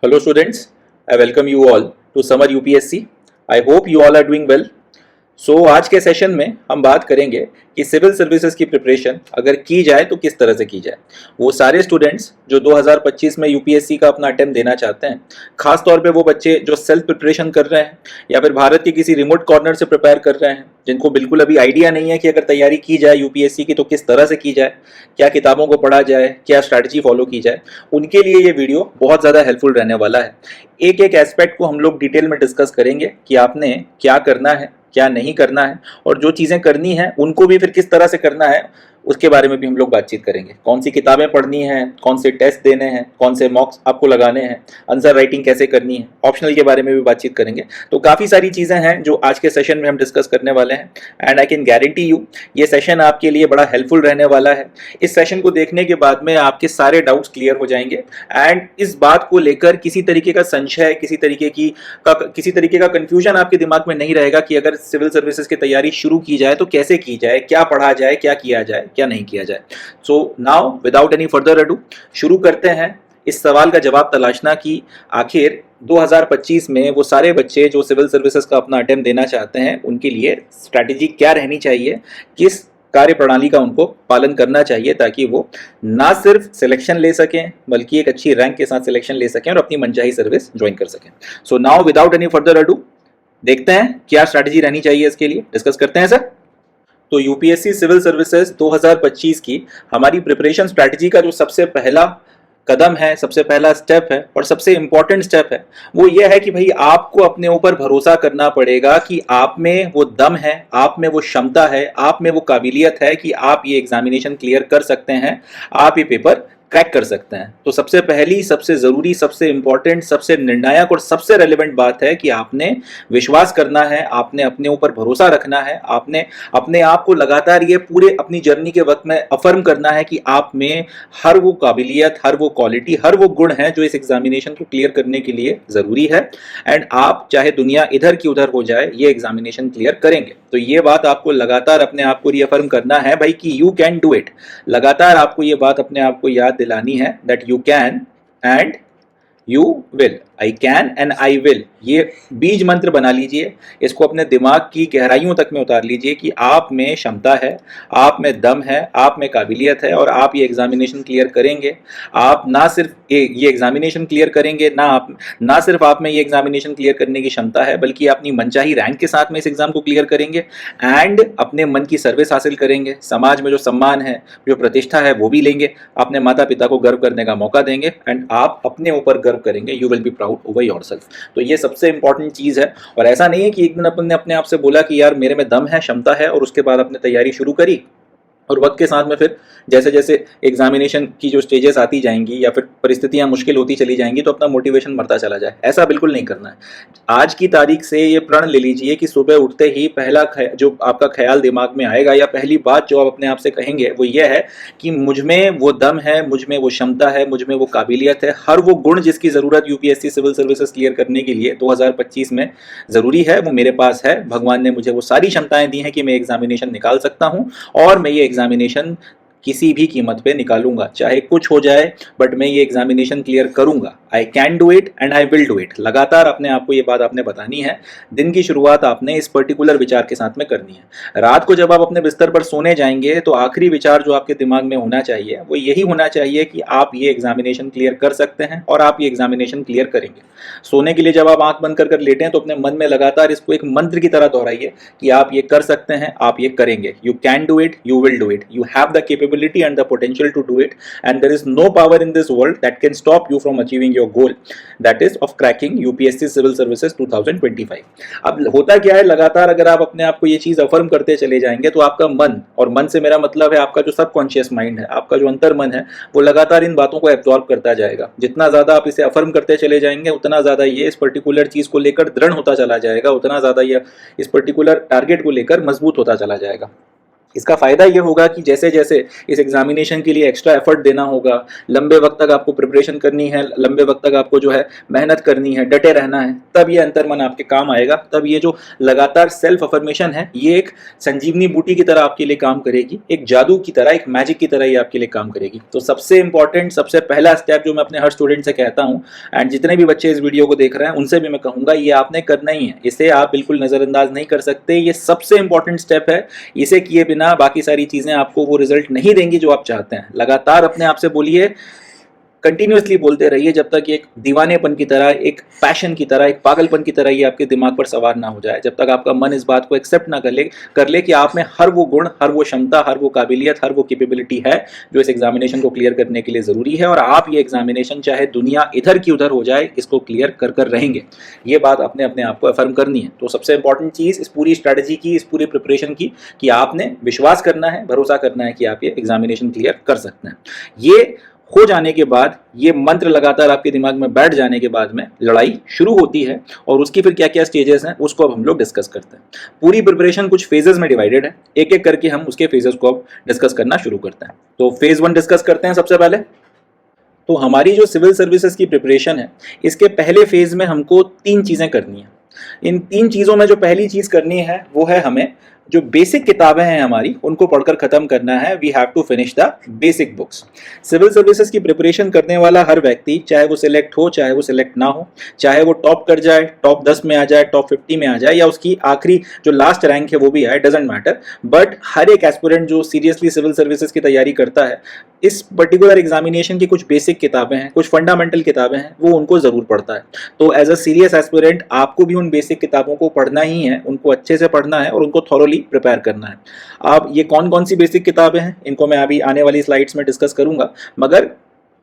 Hello students, I welcome you all to Summer UPSC. I hope you all are doing well. आज के session में हम बात करेंगे कि सिविल सर्विसेज की प्रिपरेशन अगर की जाए तो किस तरह से की जाए। वो सारे स्टूडेंट्स जो 2025 में यूपीएससी का अपना अटेम्प्ट देना चाहते हैं, खास तौर पे वो बच्चे जो सेल्फ प्रिपरेशन कर रहे हैं या फिर भारत के किसी रिमोट कॉर्नर से प्रिपेयर कर रहे हैं, जिनको बिल्कुल अभी आइडिया नहीं है कि अगर तैयारी की जाए यूपीएससी की तो किस तरह से की जाए, क्या किताबों को पढ़ा जाए, क्या स्ट्रैटेजी फॉलो की जाए, उनके लिए ये वीडियो बहुत ज़्यादा हेल्पफुल रहने वाला है। एक एक एस्पेक्ट को हम लोग डिटेल में डिस्कस करेंगे कि आपने क्या करना है, क्या नहीं करना है, और जो चीज़ें करनी है उनको भी फिर किस तरह से करना है उसके बारे में भी हम लोग बातचीत करेंगे। कौन सी किताबें पढ़नी है, कौन से टेस्ट देने हैं, कौन से मॉक्स आपको लगाने हैं, आंसर राइटिंग कैसे करनी है, ऑप्शनल के बारे में भी बातचीत करेंगे। तो काफ़ी सारी चीज़ें हैं जो आज के सेशन में हम डिस्कस करने वाले हैं and I can guarantee you ये सेशन आपके लिए बड़ा हेल्पफुल रहने वाला है। इस सेशन को देखने के बाद में आपके सारे डाउट्स क्लियर हो जाएंगे एंड इस बात को लेकर किसी तरीके का संशय, किसी तरीके का कंफ्यूजन आपके दिमाग में नहीं रहेगा कि अगर सिविल सर्विसेज की तैयारी शुरू की जाए तो कैसे की जाए, क्या पढ़ा जाए, क्या किया जाए, क्या नहीं किया जाए। So now without any further ado शुरू करते हैं इस सवाल का जवाब तलाशना कि आखिर 2025 में वो सारे बच्चे जो सिविल सर्विसेज का अपना अटेम्प्ट देना चाहते हैं उनके लिए स्ट्रैटेजी क्या रहनी चाहिए, किस कार्य प्रणाली का उनको पालन करना चाहिए ताकि वो ना सिर्फ सिलेक्शन ले सकें बल्कि एक अच्छी रैंक के साथ सिलेक्शन ले सकें और अपनी मनचाही सर्विस ज्वाइन कर सकें। So now without any further ado देखते हैं क्या स्ट्रैटेजी रहनी चाहिए, इसके लिए डिस्कस करते हैं सर। तो यूपीएससी सिविल सर्विसेज 2025 की हमारी प्रिपरेशन स्ट्रैटेजी का जो सबसे पहला कदम है, सबसे पहला स्टेप है और सबसे इंपॉर्टेंट स्टेप है वो ये है कि भाई आपको अपने ऊपर भरोसा करना पड़ेगा कि आप में वो दम है, आप में वो क्षमता है, आप में वो काबिलियत है कि आप ये एग्जामिनेशन क्लियर कर सकते हैं, आप ये पेपर क्रैक कर सकते हैं। तो सबसे पहली, सबसे ज़रूरी, सबसे इंपॉर्टेंट, सबसे निर्णायक और सबसे रेलिवेंट बात है कि आपने विश्वास करना है, आपने अपने ऊपर भरोसा रखना है, आपने अपने आप को लगातार ये पूरे अपनी जर्नी के वक्त में अफर्म करना है कि आप में हर वो काबिलियत, हर वो क्वालिटी, हर वो गुण है जो इस एग्जामिनेशन को क्लियर करने के लिए ज़रूरी है एंड आप चाहे दुनिया इधर की उधर हो जाए ये एग्जामिनेशन क्लियर करेंगे। तो ये बात आपको लगातार अपने आप को रीअफर्म करना है भाई कि यू कैन डू इट। लगातार आपको ये बात अपने आप को याद दिलानी है that you can and you will, I can and I will, ये बीज मंत्र बना लीजिए, इसको अपने दिमाग की गहराइयों तक में उतार लीजिए कि आप में क्षमता है, आप में दम है, आप में काबिलियत है और आप ये एग्जामिनेशन क्लियर करेंगे। आप ना सिर्फ ये एग्जामिनेशन क्लियर करेंगे, ना सिर्फ आप में ये एग्जामिनेशन क्लियर करने की क्षमता है बल्कि अपनी मनचाही रैंक के साथ में इस एग्जाम को क्लियर करेंगे एंड अपने मन की सर्विस हासिल करेंगे, समाज में जो सम्मान है, जो प्रतिष्ठा है वो भी लेंगे, अपने माता पिता को गर्व करने का मौका देंगे एंड आप अपने ऊपर गर्व करेंगे। You will be proud over yourself. तो ये सबसे इंपॉर्टेंट चीज़ है और ऐसा नहीं है कि एक दिन अपन ने अपने आप से बोला कि यार मेरे में दम है, क्षमता है और उसके बाद अपने तैयारी शुरू करी और वक्त के साथ में फिर जैसे जैसे एग्जामिनेशन की जो स्टेजेस आती जाएंगी या फिर परिस्थितियां मुश्किल होती चली जाएंगी तो अपना मोटिवेशन मरता चला जाए। ऐसा बिल्कुल नहीं करना है। आज की तारीख से ये प्रण ले लीजिए कि सुबह उठते ही पहला जो आपका ख्याल दिमाग में आएगा या पहली बात जो आप अपने आप से कहेंगे वो ये है कि मुझ में वो दम है, मुझ में वो क्षमता है, मुझ में वो काबिलियत है, हर वो गुण जिसकी ज़रूरत यूपीएससी सिविल सर्विसेज क्लियर करने के लिए 2025 में ज़रूरी है वो मेरे पास है। भगवान ने मुझे वो सारी क्षमताएं दी हैं कि मैं एग्जामिनेशन निकाल सकता हूँ और मैं ये एग्जामिनेशन किसी भी कीमत पे निकालूंगा, चाहे कुछ हो जाए बट मैं ये एग्जामिनेशन क्लियर करूंगा। I can do it and I will do it. लगातार अपने आप को ये बात आपने बतानी है। दिन की शुरुआत आपने इस पर्टिकुलर विचार के साथ में करनी है। रात को जब आप अपने बिस्तर पर सोने जाएंगे तो आखिरी विचार जो आपके दिमाग में होना चाहिए वो यही होना चाहिए कि आप ये एग्जामिनेशन क्लियर कर सकते हैं और आप ये एग्जामिनेशन क्लियर करेंगे। सोने के लिए जब आप आंख बंद कर लेटें तो अपने मन में लगातार इसको एक मंत्र की तरह दोहराइए कि आप ये कर सकते हैं, आप ये करेंगे। You can do it, you will do it, you have the capability and the potential to do it and there is no power in this world that can stop you from achieving your goal, that is of cracking UPSC Civil Services 2025। अब होता क्या है, लगातार अगर आप अपने आप को ये चीज़ अफर्म करते चले जाएंगे तो आपका मन, और मन से मेरा मतलब है आपका जो सबकॉन्शियस माइंड है, आपका जो अंतर मन है, वो लगातार इन बातों को एब्जॉर्ब करता जाएगा। जितना ज़्यादा आप इसे अफर्म करते चले जाएंगे उतना ज़्यादा ये इस पर्टिकुलर चीज़ को लेकर दृढ़ होता चला जाएगा, उतना ज़्यादा ये इस पर्टिकुलर टारगेट को लेकर मजबूत होता चला जाएगा। इसका फ़ायदा ये होगा कि जैसे जैसे इस एग्जामिनेशन के लिए एक्स्ट्रा एफर्ट देना होगा, लंबे वक्त तक आपको प्रिपरेशन करनी है, लंबे वक्त तक आपको जो है मेहनत करनी है, डटे रहना है, तब ये अंतर्मन आपके काम आएगा। तब ये जो लगातार सेल्फ अफर्मेशन है ये एक संजीवनी बूटी की तरह आपके लिए काम करेगी, एक जादू की तरह, एक मैजिक की तरह ये आपके लिए काम करेगी। तो सबसे इंपॉर्टेंट, सबसे पहला स्टेप जो मैं अपने हर स्टूडेंट से कहता हूँ, एंड जितने भी बच्चे इस वीडियो को देख रहे हैं उनसे भी मैं कहूँगा, ये आपने करना ही है, इसे आप बिल्कुल नज़रअंदाज नहीं कर सकते। ये सबसे इंपॉर्टेंट स्टेप है, इसे किए बिना बाकी सारी चीजें आपको वो रिजल्ट नहीं देंगी जो आप चाहते हैं। लगातार अपने आप से बोलिए, कंटिन्यूसली बोलते रहिए जब तक एक दीवानेपन की तरह, एक पैशन की तरह, एक पागलपन की तरह ये आपके दिमाग पर सवार ना हो जाए, जब तक आपका मन इस बात को एक्सेप्ट ना कर ले कि आप में हर वो गुण, हर वो क्षमता, हर वो काबिलियत, हर वो कैपेबिलिटी है जो इस एग्जामिनेशन को क्लियर करने के लिए ज़रूरी है। और आप ये एग्जामिनेशन चाहे दुनिया इधर की उधर हो जाए, इसको क्लियर कर रहेंगे। ये बात अपने अपने आप को अफर्म करनी है। तो सबसे इंपॉर्टेंट चीज़ इस पूरी स्ट्रैटेजी की, इस पूरी प्रिपरेशन की, कि आपने विश्वास करना है, भरोसा करना है कि आप ये एग्जामिनेशन क्लियर कर सकते हैं। ये हो जाने के बाद, ये मंत्र लगातार आपके दिमाग में बैठ जाने के बाद में लड़ाई शुरू होती है। और उसकी फिर क्या क्या स्टेजेस हैं उसको अब हम लोग डिस्कस करते हैं। पूरी प्रिपरेशन कुछ फेजेस में डिवाइडेड है, एक एक करके हम उसके फेजेस को अब डिस्कस करना शुरू करते हैं। तो फेज 1 डिस्कस करते हैं सबसे पहले। तो हमारी जो सिविल सर्विसेज की प्रिपरेशन है, इसके पहले फेज में हमको 3 चीज़ें करनी है। इन 3 चीज़ों में जो पहली चीज़ करनी है वो है, हमें जो बेसिक किताबें हैं हमारी उनको पढ़कर ख़त्म करना है। We have to finish the basic books. Civil services की प्रिपरेशन करने वाला हर व्यक्ति, चाहे वो सिलेक्ट हो चाहे वो सिलेक्ट ना हो, चाहे वो टॉप कर जाए, टॉप 10 में आ जाए, टॉप 50 में आ जाए, या उसकी आखिरी जो लास्ट रैंक है वो भी आए, डजेंट मैटर, बट हर एक एस्पिरेंट जो सीरियसली सिविल सर्विसेज की तैयारी करता है, इस पर्टिकुलर एग्जामिनेशन की कुछ बेसिक किताबें हैं, कुछ फंडामेंटल किताबें हैं, वो उनको ज़रूर पढ़ता है। तो एज अ सीरियस एस्पिरेंट आपको भी उन बेसिक किताबों को पढ़ना ही है, उनको अच्छे से पढ़ना है और उनको थॉरोली प्रिपेयर करना है। अब ये कौन कौन सी बेसिक किताबें हैं, इनको मैं अभी आने वाली स्लाइड्स में डिस्कस करूंगा, मगर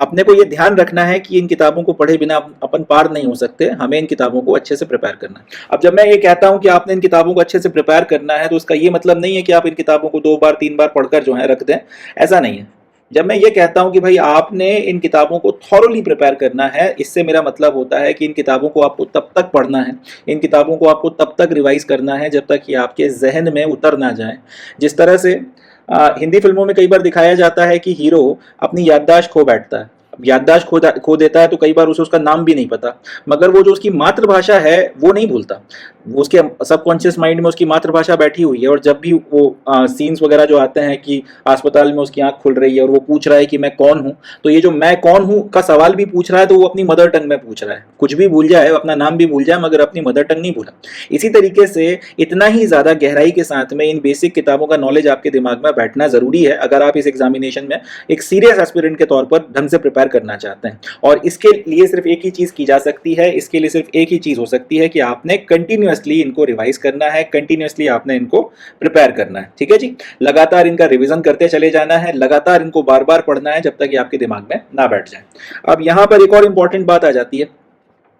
अपने को ये ध्यान रखना है कि इन किताबों को पढ़े बिना अपन पार नहीं हो सकते, हमें इन किताबों को अच्छे से प्रिपेयर करना है। अब जब मैं ये कहता हूं कि आपने इन किताबों को अच्छे से प्रिपेयर करना है, तो उसका ये मतलब नहीं है कि आप इन किताबों को 2 बार 3 बार पढ़कर जो है रख दें, ऐसा नहीं है। जब मैं ये कहता हूं कि भाई आपने इन किताबों को थॉरोली प्रिपेयर करना है, इससे मेरा मतलब होता है कि इन किताबों को आपको तब तक पढ़ना है, इन किताबों को आपको तब तक रिवाइज करना है जब तक कि आपके जहन में उतर ना जाए। जिस तरह से हिंदी फिल्मों में कई बार दिखाया जाता है कि हीरो अपनी याददाश्त खो बैठता है। याददाश्त खो देता है तो कई बार उसे उसका नाम भी नहीं पता, मगर वो जो उसकी मातृभाषा है वो नहीं भूलता। वो उसके सबकॉन्शियस माइंड में उसकी मातृभाषा बैठी हुई है, और जब भी वो सीन्स वगैरह जो आते हैं कि अस्पताल में उसकी आंख खुल रही है और वो पूछ रहा है कि मैं कौन हूँ, तो ये जो मैं कौन हूँ का सवाल भी पूछ रहा है तो वो अपनी मदर टंग में पूछ रहा है। कुछ भी भूल जाए, अपना नाम भी भूल जाए, मगर अपनी मदर टंग नहीं भूला। इसी तरीके से इतना ही ज़्यादा गहराई के साथ में इन बेसिक किताबों का नॉलेज आपके दिमाग में बैठना ज़रूरी है, अगर आप इस एग्जामिनेशन में एक सीरियस एस्पिरेंट के तौर पर ढंग से प्रिपेयर करना चाहते हैं। और इसके लिए सिर्फ एक ही चीज़ की जा सकती है, इसके लिए सिर्फ एक ही चीज़ हो सकती है कि आपने कंटिन्यूअसली इनको रिवाइज करना है, कंटिन्यूअसली आपने इनको प्रिपेयर करना है। ठीक है जी, लगातार इनका रिवीजन करते चले जाना है, लगातार इनको बार बार पढ़ना है जब तक ये आपके दिमाग में ना बैठ जाए। अब यहाँ पर एक और इंपॉर्टेंट बात आ जाती है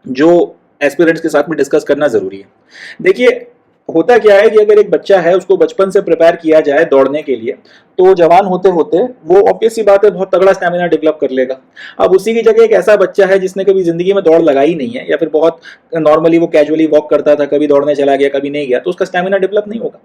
जो एस्पिरेंट्स के साथ में डिस्कस करना जरूरी है। देखिए, होता क्या है कि अगर एक बच्चा है उसको बचपन से प्रिपेयर किया जाए दौड़ने के लिए, तो जवान होते होते वो ऑब्वियस सी बात है बहुत तगड़ा स्टैमिना डेवलप कर लेगा। अब उसी की जगह एक ऐसा बच्चा है जिसने कभी जिंदगी में दौड़ लगाई नहीं है, या फिर बहुत नॉर्मली वो कैजुअली वॉक करता था, कभी दौड़ने चला गया कभी नहीं गया, तो उसका स्टैमिना डेवलप नहीं होगा।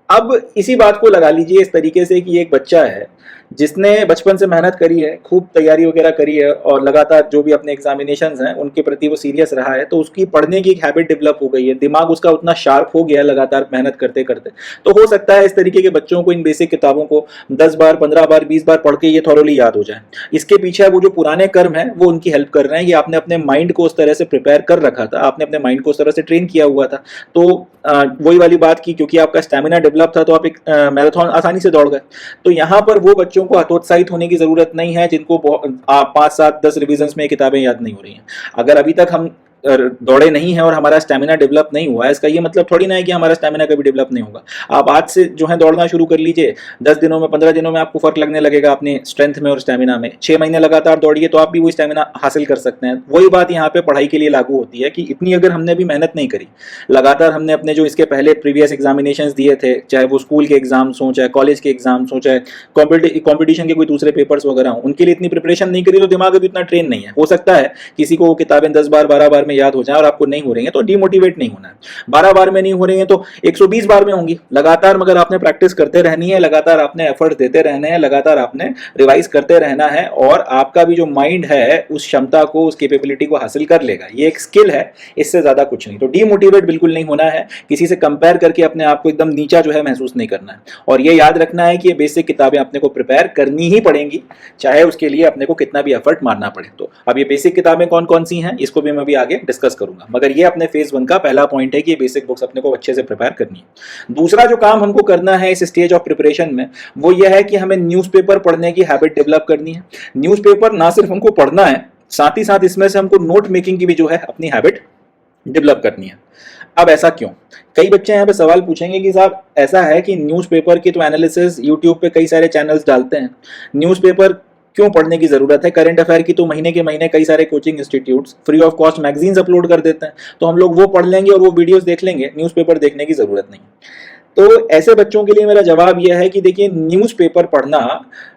अब इसी बात को लगा लीजिए इस तरीके से कि एक बच्चा है जिसने बचपन से मेहनत करी है, खूब तैयारी वगैरह करी है, और लगातार जो भी अपने एग्जामिनेशंस हैं उनके प्रति वो सीरियस रहा है, तो उसकी पढ़ने की एक हैबिट डेवलप हो गई है, दिमाग उसका उतना शार्प हो गया है लगातार मेहनत करते करते। तो हो सकता है इस तरीके के बच्चों को इन बेसिक किताबों को 10 बार 15 बार 20 बार पढ़ के ये थॉरोली याद हो जाए। इसके पीछे वो जो पुराने कर्म हैं वो उनकी हेल्प कर रहे हैं कि आपने अपने माइंड को उस तरह से प्रिपेयर कर रखा था, आपने अपने माइंड को उस तरह से ट्रेन किया हुआ था। तो वही वाली बात की, क्योंकि आपका स्टैमिना डेवलप था तो आप एक मैराथन आसानी से दौड़ गए। तो यहाँ पर वो बच्चों को हतोत्साहित होने की जरूरत नहीं है जिनको 5 7 10 रिविजन में किताबें याद नहीं हो रही हैं। अगर अभी तक हम दौड़े नहीं है और हमारा स्टैमिना डेवलप नहीं हुआ है, इसका ये मतलब थोड़ी ना है कि हमारा स्टैमिना कभी डेवलप नहीं होगा। आप आज से जो है दौड़ना शुरू कर लीजिए, 10 दिनों में 15 दिनों में आपको फर्क लगने लगेगा अपनी स्ट्रेंथ में और स्टैमिना में। 6 महीने लगातार दौड़िए तो आप भी वो स्टैमिना हासिल कर सकते हैं। वही बात यहाँ पे पढ़ाई के लिए लागू होती है कि इतनी अगर हमने भी मेहनत नहीं करी, लगातार हमने अपने जो इसके पहले प्रीवियस एग्जामिनेशन दिए थे, चाहे वो स्कूल के एग्जाम्स हों, चाहे कॉलेज के एग्जाम्स हों, चाहे कॉम्पिटिशन के कोई दूसरे पेपर्स वगैरह हों, उनके लिए इतनी प्रिपरेशन नहीं करी तो दिमाग अभी इतना ट्रेन नहीं है। हो सकता है किसी को वो किताबें 10 बार 12 बार में याद हो जाए और आपको नहीं हो रही है तो डिमोटिवेट नहीं होना है। 12 बार में नहीं हो रही है तो 120 बार में होंगी। लगातार मगर आपने प्रैक्टिस करते रहनी है, लगातार आपने एफर्ट देते रहने हैं, लगातार आपने रिवाइज करते रहना है और आपका भी जो माइंड है उस क्षमता को, उस कैपेबिलिटी को हासिल कर लेगा। ये एक स्किल है, इससे ज्यादा कुछ नहीं। तो डीमोटिवेट बिल्कुल नहीं होना है, किसी से कंपेयर करके अपने आप को एकदम नीचा जो है महसूस नहीं करना है। और ये याद रखना है कि ये बेसिक किताबें अपने को प्रिपेयर करनी ही पड़ेंगी, चाहे उसके लिए अपने को कितना भी एफर्ट मारना पड़े। तो अब ये बेसिक किताबें कौन कौन सी हैं इसको भी मैं भी आगे डिस्कस करूंगा, मगर ये अपने फेज 1 का पहला पॉइंट है कि ये बेसिक बुक्स अपने को अच्छे से प्रिपेयर करनी है। दूसरा जो काम हमको करना है इस स्टेज ऑफ प्रिपरेशन में वो ये है कि हमें न्यूज़पेपर पढ़ने की हैबिट डेवलप करनी है। न्यूज़पेपर ना सिर्फ हमको पढ़ना है, साथ ही साथ इसमें से हमको नोट मेकिंग की भी जो है अपनी हैबिट डेवलप करनी है। अब ऐसा क्यों? कई बच्चे यहाँ पे सवाल पूछेंगे कि साहब ऐसा है कि न्यूज़पेपर की तो एनालिसिस यूट्यूब पे कई सारे चैनल्स डालते हैं, न्यूज़पेपर क्यों पढ़ने की जरूरत है? करंट अफेयर की तो महीने के महीने कई सारे coaching institutes free of cost magazines upload कर देते हैं, तो हम लोग वो पढ़ लेंगे और वो वीडियोस देख लेंगे, न्यूज़पेपर देखने की जरूरत नहीं। तो ऐसे बच्चों के लिए मेरा जवाब यह है कि देखिए, न्यूज़पेपर पढ़ना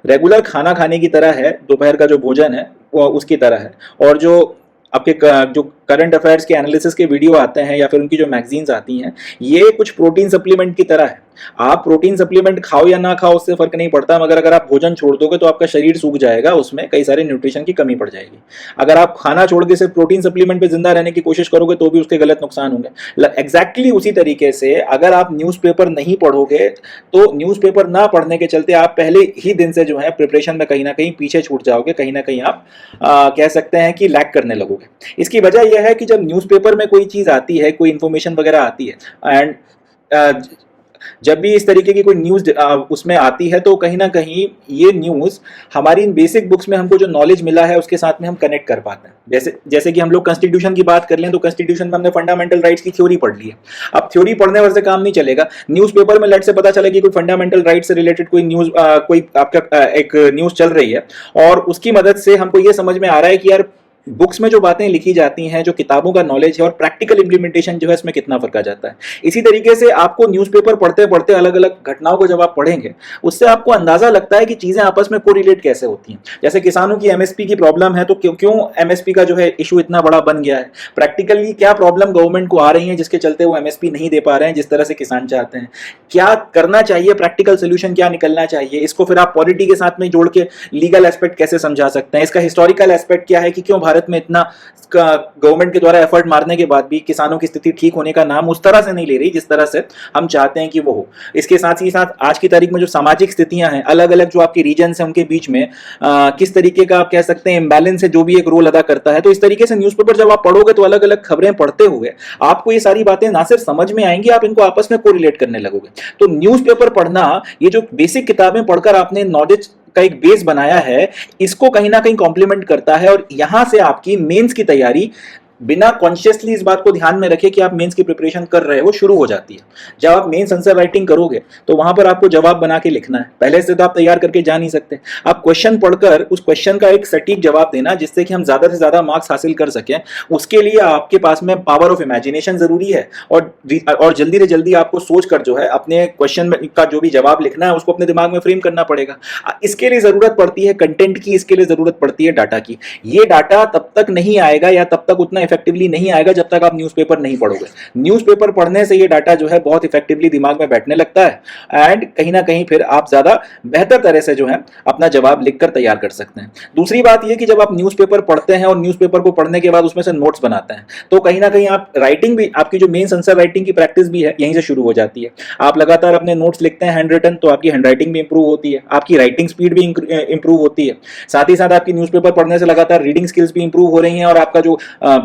रेगुलर खाना खाने की तरह है, दोपहर का जो भोजन है वो उसकी तरह है। और जो आपके जो करंट अफेयर्स के एनालिसिस के वीडियो आते हैं या फिर उनकी जो मैगजीन्स आती हैं, ये कुछ प्रोटीन सप्लीमेंट की तरह है। आप प्रोटीन सप्लीमेंट खाओ या ना खाओ उससे फर्क नहीं पड़ता, मगर अगर आप भोजन छोड़ दोगे तो आपका शरीर सूख जाएगा, उसमें कई सारे न्यूट्रिशन की कमी पड़ जाएगी। अगर आप खाना छोड़ के सिर्फ प्रोटीन सप्लीमेंट पे जिंदा रहने की कोशिश करोगे तो भी उसके गलत नुकसान होंगे। एग्जैक्टली उसी तरीके से अगर आप न्यूज़पेपर नहीं पढ़ोगे तो न्यूज़पेपर ना पढ़ने के चलते आप पहले ही दिन से जो है प्रिपरेशन में कहीं ना कहीं पीछे छूट जाओगे, कहीं ना कहीं आप कह सकते हैं कि लैग करने लगोगे। इसकी वजह यह है कि जब न्यूज़पेपर में कोई चीज आती है, कोई इंफॉर्मेशन वगैरह आती है, एंड जब भी इस तरीके की कोई न्यूज उसमें आती है तो कहीं ना कहीं ये न्यूज हमारी इन बेसिक बुक्स में हमको जो नॉलेज मिला है उसके साथ में हम कनेक्ट कर पाते हैं। जैसे कि हम लोग कॉन्स्टिट्यूशन की बात कर लें तो कॉन्स्टिट्यूशन में हमने फंडामेंटल राइट्स की थ्योरी पढ़ ली है। अब थ्योरी पढ़ने वजह से काम नहीं चलेगा, न्यूज़पेपर में लेट से पता चले कि कोई फंडामेंटल राइट से रिलेटेड कोई न्यूज, कोई आपका एक न्यूज चल रही है और उसकी मदद से हमको ये समझ में आ रहा है कि यार बुक्स में जो बातें लिखी जाती हैं, जो किताबों का नॉलेज है और प्रैक्टिकल इंप्लीमेंटेशन जो है इसमें कितना फर्क आ जाता है। इसी तरीके से आपको न्यूज़पेपर पढ़ते पढ़ते अलग अलग घटनाओं को जब आप पढ़ेंगे उससे आपको अंदाजा लगता है कि चीजें आपस में कोरिलेट कैसे होती हैं। जैसे किसानों की एमएसपी की प्रॉब्लम है तो क्यों एमएसपी का जो है इशू इतना बड़ा बन गया है, प्रैक्टिकली क्या प्रॉब्लम गवर्नमेंट को आ रही है जिसके चलते वो एमएसपी नहीं दे पा रहे हैं जिस तरह से किसान चाहते हैं, क्या करना चाहिए, प्रैक्टिकल सोल्यूशन क्या निकलना चाहिए। इसको फिर आप पॉलिटी के साथ में जोड़ के लीगल एस्पेक्ट कैसे समझा सकते हैं, इसका हिस्टोरिकल एस्पेक्ट क्या है कि क्यों भारत में इतना गवर्नमेंट के द्वारा एफर्ट मारने के बाद भी किसानों की स्थिति ठीक होने का नाम उस तरह से नहीं ले रही जिस तरह से हम चाहते हैं कि वो हो। इसके साथ ही साथ आज की तारीख में जो सामाजिक स्थितियां हैं, अलग अलग जो आपके रीजन है उनके बीच में किस तरीके का आप कह सकते हैं इम्बैलेंस है जो भी एक रोल अदा करता है। तो इस तरीके से न्यूज़पेपर जब आप पढ़ोगे तो अलग अलग खबरें पढ़ते हुए आपको ये सारी बातें ना सिर्फ समझ में आएंगी, आप इनको आपस में कोरिलेट करने लगोगे। तो न्यूज़पेपर पढ़ना, ये जो बेसिक किताबें पढ़कर आपने नॉलेज का एक बेस बनाया है, इसको कहीं ना कहीं कॉम्प्लीमेंट करता है और यहां से आपकी मेंस की तैयारी बिना कॉन्शियसली इस बात को ध्यान में रखे कि आप मेंस की प्रिपरेशन कर रहे हो शुरू हो जाती है। जब आप मेंस आंसर राइटिंग करोगे तो वहां पर आपको जवाब बना के लिखना है, पहले से तो आप तैयार करके जा नहीं सकते। आप क्वेश्चन पढ़कर उस क्वेश्चन का एक सटीक जवाब देना जिससे कि हम ज्यादा से ज्यादा मार्क्स हासिल कर सकें, उसके लिए आपके पास में पावर ऑफ इमेजिनेशन जरूरी है और जल्दी से जल्दी आपको सोचकर जो है अपने क्वेश्चन का जो भी जवाब लिखना है उसको अपने दिमाग में फ्रेम करना पड़ेगा। इसके लिए जरूरत पड़ती है कंटेंट की, इसके लिए जरूरत पड़ती है डाटा की। ये डाटा तब तक नहीं आएगा या तब तक उतना इफेक्टिवली नहीं आएगा जब तक आप न्यूज़पेपर नहीं पढ़ोगे। न्यूज़पेपर पढ़ने से ये डाटा जो है बहुत इफेक्टिवली दिमाग में बैठने लगता है एंड कहीं ना कहीं फिर आप ज्यादा बेहतर तरह से जो है अपना जवाब लिखकर तैयार कर सकते हैं। दूसरी बात ये कि जब आप न्यूज़पेपर पढ़ते हैं और न्यूज़पेपर को पढ़ने के बाद उसमें से नोट्स बनाते हैं तो कहीं ना कहीं आप राइटिंग भी, आपकी जो मेन आंसर राइटिंग की प्रैक्टिस भी है यहीं से शुरू हो जाती है। आप लगातार अपने नोट्स लिखते हैं हैंड रिटन, तो आपकी हैंड राइटिंग भी इंप्रूव होती है, आपकी राइटिंग स्पीड भी इंप्रूव होती है। साथ ही साथ आपकी न्यूज़पेपर पढ़ने से लगातार रीडिंग स्किल्स भी इंप्रूव हो रही हैं और आपका जो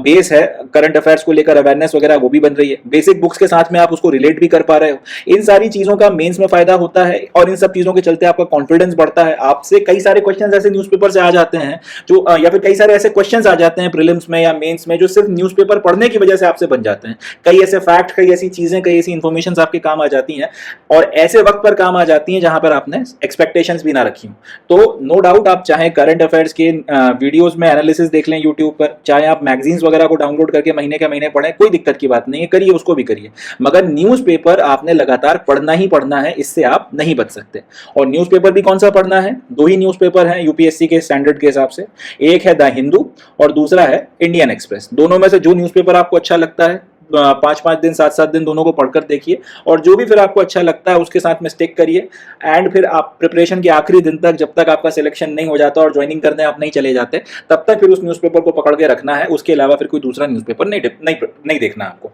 बेस है करंट अफेयर्स को लेकर अवेयरनेस वगैरह वो भी बन रही है। बेसिक बुक्स के साथ में आप उसको रिलेट भी कर पा रहे हो। इन सारी चीजों का मेंस में फायदा होता है और इन सब चीजों के चलते आपका कॉन्फिडेंस बढ़ता है। आपसे कई सारे क्वेश्चंस ऐसे न्यूज़पेपर से आ जाते हैं जो या फिर कई सारे ऐसे क्वेश्चंस आ जाते हैं प्रीलिम्स में या मेंस में जो सिर्फ न्यूज़पेपर पढ़ने की वजह से आपसे बन जाते हैं। कई ऐसे फैक्ट, कई ऐसी चीजें, कई ऐसी इंफॉर्मेशन आपके काम आ जाती हैं और ऐसे वक्त पर काम आ जाती हैं जहां पर आपने एक्सपेक्टेशंस भी ना रखी। तो नो डाउट आप चाहे करंट अफेयर्स के वीडियोस में एनालिसिस देख लें यूट्यूब पर, चाहे आप मैगजीन्स वगैरह पुस्तिका को डाउनलोड करके महीने के महीने पढ़ें, कोई दिक्कत की बात नहीं है, करिए, उसको भी करिए, मगर न्यूज़पेपर आपने लगातार पढ़ना ही पढ़ना है, इससे आप नहीं बच सकते। और न्यूज़पेपर भी कौन सा पढ़ना है? दो ही न्यूज़पेपर हैं यूपीएससी के स्टैंडर्ड के हिसाब से, एक है द हिंदू और दूसरा है इंडियन एक्सप्रेस। दोनों में से जो न्यूज़पेपर आपको अच्छा लगता है 5-5 दिन 7-7 दिन दोनों को पढ़कर देखिए, और जो भी फिर आपको अच्छा लगता है उसके साथ में स्टिक करिए। एंड फिर आप प्रिपरेशन के आखिरी दिन तक, जब तक आपका सिलेक्शन नहीं हो जाता और ज्वाइनिंग करने आप नहीं चले जाते, तब तक फिर उस न्यूज़पेपर को पकड़ के रखना है, उसके अलावा फिर कोई दूसरा न्यूज़पेपर नहीं देखना आपको।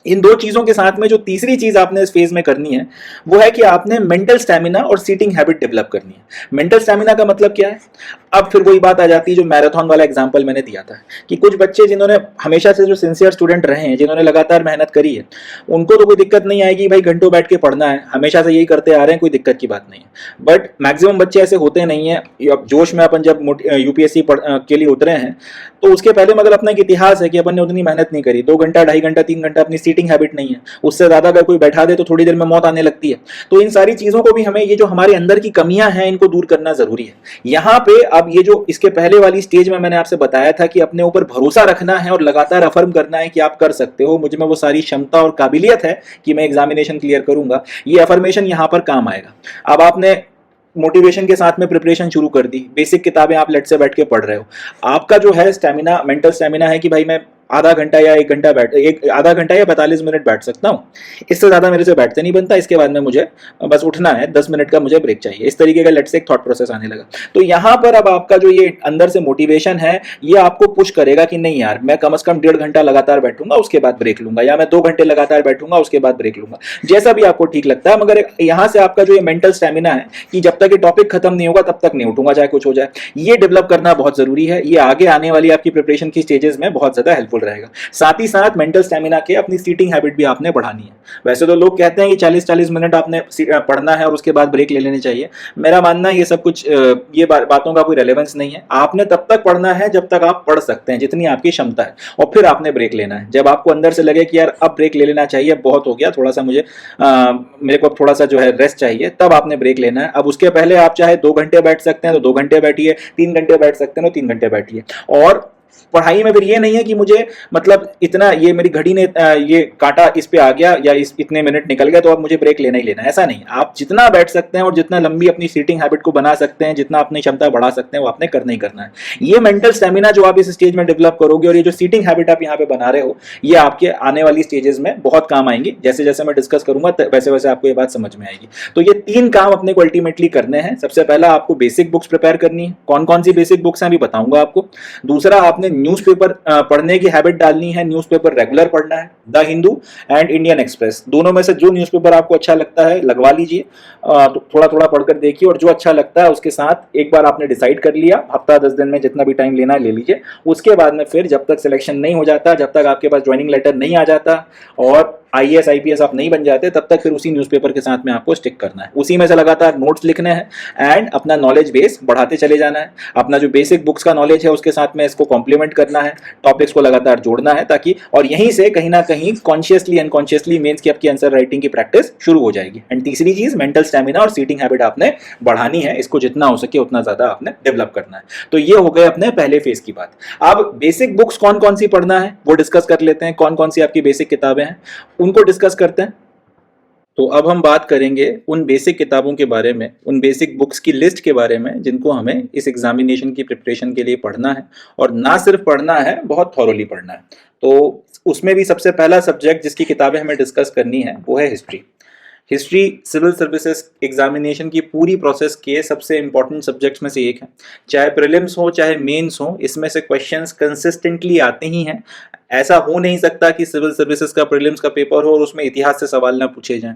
इन दो चीजों के साथ में जो तीसरी चीज आपने इस फेज में करनी है वो है कि आपने मेंटल स्टैमिना और सीटिंग हैबिट डेवलप करनी है। मेंटल स्टैमिना का मतलब क्या है? अब फिर वही बात आ जाती है जो मैराथन वाला एग्जांपल मैंने दिया था, कि कुछ बच्चे जिन्होंने हमेशा से जो सिंसियर स्टूडेंट रहे हैं, जिन्होंने लगातार मेहनत करी है, उनको तो कोई दिक्कत नहीं आएगी, भाई घंटों बैठ के पढ़ना है, हमेशा से यही करते आ रहे हैं, कोई दिक्कत की बात नहीं है। बट मैक्सिमम बच्चे ऐसे होते नहीं है। अब जोश में अपन जब यूपीएससी के लिए उतरे हैं तो उसके पहले मगर अपना एक इतिहास है कि अपन ने उतनी मेहनत नहीं करी, 2 घंटा 2.5 घंटा 3 घंटा अपनी सीटिंग हैबिट नहीं है, उससे ज्यादा अगर कोई बैठा दे तो थोड़ी देर में मौत आने लगती है। तो इन सारी चीजों को भी हमें, ये जो हमारे अंदर की कमियां हैं, इनको दूर करना जरूरी है। यहाँ पे अब ये जो इसके पहले वाली स्टेज में मैंने आपसे बताया था कि अपने ऊपर भरोसा रखना है और लगातार अफर्म करना है कि आप कर सकते हो, मुझ में वो सारी क्षमता और काबिलियत है कि मैं एग्जामिनेशन क्लियर करूंगा, ये अफर्मेशन यहां पर काम आएगा। अब आपने मोटिवेशन के साथ में प्रिपरेशन शुरू कर दी, बेसिक किताबें आप लेट से बैठ के पढ़ रहे हो, आपका जो है स्टेमिना, मेंटल स्टेमिना है कि भाई मैं आधा घंटा या 1 घंटा आधा घंटा या 45 मिनट बैठ सकता हूँ, इससे ज्यादा मेरे से बैठते नहीं बनता, इसके बाद में मुझे बस उठना है, 10 मिनट का मुझे ब्रेक चाहिए, इस तरीके का लेट से एक थॉट प्रोसेस आने लगा। तो यहाँ पर अब आपका जो ये अंदर से मोटिवेशन है, ये आपको पुश करेगा कि नहीं यार, मैं कम से कम 1.5 घंटा लगातार बैठूंगा, उसके बाद ब्रेक लूंगा, या मैं 2 घंटे लगातार बैठूंगा, उसके बाद ब्रेक लूंगा, जैसा भी आपको ठीक लगता है। मगर यहाँ से आपका जो ये मेंटल स्टेमिना है कि जब तक ये टॉपिक खत्म नहीं होगा तब तक नहीं उठूंगा, चाहे कुछ हो जाए, ये डेवलप करना बहुत जरूरी है। ये आगे आने वाली आपकी प्रिपरेशन की स्टेजेस में बहुत ज्यादा हेल्पफुल रहेगा। साथ ही साथ मेंटल स्टेमिना के अपनी सीटिंग हैबिट भी आपने बढ़ानी है। वैसे तो लोग कहते हैं कि 40-40 मिनट आपने पढ़ना है और उसके बाद ब्रेक ले लेनी चाहिए, मेरा मानना है ये सब कुछ ये बातों का कोई रेलेवेंस नहीं है। आपने तब तक पढ़ना है जब तक आप पढ़ सकते हैं, जितनी आपकी क्षमता है, और फिर आपने ब्रेक लेना है जब आपको अंदर से लगे कि यार अब ब्रेक ले लेना चाहिए, बहुत हो गया, थोड़ा सा मेरे को थोड़ा सा जो है रेस्ट चाहिए, तब आपने ब्रेक लेना है। अब उसके पहले आप चाहे 2 घंटे बैठ सकते हैं तो 2 घंटे बैठिए, 3 घंटे बैठ सकते हैं तो 3 घंटे बैठिए। और पढ़ाई में फिर ये नहीं है कि मुझे मतलब इतना, ये मेरी घड़ी ने ये काटा इस पे आ गया या इस इतने मिनट निकल गए तो अब मुझे ब्रेक लेना ही लेना है, ऐसा नहीं। आप जितना बैठ सकते हैं और जितना लंबी अपनी सीटिंग हैबिट को बना सकते हैं, जितना अपनी क्षमता बढ़ा सकते हैं, वो आपने करना ही करना है। ये मेंटल स्टेमिना जो आप इस स्टेज में डेवलप करोगे और ये जो सीटिंग हैबिट आप यहाँ पे बना रहे हो, ये आपके आने वाली स्टेजेस में बहुत काम आएंगी। जैसे जैसे मैं डिस्कस करूंगा वैसे वैसे आपको ये बात समझ में आएगी। तो ये 3 काम अपने को अल्टीमेटली करने हैं। सबसे पहला आपको बेसिक बुक्स प्रिपेयर करनी है, कौन कौन सी बेसिक बुक्स हैं अभी बताऊंगा आपको। दूसरा, आपने न्यूज़पेपर पढ़ने की हैबिट डालनी है, न्यूज़पेपर रेगुलर पढ़ना है, the Hindu and Indian express, दोनों में से जो न्यूज़पेपर आपको अच्छा लगता है लगवा लीजिए, तो थोड़ा थोड़ा पढ़कर देखिए, और जो अच्छा लगता है उसके साथ एक बार आपने डिसाइड कर लिया, हफ्ता 10 दिन में जितना भी टाइम लेना है ले लीजिए। उसके बाद में फिर जब तक सिलेक्शन नहीं हो जाता, जब तक आपके पास ज्वाइनिंग लेटर नहीं आ जाता और आईएएस आईपीएस आप नहीं बन जाते, तब तक फिर उसी न्यूज़पेपर के साथ में आपको स्टिक करना है, उसी में से लगातार नोट्स लिखने हैं एंड अपना नॉलेज बेस बढ़ाते चले जाना है। अपना जो बेसिक बुक्स का नॉलेज है उसके साथ में इसको कॉम्प्लीमेंट करना है, टॉपिक्स को लगातार जोड़ना है, ताकि और यहीं से कहीं ना कहीं कॉन्शियसली अनकॉन्शियसली मेंस की आपकी आंसर राइटिंग की प्रैक्टिस शुरू हो जाएगी। एंड तीसरी चीज, मेंटल स्टैमिना और सीटिंग हैबिट आपने बढ़ानी है, इसको जितना हो सके उतना ज्यादा आपने डेवलप करना है। तो ये हो गए अपने पहले फेज की बात। अब बेसिक बुक्स कौन कौन सी पढ़ना है वो डिस्कस कर लेते हैं, कौन कौन सी आपकी बेसिक किताबें हैं उनको डिस्कस करते हैं। तो अब हम बात करेंगे उन बेसिक किताबों के बारे में, उन बेसिक बुक्स की लिस्ट के बारे में जिनको हमें इस एग्जामिनेशन की प्रिपरेशन के लिए पढ़ना है, और ना सिर्फ पढ़ना है, बहुत थॉरोली पढ़ना है। तो उसमें भी सबसे पहला सब्जेक्ट जिसकी किताबें हमें डिस्कस करनी है वो है history. History civil services examination की पूरी प्रोसेस के सबसे इंपॉर्टेंट सब्जेक्ट्स में से एक है। चाहे प्रीलिम्स हो चाहे मेंस हो, इसमें से क्वेश्चंस कंसिस्टेंटली आते ही हैं। ऐसा हो नहीं सकता कि सिविल सर्विसेज का प्रीलिम्स का पेपर हो और उसमें इतिहास से सवाल ना पूछे जाएं।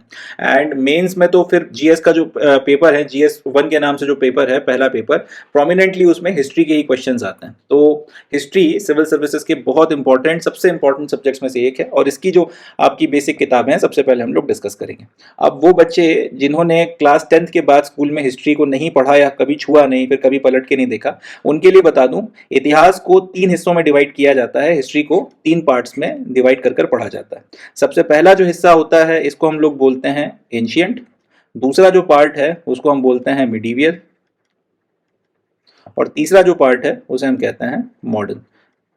एंड मेंस में तो फिर जीएस का जो पेपर है, जीएस 1 के नाम से जो पेपर है, पहला पेपर, प्रोमिनेंटली उसमें हिस्ट्री के ही क्वेश्चंस आते हैं। तो हिस्ट्री सिविल सर्विसेज के बहुत इंपॉर्टेंट, सबसे इंपॉर्टेंट सब्जेक्ट्स में से एक है, और इसकी जो आपकी बेसिक किताबें हैं सबसे पहले हम लोग डिस्कस करेंगे। अब वो बच्चे जिन्होंने क्लास 10th के बाद स्कूल में हिस्ट्री को नहीं पढ़ा या कभी छुआ नहीं, फिर कभी पलट के नहीं देखा, उनके लिए बता दूं, इतिहास को 3 हिस्सों में डिवाइड किया जाता है, हिस्ट्री को 3 पार्ट्स में डिवाइड कर पढ़ा जाता है। सबसे पहला जो हिस्सा होता है इसको हम लोग बोलते हैं एंशिएंट, दूसरा जो पार्ट है उसको हम बोलते हैं मिडीवियर, और तीसरा जो पार्ट है उसे हम कहते हैं मॉडर्न।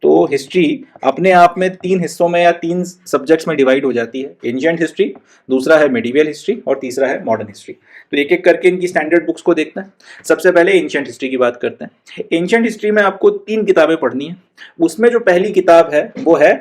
तो हिस्ट्री अपने आप में 3 हिस्सों में या 3 सब्जेक्ट्स में डिवाइड हो जाती है। एंशिएंट हिस्ट्री, दूसरा है मेडिवल हिस्ट्री और तीसरा है मॉडर्न हिस्ट्री। तो एक एक करके इनकी स्टैंडर्ड बुक्स को देखते हैं। सबसे पहले एंशिएंट हिस्ट्री की बात करते हैं। एंशिएंट हिस्ट्री में आपको 3 किताबें पढ़नी है। उसमें जो पहली किताब है वो है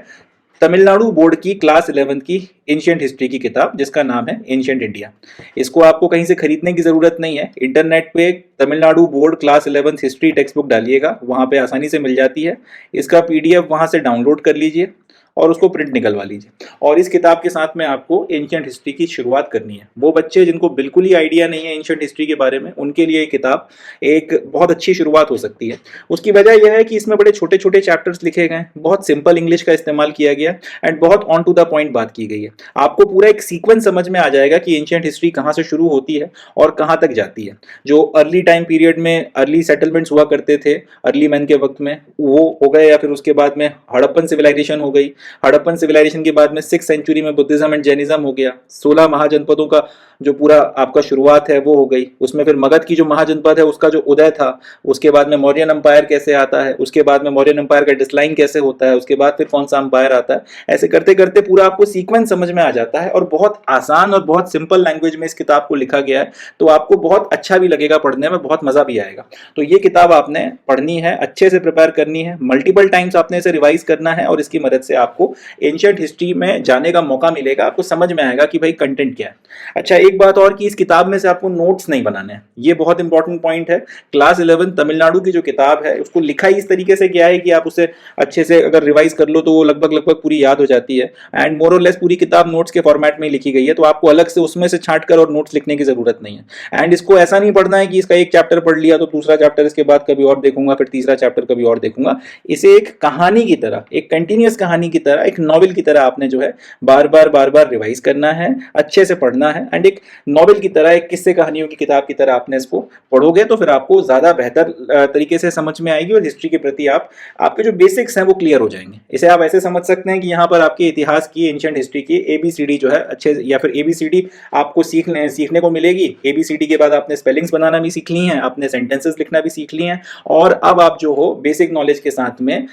तमिलनाडु बोर्ड की क्लास 11 की एंशिएंट हिस्ट्री की किताब, जिसका नाम है एंशिएंट इंडिया। इसको आपको कहीं से खरीदने की जरूरत नहीं है। इंटरनेट पे Tamil Nadu board class 11 history text book डालिएगा, वहां पे आसानी से मिल जाती है। इसका पीडीएफ वहां से डाउनलोड कर लीजिए और उसको प्रिंट निकलवा लीजिए। और इस किताब के साथ में आपको एंशिएंट हिस्ट्री की शुरुआत करनी है। वो बच्चे जिनको बिल्कुल ही आइडिया नहीं है एंशिएंट हिस्ट्री के बारे में, उनके लिए ये किताब एक बहुत अच्छी शुरुआत हो सकती है। उसकी वजह यह है कि इसमें बड़े छोटे छोटे चैप्टर्स लिखे गए हैं, बहुत सिंपल इंग्लिश का इस्तेमाल किया गया एंड बहुत ऑन टू द पॉइंट बात की गई है। आपको पूरा एक सीक्वेंस समझ में आ जाएगा कि एंशिएंट हिस्ट्री कहाँ से शुरू होती है और कहाँ तक जाती है। जो अर्ली टाइम पीरियड में अर्ली सेटलमेंट्स हुआ करते थे अर्ली मैन के वक्त में, वो हो गए, या फिर उसके बाद में हड़प्पन सिविलाइजेशन हो गई। हड़प्पन सिविलाइजेशन के बाद में 6th सेंचुरी में बुद्धिज्म एंड जैनिज्म हो गया। 16 महाजनपदों का जो पूरा आपका शुरुआत है वो हो गई। उसमें फिर मगध की जो महाजनपद है उसका जो उदय था, उसके बाद में मौर्यन एम्पायर कैसे आता है, उसके बाद में मौर्यन एम्पायर का डिस्लाइन कैसे होता है, उसके बाद फिर कौन सा एम्पायर आता है। ऐसे करते करते पूरा आपको सीक्वेंस समझ में आ जाता है और बहुत आसान और बहुत सिंपल लैंग्वेज में इस किताब को लिखा गया है। तो आपको बहुत अच्छा भी लगेगा पढ़ने में, बहुत मजा भी आएगा। तो ये किताब आपने पढ़नी है, अच्छे से प्रिपेयर करनी है, मल्टीपल टाइम्स आपने इसे रिवाइज करना है और इसकी मदद से आपको एंशिएंट हिस्ट्री में जाने का मौका मिलेगा। आपको समझ में आएगा कि भाई कंटेंट क्या है। अच्छा, एक बात और कि इस किताब में से आपको नोट्स नहीं बनाने हैं, ये बहुत इंपॉर्टेंट पॉइंट है। क्लास 11 तमिलनाडु की जो किताब है उसको लिखा ही इस तरीके से किया है कि आप उसे अच्छे से अगर रिवाइज कर लो तो वो लगभग लगभग पूरी याद हो जाती है। एंड मोर और लेस पूरी किताब नोट्स के फॉर्मेट में लिखी गई है, तो आपको अलग से उसमें से छांट कर और नोट्स लिखने की जरूरत नहीं है। एंड इसको ऐसा नहीं पढ़ना है कि इसका एक चैप्टर पढ़ लिया तो दूसरा चैप्टर इसके बाद कभी और देखूंगा, फिर तीसरा चैप्टर कभी और देखूंगा। इसे एक कहानी की तरह, एक कंटिन्यूअस कहानी की तरह, एक नॉवेल की तरह आपने जो है बार बार रिवाइज करना है, अच्छे से पढ़ना है। एंड एक नॉवेल की तरह, एक किस्से कहानियों की किताब की तरह आपने इसको पढ़ोगे तो फिर आपको ज्यादा बेहतर तरीके से समझ में आएगी और हिस्ट्री के प्रति आपके जो बेसिक्स हैं वो क्लियर हो जाएंगे। इसे आप ऐसे समझ सकते हैं कि यहाँ पर आपके इतिहास की, एंशिएंट हिस्ट्री की एबीसीडी जो है अच्छे, या फिर एबीसीडी आपको सीखने को मिलेगी। एबीसीडी के बाद आपने स्पेलिंग्स बनाना भी सीख ली हैं, आपने सेंटेंसेस लिखना भी सीख ली हैं, और अब आप जो हो बेसिक नॉलेज के साथ में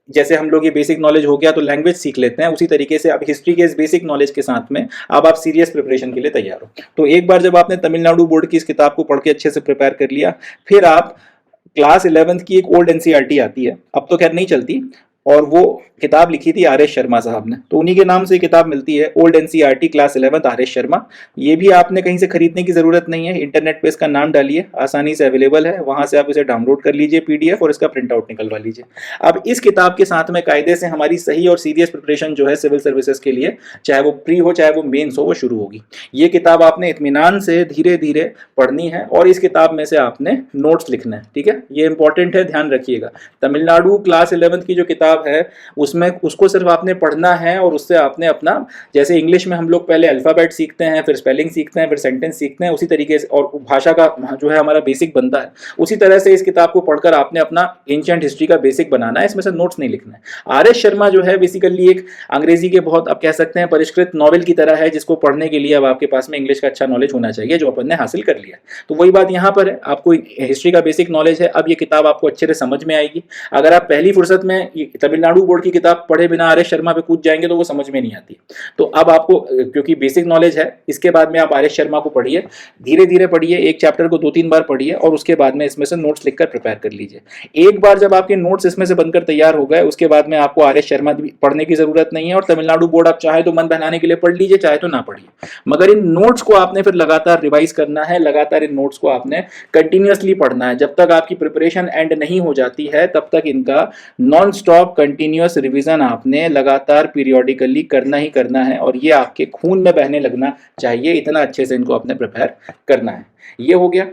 जैसे हम लोग ये बेसिक नॉलेज हो गया तो लैंग्वेज सीख लेते हैं, उसी तरीके से अब हिस्ट्री के इस बेसिक नॉलेज के साथ में अब आप सीरियस प्रिपरेशन के लिए तैयार हो। तो एक बार जब आपने तमिलनाडु बोर्ड की इस किताब को पढ़ के अच्छे से प्रिपेयर कर लिया, फिर आप क्लास 11th की एक ओल्ड एनसीईआरटी आती है, अब तो खैर नहीं चलती, और वो किताब लिखी थी आर एस शर्मा साहब ने, तो उन्हीं के नाम से किताब मिलती है, old NCERT class 11th R S Sharma. ये भी आपने कहीं से खरीदने की जरूरत नहीं है, इंटरनेट पे इसका नाम डालिए, आसानी से अवेलेबल है, वहां से आप इसे डाउनलोड कर लीजिए पीडीएफ और इसका प्रिंट आउट निकलवा लीजिए। अब इस किताब के साथ में कायदे से हमारी सही और सीरियस प्रिपरेशन जो है सिविल सर्विसेज के लिए, चाहे वो प्री हो चाहे वो मेन्स हो, वो शुरू होगी। ये किताब आपने इत्मीनान से धीरे धीरे पढ़नी है और इस किताब में से आपने नोट्स लिखना है, ठीक है, ये इंपॉर्टेंट है, ध्यान रखिएगा। तमिलनाडु क्लास 11th की जो किताब है उसमें उसको सिर्फ आपने पढ़ना है और उससे आपने अपना, जैसे इंग्लिश में हम लोग पहले अल्फाबेट सीखते हैं, फिर स्पेलिंग सीखते हैं, फिर सेंटेंस सीखते हैं, उसी तरीके से, और भाषा का जो है हमारा बेसिक बनता है, उसी तरह से इस किताब को पढ़कर आपने अपना एंशिएंट हिस्ट्री का बेसिक बनाना है, इसमें से नोट्स नहीं लिखना है। आर एस शर्मा जो है बेसिकली एक अंग्रेजी के बहुत, आप कह सकते हैं, परिष्कृत नॉवेल की तरह है, जिसको पढ़ने के लिए अब आपके पास में इंग्लिश का अच्छा नॉलेज होना चाहिए, जो अपन ने हासिल कर लिया। तो वही बात यहाँ पर है, आपको हिस्ट्री का बेसिक नॉलेज है, अब ये किताब आपको अच्छे से समझ में आएगी। अगर आप पहली फुर्सत में तमिलनाडु बोर्ड की किताब पढ़े बिना आर एस शर्मा पे कूद जाएंगे तो वो समझ में नहीं आती। तो अब आपको, क्योंकि बेसिक नॉलेज है, इसके बाद में आप आर एस शर्मा को पढ़िए, धीरे धीरे पढ़िए, एक चैप्टर को 2-3 बार पढ़िए और उसके बाद में इसमें से नोट्स लिखकर प्रिपेयर कर लीजिए। एक बार जब आपके नोट्स इसमें से बनकर तैयार हो गए, उसके बाद में आपको आर एस शर्मा पढ़ने की जरूरत नहीं है, और तमिलनाडु बोर्ड आप चाहे तो मन बहलाने के लिए पढ़ लीजिए, चाहे तो ना पढ़िए, मगर इन नोट्स को आपने फिर लगातार रिवाइज करना है, लगातार इन नोट्स को आपने कंटिन्यूअसली पढ़ना है। जब तक आपकी प्रिपरेशन एंड नहीं हो जाती है तब तक इनका नॉन स्टॉप कंटिन्यूअस रिवीजन आपने लगातार पीरियोडिकली करना ही करना है, और ये आपके खून में बहने लगना चाहिए, इतना अच्छे से इनको आपने प्रिपेयर करना है। ये हो गया।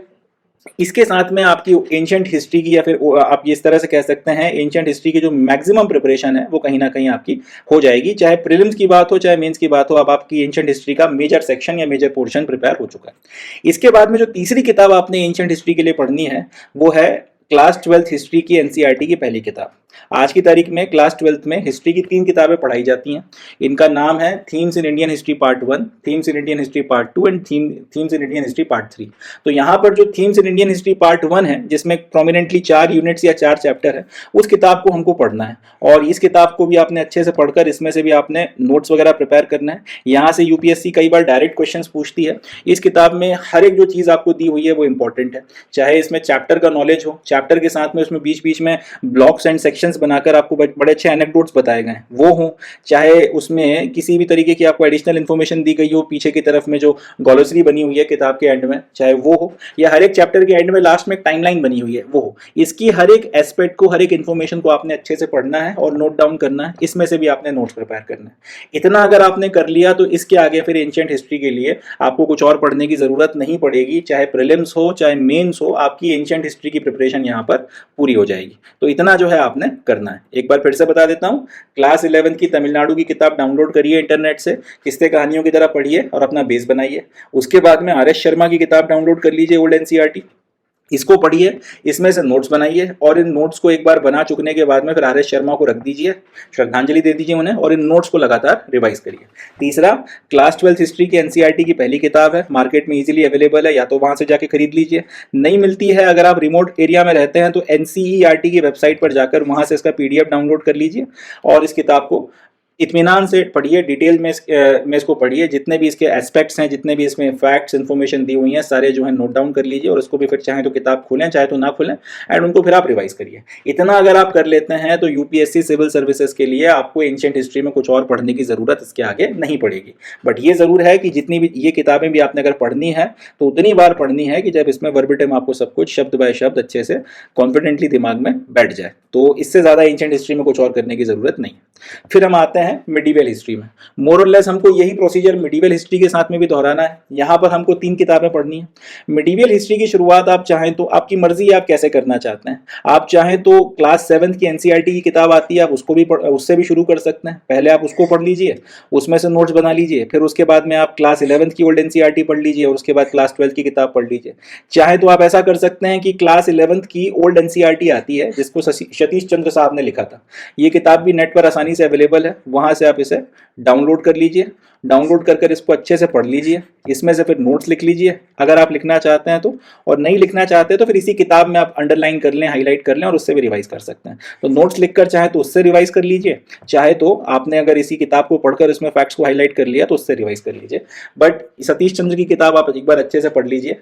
इसके साथ में आपकी एंशिएंट हिस्ट्री की, या फिर आप इस तरह से कह सकते हैं, एंशिएंट हिस्ट्री की जो मैक्सिमम प्रिपरेशन है वो कहीं ना कहीं आपकी हो जाएगी, चाहे प्रीलिम्स की बात हो चाहे मेंस की बात हो। अब आपकी एंशिएंट हिस्ट्री का मेजर सेक्शन या मेजर पोर्शन प्रिपेयर हो चुका है। इसके बाद में जो तीसरी किताब आपने एंशिएंट हिस्ट्री के लिए पढ़नी है वो है क्लास 12th हिस्ट्री की एनसीईआरटी की पहली किताब। आज की तारीख में क्लास 12th में हिस्ट्री की 3 किताबें पढ़ाई जाती हैं। इनका नाम है themes in Indian history part 1, themes in Indian history part 2 and themes in Indian history part 3। तो यहाँ पर जो themes in Indian history part 1 है, जिसमें प्रोमिनेंटली 4 यूनिट्स या 4 चैप्टर है, उस किताब को हमको पढ़ना है। और इस किताब को भी आपने अच्छे से पढ़कर इसमें से भी आपने नोट्स वगैरह प्रिपेयर करना है। यहाँ से यूपीएससी कई बार डायरेक्ट क्वेश्चंस पूछती है। इस किताब में हर एक जो चीज़ आपको दी हुई है वो इंपॉर्टेंट है, चाहे इसमें चैप्टर का नॉलेज हो, चैप्टर के साथ में उसमें बीच बीच में ब्लॉक्स एंड सेक्शंस बनाकर आपको बड़े अच्छे एनेक्डोट्स बताए गए हैं वो हो, चाहे उसमें किसी भी तरीके की आपको एडिशनल इन्फॉर्मेशन दी गई हो, पीछे की तरफ में जो ग्लोसरी बनी हुई है किताब के एंड में, चाहे वो हो, या हर एक चैप्टर के एंड में लास्ट में एक टाइमलाइन बनी हुई है वो हो। इसकी हर एक एस्पेक्ट को, हर एक इन्फॉर्मेशन को आपने अच्छे से पढ़ना है और नोट डाउन करना है। इसमें से भी आपने नोट्स प्रिपेयर करना है। इतना अगर आपने कर लिया तो इसके आगे फिर एंशिएंट हिस्ट्री के लिए आपको कुछ और पढ़ने की जरूरत नहीं पड़ेगी। चाहे प्रीलिम्स हो चाहे मेंस हो, आपकी एंशिएंट हिस्ट्री की प्रिपरेशन यहाँ पर पूरी हो जाएगी। तो इतना जो है आपने करना है। एक बार फिर से बता देता हूँ, क्लास 11 की तमिलनाडु की किताब डाउनलोड करिए इंटरनेट से, किस्से कहानियों की तरह पढ़िए और अपना बेस बनाइए। उसके बाद में आर एस शर्मा की किताब डाउनलोड कर लीजिए, ओल्ड एनसीईआरटी, इसको पढ़िए, इसमें से नोट्स बनाइए और इन नोट्स को एक बार बना चुकने के बाद में फिर आर एस शर्मा को रख दीजिए, श्रद्धांजलि दे दीजिए उन्हें, और इन नोट्स को लगातार रिवाइज करिए। तीसरा, क्लास 12 हिस्ट्री की एनसीईआरटी की पहली किताब है, मार्केट में इजीली अवेलेबल है, या तो वहां से जाके खरीद लीजिए। नहीं मिलती है, अगर आप रिमोट एरिया में रहते हैं तो एनसीईआरटी की वेबसाइट पर जाकर वहां से इसका पीडीएफ डाउनलोड कर लीजिए और इस किताब को इत्मीनान से पढ़िए, डिटेल में इसको पढ़िए। जितने भी इसके एस्पेक्ट्स हैं, जितने भी इसमें फैक्ट्स इन्फॉर्मेशन दी हुई हैं, सारे जो है नोट डाउन कर लीजिए और उसको भी फिर चाहे तो किताब खोलें चाहे तो ना खोलें, एंड उनको फिर आप रिवाइज करिए। इतना अगर आप कर लेते हैं तो यूपीएससी सिविल सर्विसेज के लिए आपको एंशिएंट हिस्ट्री में कुछ और पढ़ने की जरूरत इसके आगे नहीं पड़ेगी। बट ये जरूर है कि जितनी भी ये किताबें भी आपने अगर पढ़नी है तो उतनी बार पढ़नी है कि जब इसमें वर्बिटम आपको सब कुछ शब्द बाय शब्द अच्छे से कॉन्फिडेंटली दिमाग में बैठ जाए। तो इससे ज्यादा एंशिएंट हिस्ट्री में कुछ और करने की जरूरत नहीं। फिर हम आते हैं मिडिवल हिस्ट्री में। मोर और लेस हमको यही प्रोसीजर मिडिवल हिस्ट्री के साथ में भी दोहराना है। यहाँ पर हमको 3 किताबें पढ़नी है। मिडिवल हिस्ट्री की शुरुआत आप चाहें तो, आपकी मर्जी आप कैसे करना चाहते हैं। आप चाहें तो क्लास 7 की एनसीईआरटी की किताब आती है, आप उसको भी उससे भी शुरू कर सकते हैं। पहले आप उसको पढ़ लीजिए, उसमें से नोट्स बना लीजिए, फिर उसके बाद में आप क्लास 11 की ओल्ड एनसीईआरटी पढ़ लीजिए और उसके बाद क्लास 12 की किताब पढ़ लीजिए। चाहे तो आप ऐसा कर सकते हैं कि क्लास 11 की ओल्ड एनसीईआरटी आती है जिसको सतीश चंद्र साहब ने लिखा था, ये किताब भी नेट पर आसानी से अवेलेबल है, वहां से आप इसे डाउनलोड कर लीजिए। डाउनलोड कर इसको अच्छे से पढ़ लीजिए, इसमें से फिर नोट्स लिख लीजिए अगर आप लिखना चाहते हैं तो, और नहीं लिखना चाहते तो फिर इसी किताब में आप अंडरलाइन कर लें, हाईलाइट कर लें और उससे भी रिवाइज कर सकते हैं। तो नोट्स लिखकर चाहे तो उससे रिवाइज कर लीजिए, चाहे तो आपने अगर इसी किताब को पढ़कर इसमें फैक्ट्स को हाईलाइट कर लिया तो उससे रिवाइज कर लीजिए। बट सतीश चंद्र की किताब आप एक बार अच्छे से पढ़ लीजिए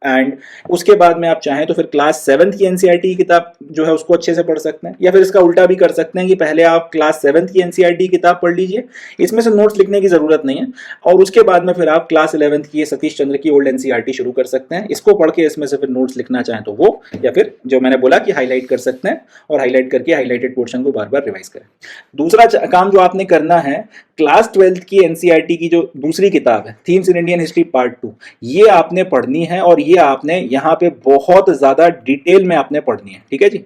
एंड उसके बाद में आप चाहें तो फिर क्लास 7 की एनसीईआरटी की किताब जो है उसको अच्छे से पढ़ सकते हैं, या फिर इसका उल्टा भी कर सकते हैं कि पहले आप क्लास 7 की एनसीईआरटी की किताब पढ़ लीजिए, इसमें से नोट्स लिखने की जरूरत नहीं है, और उसके बाद में फिर आप क्लास 11 की सतीश चंद्र की ओल्ड एनसीईआरटी शुरू कर सकते हैं। इसको पढ़ के इसमें से फिर नोट्स लिखना चाहें तो वो, या फिर जो मैंने बोला कि हाईलाइट कर सकते हैं और हाईलाइट करके हाईलाइटेड पोर्शन को बार बार रिवाइज करें। दूसरा काम जो आपने करना है, क्लास 12 की एनसीईआरटी की जो दूसरी किताब है themes in Indian history part 2, ये आपने पढ़नी है और ये आपने यहाँ पे बहुत ज्यादा डिटेल में आपने पढ़नी है। ठीक है जी।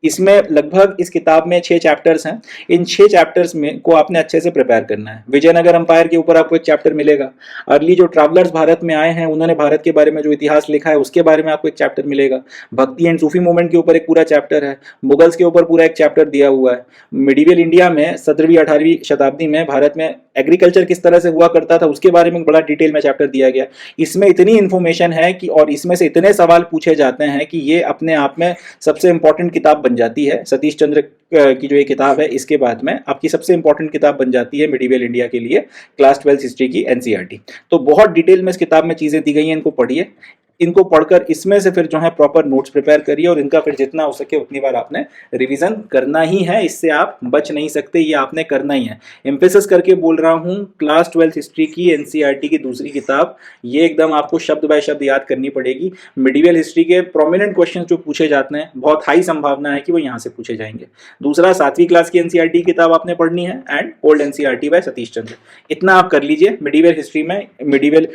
इसमें लगभग इस किताब में 6 चैप्टर्स हैं। इन 6 चैप्टर्स में को आपने अच्छे से प्रिपेयर करना है। विजयनगर अंपायर के ऊपर आपको एक चैप्टर मिलेगा। अर्ली जो ट्रैवलर्स भारत में आए हैं उन्होंने भारत के बारे में जो इतिहास लिखा है उसके बारे में आपको एक चैप्टर मिलेगा। भक्ति एंड सूफी मूवमेंट के ऊपर एक पूरा चैप्टर है। मुगल्स के ऊपर पूरा एक चैप्टर दिया हुआ है। मिडिवल इंडिया में 17वीं 18वीं शताब्दी में भारत में एग्रीकल्चर किस तरह से हुआ करता था उसके बारे में बड़ा डिटेल में चैप्टर दिया गया। इसमें इतनी इन्फॉर्मेशन है कि, और इसमें से इतने सवाल पूछे जाते हैं कि ये अपने आप में सबसे इंपॉर्टेंट किताब बन जाती है। सतीश चंद्र की जो ये किताब है इसके बाद में आपकी सबसे इंपॉर्टेंट किताब बन जाती है मिडिवल इंडिया के लिए क्लास 12 हिस्ट्री की एनसीईआरटी। तो बहुत डिटेल में इस किताब में चीजें दी गई हैं, इनको पढ़िए। इनको पढ़कर इसमें से फिर जो है प्रॉपर नोट्स प्रिपेयर करिए और इनका फिर जितना हो सके उतनी बार आपने रिवीजन करना ही है। इससे आप बच नहीं सकते, ये आपने करना ही है। एम्फेसिस करके बोल रहा हूँ, क्लास 12 हिस्ट्री की एनसीईआरटी की दूसरी किताब, ये एकदम आपको शब्द बाय शब्द याद करनी पड़ेगी। मिडिवल हिस्ट्री के प्रोमिनेंट क्वेश्चन जो पूछे जाते हैं बहुत हाई संभावना है कि वो यहाँ से पूछे जाएंगे। दूसरा, 7वीं क्लास की एनसीईआरटी किताब आपने पढ़नी है and old NCERT by Satish Chandra. इतना आप कर लीजिए। मिडिवल हिस्ट्री में मिडिवल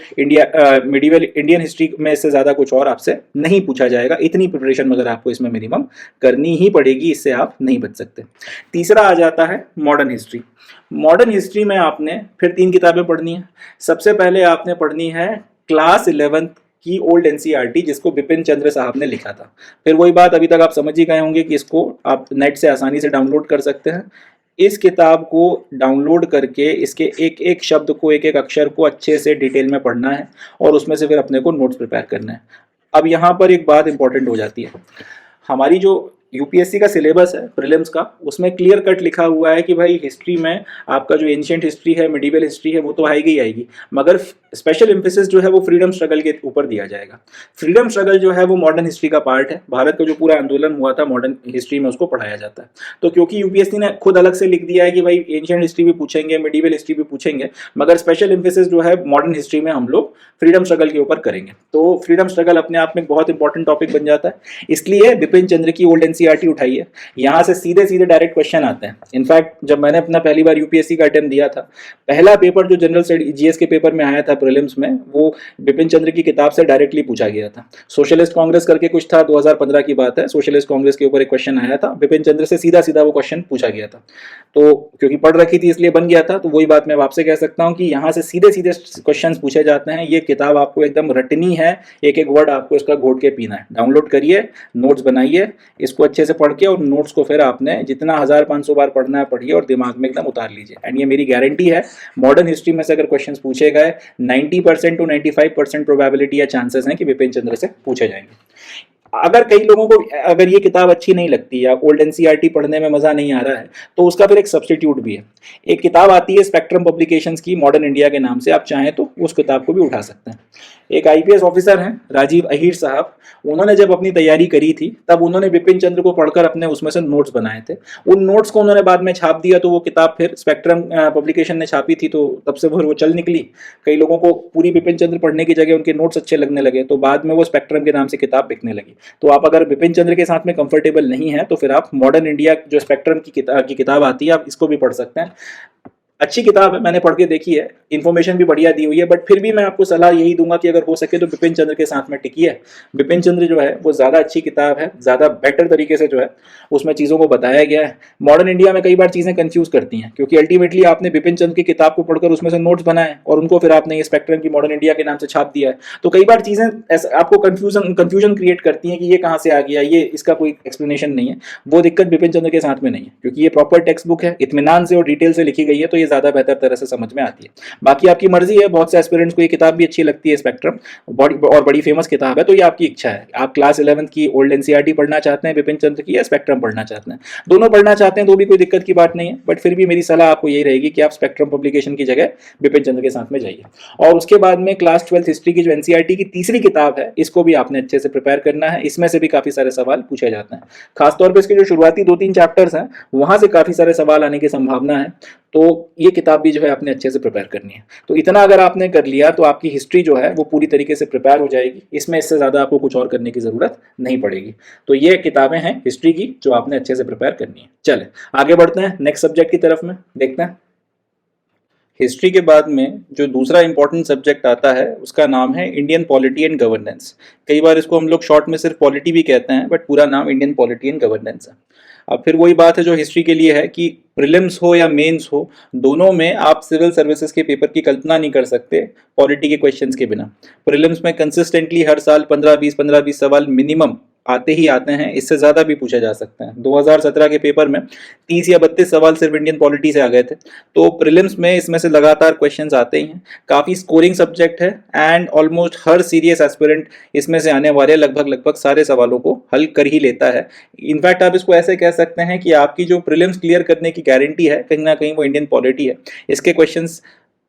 इंडियन हिस्ट्री में ज्यादा कुछ और आपसे नहीं पूछा जाएगा। इतनी प्रिपरेशन मगर आपको इसमें मिनिमम करनी ही पड़ेगी, इससे आप नहीं बच सकते। तीसरा आ जाता है मॉडर्न हिस्ट्री। मॉडर्न हिस्ट्री में आपने फिर 3 किताबें पढ़नी है। सबसे पहले आपने पढ़नी है क्लास 11 की ओल्ड एनसीईआरटी, जिसको बिपिन चंद्र साहब ने लिखा था। फिर वही बात, अभी तक आप समझ ही गए होंगे कि इसको आप नेट से आसानी से डाउनलोड कर सकते हैं। इस किताब को डाउनलोड करके इसके एक एक शब्द को, एक एक अक्षर को अच्छे से डिटेल में पढ़ना है और उसमें से फिर अपने को नोट्स प्रिपेयर करना है। अब यहाँ पर एक बात इंपॉर्टेंट हो जाती है, हमारी जो यूपीएससी का सिलेबस है प्रीलिम्स का, उसमें क्लियर कट लिखा हुआ है कि भाई हिस्ट्री में आपका जो एंशिएंट हिस्ट्री है, मिडिवल हिस्ट्री है, वो तो आएगी ही आएगी, मगर स्पेशल एम्फेसिस जो है वो फ्रीडम स्ट्रगल के ऊपर दिया जाएगा। फ्रीडम स्ट्रगल जो है वो मॉडर्न हिस्ट्री का पार्ट है, भारत का जो पूरा आंदोलन हुआ था मॉडर्न हिस्ट्री में उसको पढ़ाया जाता है। तो क्योंकि यूपीएससी ने खुद अलग से लिख दिया है कि भाई एंशिएंट हिस्ट्री भी पूछेंगे, मिडिवल हिस्ट्री भी पूछेंगे, मगर स्पेशल एम्फेसिस जो है मॉडर्न हिस्ट्री में हम लोग फ्रीडम स्ट्रगल के ऊपर करेंगे। तो फ्रीडम स्ट्रगल अपने आप में एक बहुत इंपॉर्टेंट टॉपिक बन जाता है। इसलिए बिपिन चंद्र की ओल्ड एनसीईआरटी उठाई है, यहाँ से सीधे सीधे डायरेक्ट क्वेश्चन आते हैं। इनफैक्ट जब मैंने अपना पहली बार यूपीएससी का अटेम्प्ट दिया था, पहला पेपर जो जनरल स्टडी जीएस के पेपर में आया था प्रीलिम्स में, वो बिपिन चंद्र की किताब से डायरेक्टली पूछा गया था। सोशलिस्ट कांग्रेस करके कुछ था, 2015 की बात है, सोशलिस्ट कांग्रेस के ऊपर एक क्वेश्चन आया था, बिपिन चंद्र से सीधा सीधा वो क्वेश्चन पूछा गया था। तो क्योंकि पढ़ रखी थी इसलिए बन गया था। तो वही बात मैं आपसे कह सकता हूँ कि यहाँ से सीधे सीधे क्वेश्चन पूछे जाते हैं। ये किताब आपको एकदम रटनी है, एक एक वर्ड आपको इसका घोट के पीना है। डाउनलोड करिए, नोट्स बनाइए, इसको अच्छे से पढ़ के, और नोट्स को फिर आपने जितना 1500 बार पढ़ना है पढ़िए और दिमाग में एकदम उतार लीजिए। एंड ये मेरी गारंटी है, मॉडर्न हिस्ट्री में से अगर क्वेश्चन पूछे गए 90% टू 95% प्रोबेबिलिटी या चांसेस हैं कि बिपिन चंद्र से पूछे जाएंगे। अगर कई लोगों को अगर ये किताब अच्छी नहीं लगती या ओल्ड एनसीईआरटी पढ़ने में मजा नहीं आ रहा है, तो उसका फिर एक सब्स्टिट्यूट भी है। एक किताब आती है स्पेक्ट्रम पब्लिकेशंस की, मॉडर्न इंडिया के नाम से, आप चाहें तो उस किताब को भी उठा सकते हैं। एक आईपीएस ऑफिसर हैं राजीव अहीर साहब, उन्होंने जब अपनी तैयारी करी थी तब उन्होंने बिपिन चंद्र को पढ़कर अपने उसमें से नोट्स बनाए थे। उन नोट्स को उन्होंने बाद में छाप दिया, तो वो किताब फिर स्पेक्ट्रम पब्लिकेशन ने छापी थी, तो तब से वो चल निकली। कई लोगों को पूरी बिपिन चंद्र पढ़ने की जगह उनके नोट्स अच्छे लगने लगे, तो बाद में वो स्पेक्ट्रम के नाम से किताब बिकने लगी। तो आप अगर बिपिन चंद्र के साथ में कंफर्टेबल नहीं है तो फिर आप मॉडर्न इंडिया जो स्पेक्ट्रम की किताब आती है, आप इसको भी पढ़ सकते हैं। अच्छी किताब है, मैंने पढ़ के देखी है, इन्फॉर्मेशन भी बढ़िया दी हुई है, बट फिर भी मैं आपको सलाह यही दूंगा कि अगर हो सके तो बिपिन चंद्र के साथ में टिकिए। बिपिन चंद्र जो है वो ज़्यादा अच्छी किताब है, ज़्यादा बेटर तरीके से जो है उसमें चीज़ों को बताया गया है। मॉडर्न इंडिया में कई बार चीज़ें कंफ्यूज करती हैं, क्योंकि अल्टीमेटली आपने बिपिन चंद्र की किताब को पढ़कर उसमें से नोट्स बनाए और उनको फिर आपने ये स्पेक्ट्रम की मॉडर्न इंडिया के नाम से छाप दिया है। तो कई बार चीज़ें ऐसा आपको कन्फ्यूजन क्रिएट करती हैं कि ये कहाँ से आ गया, ये इसका कोई एक्सप्लेनेशन नहीं है। वो दिक्कत बिपिन चंद्र के साथ में नहीं है, क्योंकि ये प्रॉपर टेक्स्ट बुक है, इत्मीनान से और डिटेल से लिखी गई है, तो ये ज़्यादा बेहतर तरह से समझ में आती है। बाकी आपकी मर्जी है, बहुत से एस्पिरेंट्स को ये किताब भी अच्छी लगती है स्पेक्ट्रम, बड़ी फेमस किताब है, तो ये आपकी इच्छा है। आप क्लास 11th की ओल्ड एनसीईआरटी पढ़ना चाहते हैं बिपिन चंद्र की, या स्पेक्ट्रम पढ़ना चाहते हैं, दोनों पढ़ना चाहते हैं तो भी कोई दिक्कत की बात नहीं है। बट फिर भी मेरी सलाह आपको यही रहेगी कि आप स्पेक्ट्रम पब्लिकेशन की जगह बिपिन चंद्र के साथ में जाइए। और उसके बाद में क्लास 12th हिस्ट्री की जो एनसीईआरटी की तीसरी किताब है, इसको भी आपने अच्छे से प्रिपेयर करना है। इसमें से भी काफी सारे सवाल पूछे जाते हैं, खासतौर पर इसके जो शुरुआती 2-3 चैप्टर्स हैं वहां से काफी सारे सवाल आने की संभावना है। तो ये किताब भी जो है आपने अच्छे से प्रिपेयर करनी है। तो इतना अगर आपने कर लिया तो आपकी हिस्ट्री जो है वो पूरी तरीके से प्रिपेयर हो जाएगी। इसमें इससे ज़्यादा आपको कुछ और करने की ज़रूरत नहीं पड़ेगी। तो ये किताबें हैं हिस्ट्री की जो आपने अच्छे से प्रिपेयर करनी है। चले आगे बढ़ते हैं नेक्स्ट सब्जेक्ट की तरफ में, देखते हैं। हिस्ट्री के बाद में जो दूसरा इंपॉर्टेंट सब्जेक्ट आता है उसका नाम है इंडियन पॉलिटी एंड गवर्नेंस। कई बार इसको हम लोग शॉर्ट में सिर्फ पॉलिटी भी कहते हैं, बट पूरा नाम इंडियन पॉलिटी एंड गवर्नेंस है। अब फिर वही बात है जो हिस्ट्री के लिए है कि प्रीलिम्स हो या मेंस हो, दोनों में आप सिविल सर्विसेज के पेपर की कल्पना नहीं कर सकते पॉलिटी के क्वेश्चंस के बिना। प्रीलिम्स में कंसिस्टेंटली हर साल 15-20 सवाल मिनिमम आते ही आते हैं, इससे ज़्यादा भी पूछे जा सकते हैं। 2017 के पेपर में 30 या 32 सवाल सिर्फ इंडियन पॉलिटी से आ गए थे। तो प्रीलिम्स में इसमें से लगातार क्वेश्चंस आते ही हैं। काफ़ी स्कोरिंग सब्जेक्ट है and almost her serious aspirant इसमें से आने वाले लगभग सारे सवालों को हल कर ही लेता है। इनफैक्ट आप इसको ऐसे कह सकते हैं कि आपकी जो प्रीलिम्स क्लियर करने की गारंटी है कहीं ना कहीं वो इंडियन पॉलिटी है। इसके क्वेश्चंस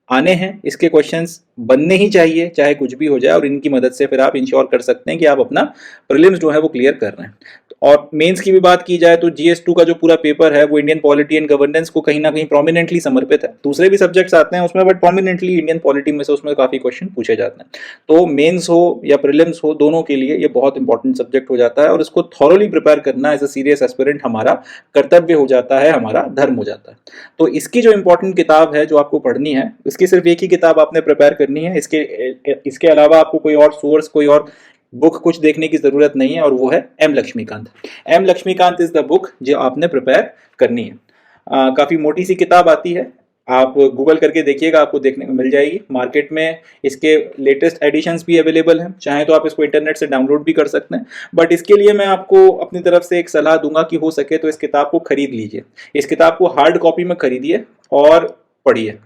आने हैं, इसके क्वेश्चंस बनने ही चाहिए चाहे कुछ भी हो जाए, और इनकी मदद से फिर आप इंश्योर कर सकते हैं कि आप अपना प्रीलिम्स जो है वो क्लियर कर रहे हैं। और मेंस की भी बात की जाए तो GS2 का जो पूरा पेपर है वो इंडियन पॉलिटी एंड गवर्नेंस को कहीं ना कहीं प्रोमिनेंटली समर्पित है। दूसरे भी सब्जेक्ट्स आते हैं उसमें, बट प्रोमिनेंटली इंडियन पॉलिटी में से उसमें काफ़ी क्वेश्चन पूछे जाते हैं। तो मेंस हो या प्रीलिम्स हो, दोनों के लिए ये बहुत इंपॉर्टेंट सब्जेक्ट हो जाता है और इसको थॉरोली प्रिपेयर करना एज अ सीरियस एस्पिरेंट हमारा कर्तव्य हो जाता है, हमारा धर्म हो जाता है। तो इसकी जो इंपॉर्टेंट किताब है जो आपको पढ़नी है, इसकी सिर्फ एक ही किताब आपने प्रिपेयर करनी है। इसके अलावा आपको कोई और सोर्स, कोई और बुक कुछ देखने की जरूरत नहीं है, और वो है M Laxmikanth. M Laxmikanth is the book जो आपने प्रिपेयर करनी है। काफी मोटी सी किताब आती है, आप गूगल करके देखिएगा, आपको देखने को मिल जाएगी। मार्केट में इसके लेटेस्ट एडिशंस भी अवेलेबल हैं, चाहे तो आप इसको इंटरनेट से डाउनलोड भी कर सकते हैं। बट इसके लिए मैं आपको अपनी तरफ से एक सलाह दूंगा कि हो सके तो इस किताब को खरीद लीजिए। इस किताब को हार्ड कॉपी में खरीदिए और पढ़िए।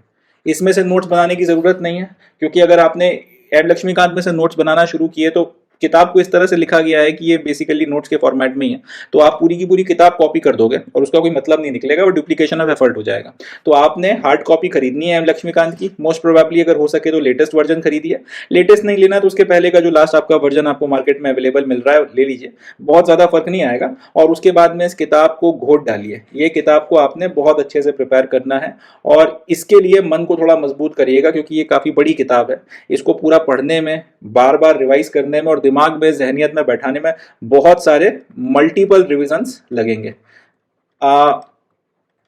इसमें से नोट्स बनाने की ज़रूरत नहीं है, क्योंकि अगर आपने एम लक्ष्मीकांत में से नोट्स बनाना शुरू किए तो किताब को इस तरह से लिखा गया है कि ये बेसिकली नोट्स के फॉर्मेट में ही है, तो आप पूरी की पूरी किताब कॉपी कर दोगे और उसका कोई मतलब नहीं निकलेगा, और डुप्लीकेशन ऑफ एफर्ट हो जाएगा। तो आपने हार्ड कॉपी खरीदनी है एम लक्ष्मीकांत की। मोस्ट प्रोबेबली अगर हो सके तो लेटेस्ट वर्जन खरीदिए। लेटेस्ट नहीं लेना तो उसके पहले का जो लास्ट आपका वर्जन आपको मार्केट में अवेलेबल मिल रहा है ले लीजिए, बहुत ज़्यादा फर्क नहीं आएगा। और उसके बाद में इस किताब को घोट डालिए। ये किताब को आपने बहुत अच्छे से प्रिपेयर करना है, और इसके लिए मन को थोड़ा मजबूत करिएगा, क्योंकि ये काफ़ी बड़ी किताब है। इसको पूरा पढ़ने में, बार बार रिवाइज करने में और दिमाग में, जहनियत में बैठाने में बहुत सारे मल्टीपल रिविजन्स लगेंगे।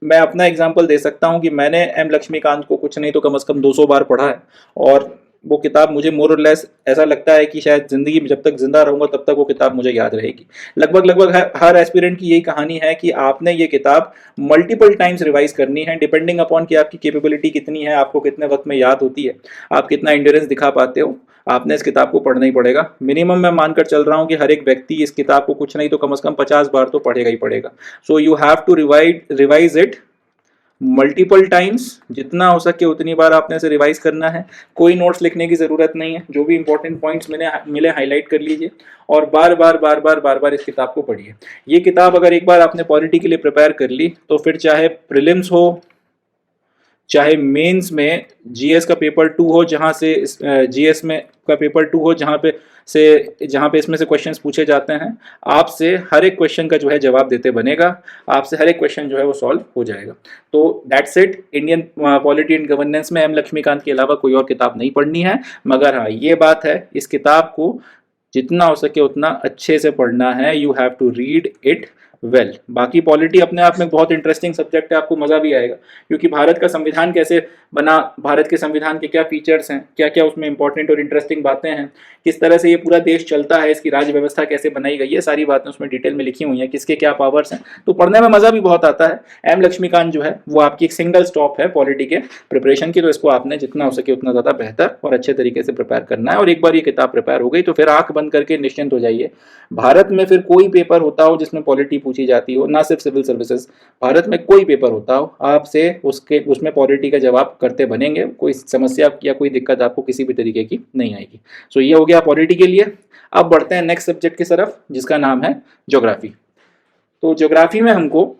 मैं अपना एग्जांपल दे सकता हूं कि मैंने एम लक्ष्मीकांत को कुछ नहीं तो कम से कम 200 बार पढ़ा है, और वो किताब मुझे मोर और लेस ऐसा लगता है कि शायद जिंदगी में जब तक जिंदा रहूंगा तब तक वो किताब मुझे याद रहेगी। लगभग लगभग हर एस्पिरेंट की यही कहानी है कि आपने ये किताब मल्टीपल टाइम्स रिवाइज करनी है, डिपेंडिंग अपॉन कि आपकी कैपेबिलिटी कितनी है, आपको कितने वक्त में याद होती है, आप कितना इंड्योरेंस दिखा पाते हो। आपने इस किताब को पढ़ना ही पड़ेगा। मिनिमम मैं मानकर चल रहा हूँ कि हर एक व्यक्ति इस किताब को कुछ नहीं तो कम से कम 50 बार तो पढ़ेगा ही पढ़ेगा। So you have to revise it multiple times. जितना हो सके उतनी बार आपने इसे रिवाइज करना है। कोई नोट्स लिखने की ज़रूरत नहीं है, जो भी इंपॉर्टेंट पॉइंट्स मिले हाईलाइट कर लीजिए, और बार बार बार बार बार बार इस किताब को पढ़िए। ये किताब अगर एक बार आपने पॉलिटी के लिए प्रिपेयर कर ली तो फिर चाहे प्रीलिम्स हो, चाहे मेंस में जीएस का पेपर 2 हो, जहाँ से जीएस में का पेपर 2 हो, जहाँ पे इसमें से क्वेश्चंस पूछे जाते हैं, आपसे हर एक क्वेश्चन का जो है जवाब देते बनेगा, आपसे हर एक क्वेश्चन जो है वो सॉल्व हो जाएगा। तो that's it. Indian polity and governance में एम लक्ष्मीकांत के अलावा कोई और किताब नहीं पढ़नी है। मगर हाँ, ये बात है, इस किताब को जितना हो सके उतना अच्छे से पढ़ना है। You have to read it well. बाकी पॉलिटी अपने आप में बहुत इंटरेस्टिंग सब्जेक्ट है, आपको मजा भी आएगा, क्योंकि भारत का संविधान कैसे बना, भारत के संविधान के क्या फीचर्स हैं, क्या क्या उसमें इंपॉर्टेंट और इंटरेस्टिंग बातें हैं, किस तरह से ये पूरा देश चलता है, इसकी राज्य व्यवस्था कैसे बनाई गई है, सारी बातें उसमें डिटेल में लिखी हुई हैं, किसके क्या पावर्स हैं। तो पढ़ने में मजा भी बहुत आता है। एम लक्ष्मीकांत जो है वो आपकी एक सिंगल स्टॉप है पॉलिटी के प्रिपरेशन की, तो इसको आपने जितना हो सके उतना ज़्यादा बेहतर और अच्छे तरीके से प्रिपेयर करना है। और एक बार ये किताब प्रिपेयर हो गई तो फिर आंख बंद करके निश्चिंत हो जाइए। भारत में फिर कोई पेपर होता हो जिसमें पॉलिटी पूछी जाती हो, ना सिर्फ सिविल सर्विसेज, भारत में कोई पेपर होता हो, आपसे उसमें पॉलिटी का जवाब करते बनेंगे। कोई समस्या या कोई दिक्कत आपको किसी भी तरीके की नहीं आएगी। सो ये हो गया पॉलिटी के लिए। अब बढ़ते हैं नेक्स्ट सब्जेक्ट की तरफ, जिसका नाम है ज्योग्राफी। तो ज्योग्राफी में हमको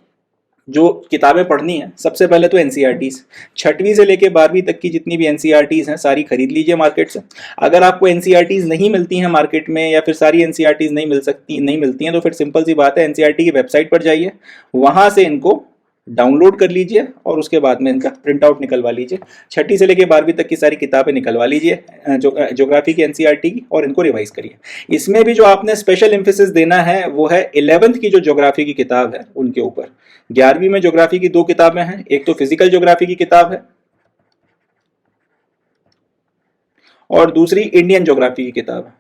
जो किताबें पढ़नी है, सबसे पहले तो एनसीईआरटीज़, 6वीं से लेके 12वीं तक की जितनी भी एनसीईआरटीज़ हैं सारी खरीद लीजिए मार्केट से। अगर आपको एनसीईआरटीज़ नहीं मिलती हैं मार्केट में, या फिर सारी एनसीईआरटीज़ नहीं मिलती हैं, तो फिर सिंपल सी बात है, एनसीईआरटी की वेबसाइट पर जाइए, वहाँ से इनको डाउनलोड कर लीजिए और उसके बाद में इनका प्रिंट आउट निकलवा लीजिए। 6वीं से लेकर 12वीं तक की सारी किताबें निकलवा लीजिए ज्योग्राफी की एनसीईआरटी की, और इनको रिवाइज करिए। इसमें भी जो आपने स्पेशल एम्फेसिस देना है वो है 11th की जो ज्योग्राफी की किताब है उनके ऊपर। 11वीं में ज्योग्राफी की 2 किताबें हैं, एक तो फिजिकल ज्योग्राफी की किताब है और दूसरी इंडियन ज्योग्राफी की किताब है।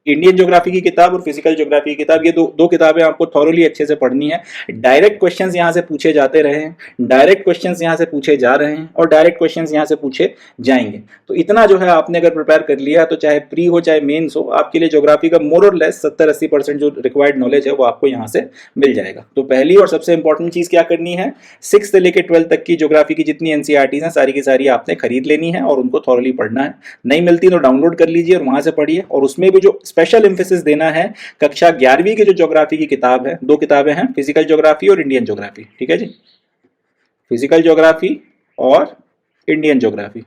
इंडियन ज्योग्राफी की किताब और फिजिकल ज्योग्राफी की किताब, ये दो किताबें आपको थॉरोली अच्छे से पढ़नी है। डायरेक्ट क्वेश्चंस यहाँ से पूछे जाते रहे हैं, डायरेक्ट क्वेश्चंस यहाँ से पूछे जा रहे हैं, और डायरेक्ट क्वेश्चंस यहाँ से पूछे जाएंगे। तो इतना जो है आपने अगर प्रिपेयर कर लिया तो चाहे प्री हो चाहे मेन्स हो, आपके लिए ज्योग्राफी का मोर और लेस 70-80% जो रिक्वायर्ड नॉलेज है वो आपको यहाँ से मिल जाएगा। तो पहली और सबसे इंपॉर्टेंट चीज़ क्या करनी है, 6th से लेकर 12th तक की ज्योग्राफी की जितनी एनसीईआरटीज़ हैं सारी की सारी आपने खरीद लेनी है और उनको थॉरोली पढ़ना है। नहीं मिलती तो डाउनलोड कर लीजिए और वहाँ से पढ़िए। और उसमें भी जो स्पेशल एम्फेसिस देना है, कक्षा 11वीं की जो ज्योग्राफी की किताब है, 2 किताबें हैं, फिजिकल ज्योग्राफी और इंडियन ज्योग्राफी। ठीक है जी, फिजिकल ज्योग्राफी और इंडियन ज्योग्राफी,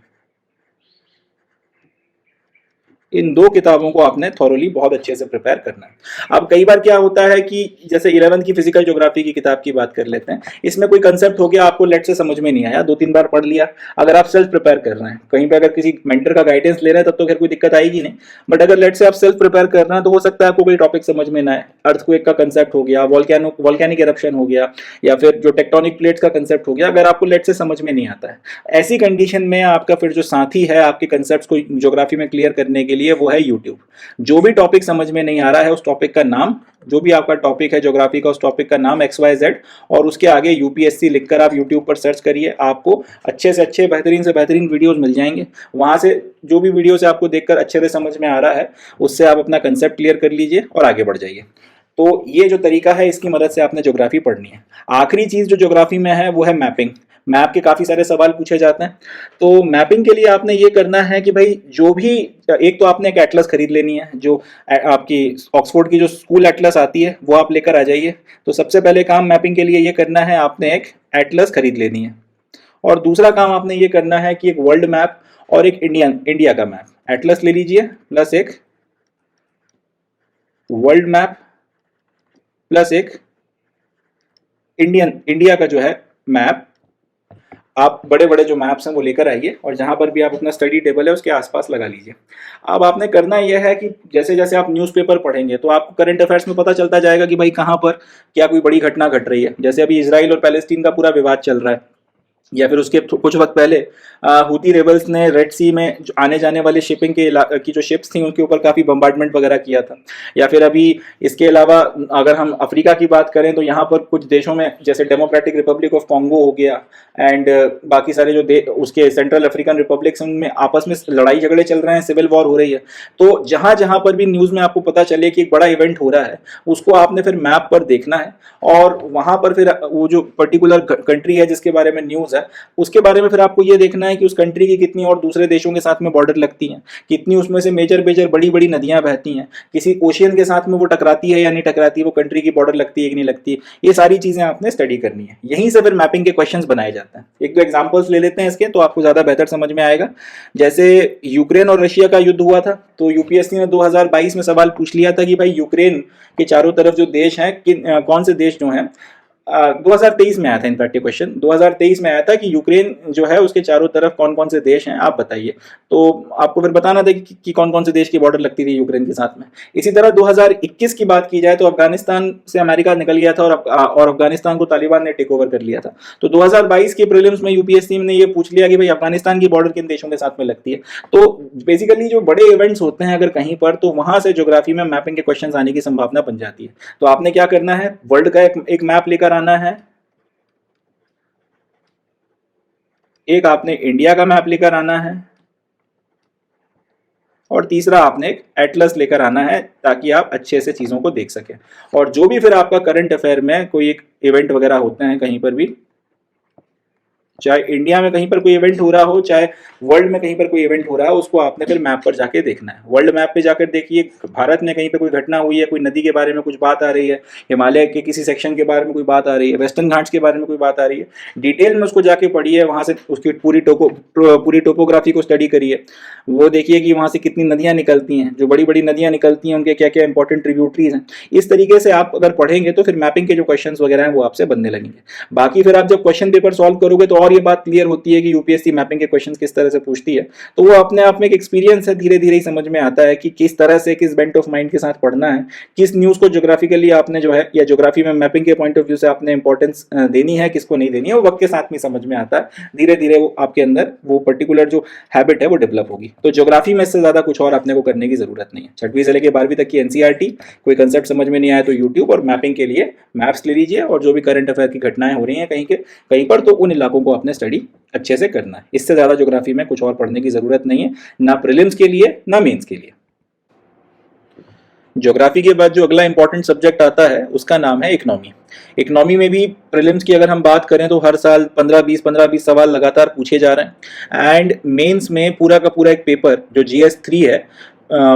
इन 2 किताबों को आपने थॉरोली बहुत अच्छे से प्रिपेयर करना है। अब कई बार क्या होता है कि जैसे 11th की फिजिकल ज्योग्राफी की किताब की बात कर लेते हैं, इसमें कोई कंसेप्ट हो गया, आपको लेट से समझ में नहीं आया, 2-3 बार पढ़ लिया। अगर आप सेल्फ प्रिपेयर कर रहे हैं, कहीं पे अगर किसी मेंटर का गाइडेंस ले रहे हैं तब तो खैर कोई दिक्कत आएगी नहीं, बट अगर लेट से आप सेल्फ प्रिपेयर कर रहे हैं तो हो सकता है आपको कोई टॉपिक समझ में ना आए। अर्थक्वेक का कंसेप्ट हो गया, वॉल्केनिक एरप्शन हो गया, या फिर जो टेक्टोनिक प्लेट्स का कंसेप्ट हो गया, अगर आपको लेट से समझ में नहीं आता है, ऐसी कंडीशन में आपका फिर जो साथी है आपके कंसेप्ट को ज्योग्राफी में क्लियर करने के लिए लिए वो है यूट्यूब। जो भी टॉपिक समझ में नहीं आ रहा है उस टॉपिक का नाम, जो भी आपका टॉपिक है ज्योग्राफी का, उस टॉपिक का नाम XYZ और उसके आगे यूपीएससी लिखकर आप यूट्यूब पर सर्च करिए, आपको अच्छे से अच्छे बेहतरीन से बेहतरीन वीडियोस मिल जाएंगे। वहां से जो भी वीडियो से आपको देखकर अच्छे से समझ में आ रहा है उससे आप अपना कंसेप्ट क्लियर कर लीजिए और आगे बढ़ जाइए। तो ये जो तरीका है इसकी मदद से आपने ज्योग्राफी पढ़नी है। आखिरी चीज जो ज्योग्राफी में है वो है मैपिंग। मैप के काफी सारे सवाल पूछे जाते हैं, तो मैपिंग के लिए आपने ये करना है कि भाई जो भी, एक तो आपने एक एटलस खरीद लेनी है, जो आपकी ऑक्सफोर्ड की जो स्कूल एटलस आती है वो आप लेकर आ जाइए। तो सबसे पहले काम मैपिंग के लिए ये करना है, आपने एक एटलस खरीद लेनी है। और दूसरा काम आपने ये करना है कि एक वर्ल्ड मैप और एक इंडिया का मैप, एटलस ले लीजिए प्लस एक वर्ल्ड मैप प्लस एक इंडिया का जो है मैप। आप बड़े बड़े जो मैप्स हैं वो लेकर आइए और जहां पर भी आप अपना स्टडी टेबल है उसके आसपास लगा लीजिए। अब आपने करना यह है कि जैसे जैसे आप न्यूज़पेपर पढ़ेंगे तो आपको करंट अफेयर्स में पता चलता जाएगा कि भाई कहां पर क्या कोई बड़ी घटना घट रही है। जैसे अभी इजराइल और पैलेस्टीन का पूरा विवाद चल रहा है, या फिर उसके कुछ वक्त पहले हूती रेबल्स ने रेड सी में जो आने जाने वाले शिपिंग की जो शिप्स थी उनके ऊपर काफ़ी बम्बार्डमेंट वगैरह किया था। या फिर अभी इसके अलावा अगर हम अफ्रीका की बात करें तो यहाँ पर कुछ देशों में जैसे डेमोक्रेटिक रिपब्लिक ऑफ कॉन्गो हो गया एंड बाकी सारे जो उसके सेंट्रल अफ्रीकन रिपब्लिक्स उनमें आपस में लड़ाई झगड़े चल रहे हैं, सिविल वॉर हो रही है। तो जहाँ जहाँ पर भी न्यूज़ में आपको पता चले कि एक बड़ा इवेंट हो रहा है उसको आपने फिर मैप पर देखना है और वहाँ पर फिर वो जो पर्टिकुलर कंट्री है जिसके बारे में न्यूज़ है उसके बारे में फिर आपको ये देखना है कि उस कंट्री की कितनी और दूसरे देशों के साथ में बॉर्डर लगती हैं, कितनी उसमें से मेजर मेजर बड़ी बड़ी नदियां बहती हैं, किसी ओशियन के साथ में वो टकराती है या नहीं टकराती, वो कंट्री की बॉर्डर लगती है कि नहीं लगती। ये सारी चीजें आपने स्टडी करनी है। यहीं से फिर मैपिंग के क्वेश्चंस बनाए जाते हैं। एक दो एग्जांपल्स ले लेते हैं इसके, तो आपको ज्यादा बेहतर समझ में आएगा। जैसे यूक्रेन और रशिया का युद्ध हुआ था तो यूपीएससी ने 2022 में सवाल पूछ लिया था कि भाई यूक्रेन के चारों तरफ जो देश हैं कौन से देश जो हैं 2023 में आया था। इनफैक्ट ये क्वेश्चन 2023 में आया था कि यूक्रेन जो है उसके चारों तरफ कौन कौन से देश हैं आप बताइए। तो आपको फिर बताना था कि कौन कौन से देश की बॉर्डर लगती थी यूक्रेन के साथ में। इसी तरह 2021 की बात की जाए तो अफगानिस्तान से अमेरिका निकल गया था और अफगानिस्तान को तालिबान ने टेक ओवर कर लिया था। तो 2022 के प्रीलिम्स में यूपीएससी ने ये पूछ लिया कि भाई अफगानिस्तान की बॉर्डर किन देशों के साथ में लगती है। तो बेसिकली जो बड़े इवेंट्स होते हैं अगर कहीं पर, तो वहां से ज्योग्राफी में मैपिंग के क्वेश्चन आने की संभावना बन जाती है। तो आपने क्या करना है, वर्ल्ड का एक मैप लेकर आना है, एक आपने इंडिया का मैप लेकर आना है और तीसरा आपने एक एटलस लेकर आना है ताकि आप अच्छे से चीजों को देख सकें। और जो भी फिर आपका करंट अफेयर में कोई एक इवेंट वगैरह होते हैं कहीं पर भी, चाहे इंडिया में कहीं पर कोई इवेंट हो रहा हो चाहे वर्ल्ड में कहीं पर कोई इवेंट हो रहा है, उसको आपने फिर मैप पर जाके देखना है। वर्ल्ड मैप पे जाकर देखिए भारत में कहीं पे कोई घटना हुई है, कोई नदी के बारे में कुछ बात आ रही है, हिमालय के किसी सेक्शन के बारे में कोई बात आ रही है, वेस्टर्न घाट्स के बारे में कोई बात आ रही है, डिटेल में उसको जाके पढ़िए, वहाँ से उसकी पूरी टोपोग्राफी को स्टडी करिए। वो देखिए कि वहाँ से कितनी नदियाँ निकलती हैं, जो बड़ी बड़ी नदियाँ निकलती हैं उनके क्या क्या इंपॉर्टेंट ट्रिब्यूटरीज हैं। इस तरीके से आप अगर पढ़ेंगे तो फिर मैपिंग के जो क्वेश्चन वगैरह हैं वो आपसे बनने लगेंगे। बाकी फिर आप जब क्वेश्चन पेपर सॉल्व करोगे तो और ये बात क्लियर होती है कि यूपीएससी मैपिंग के क्वेश्चंस किस तरह से पूछती है। तो वो अपने आप में एक एक्सपीरियंस है, धीरे धीरे ही समझ में आता है कि किस तरह से किस बेंट ऑफ माइंड के साथ पढ़ना है, किस न्यूज़ को ज्योग्राफिकली आपने जो है या ज्योग्राफी में मैपिंग के पॉइंट ऑफ व्यू से आपने इंपॉर्टेंस देनी है, किसको नहीं देनी है, वो वक्त के साथ में समझ में आता है। धीरे धीरे वो आपके अंदर वो पर्टिकुलर जो हैबिट है वो डेवलप होगी। तो ज्योग्राफी में इससे ज्यादा कुछ और आपने को करने की जरूरत नहीं है। 6वीं से लेकर 12वीं तक की एनसीईआरटी, कोई कंसेप्ट समझ में नहीं आया तो यूट्यूब, और मैपिंग के लिए मैप्स ले लीजिए, और जो भी करंट अफेयर की घटनाएं हो रही हैं कहीं पर तो उन इलाकों को आपने स्टडी अच्छे से करना है। इससे ज्यादा ज्योग्राफी में कुछ और पढ़ने की जरूरत नहीं है, ना प्रीलिम्स के लिए ना मेंस के लिए। ज्योग्राफी के बाद जो अगला इंपॉर्टेंट सब्जेक्ट आता है उसका नाम है इकोनॉमी। इकोनॉमी में भी प्रीलिम्स की अगर हम बात करें तो हर साल 15-20 सवाल लगातार पूछे जा रहे हैं, एंड मेंस में पूरा का पूरा एक पेपर जो GS3 है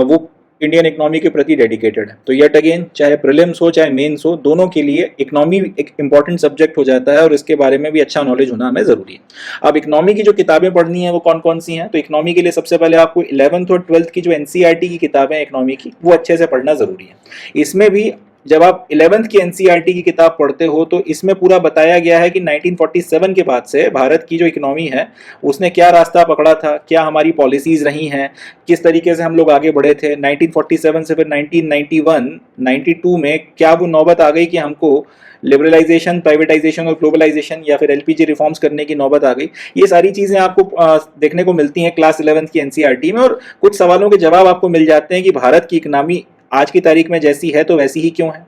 वो इंडियन इकोनॉमी के प्रति डेडिकेटेड है। तो येट अगेन चाहे प्रीलिम्स हो चाहे मेंस हो, दोनों के लिए इकोनॉमी एक इंपॉर्टेंट सब्जेक्ट हो जाता है और इसके बारे में भी अच्छा नॉलेज होना हमें जरूरी है। अब इकोनॉमी की जो किताबें पढ़नी है वो कौन कौन सी हैं, तो इकोनॉमी के लिए सबसे पहले आपको 11th और 12th की जो एनसीईआरटी की किताबें हैं इकोनॉमी की, वो अच्छे से पढ़ना जरूरी है। इसमें भी जब आप 11th की एनसीईआरटी की किताब पढ़ते हो तो इसमें पूरा बताया गया है कि 1947 के बाद से भारत की जो इकोनॉमी है उसने क्या रास्ता पकड़ा था, क्या हमारी पॉलिसीज रही हैं, किस तरीके से हम लोग आगे बढ़े थे। 1947 से फिर 1991-92 में क्या वो नौबत आ गई कि हमको लिबरलाइजेशन, प्राइवेटाइजेशन और ग्लोबलाइजेशन, या फिर एलपीजी रिफॉर्म्स करने की नौबत आ गई। ये सारी चीज़ें आपको देखने को मिलती हैं क्लास 11 की एनसीईआरटी में, और कुछ सवालों के जवाब आपको मिल जाते हैं कि भारत की इकनॉमी आज की तारीख में जैसी है तो वैसी ही क्यों है,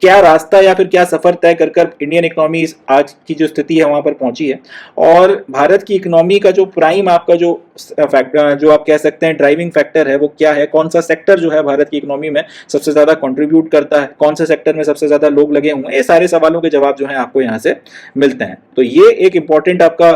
क्या रास्ता या फिर क्या सफर तय कर कर इंडियन इकोनॉमी आज की जो स्थिति है वहां पर पहुंची है, और भारत की इकोनॉमी का जो प्राइम आपका जो फैक्टर, जो आप कह सकते हैं ड्राइविंग फैक्टर है, वो क्या है, कौन सा सेक्टर जो है भारत की इकोनॉमी में सबसे ज्यादा कंट्रीब्यूट करता है, कौन से सेक्टर में सबसे ज्यादा लोग लगे हुए हैं, ये सारे सवालों के जवाब जो है आपको यहाँ से मिलते हैं। तो ये एक इंपॉर्टेंट आपका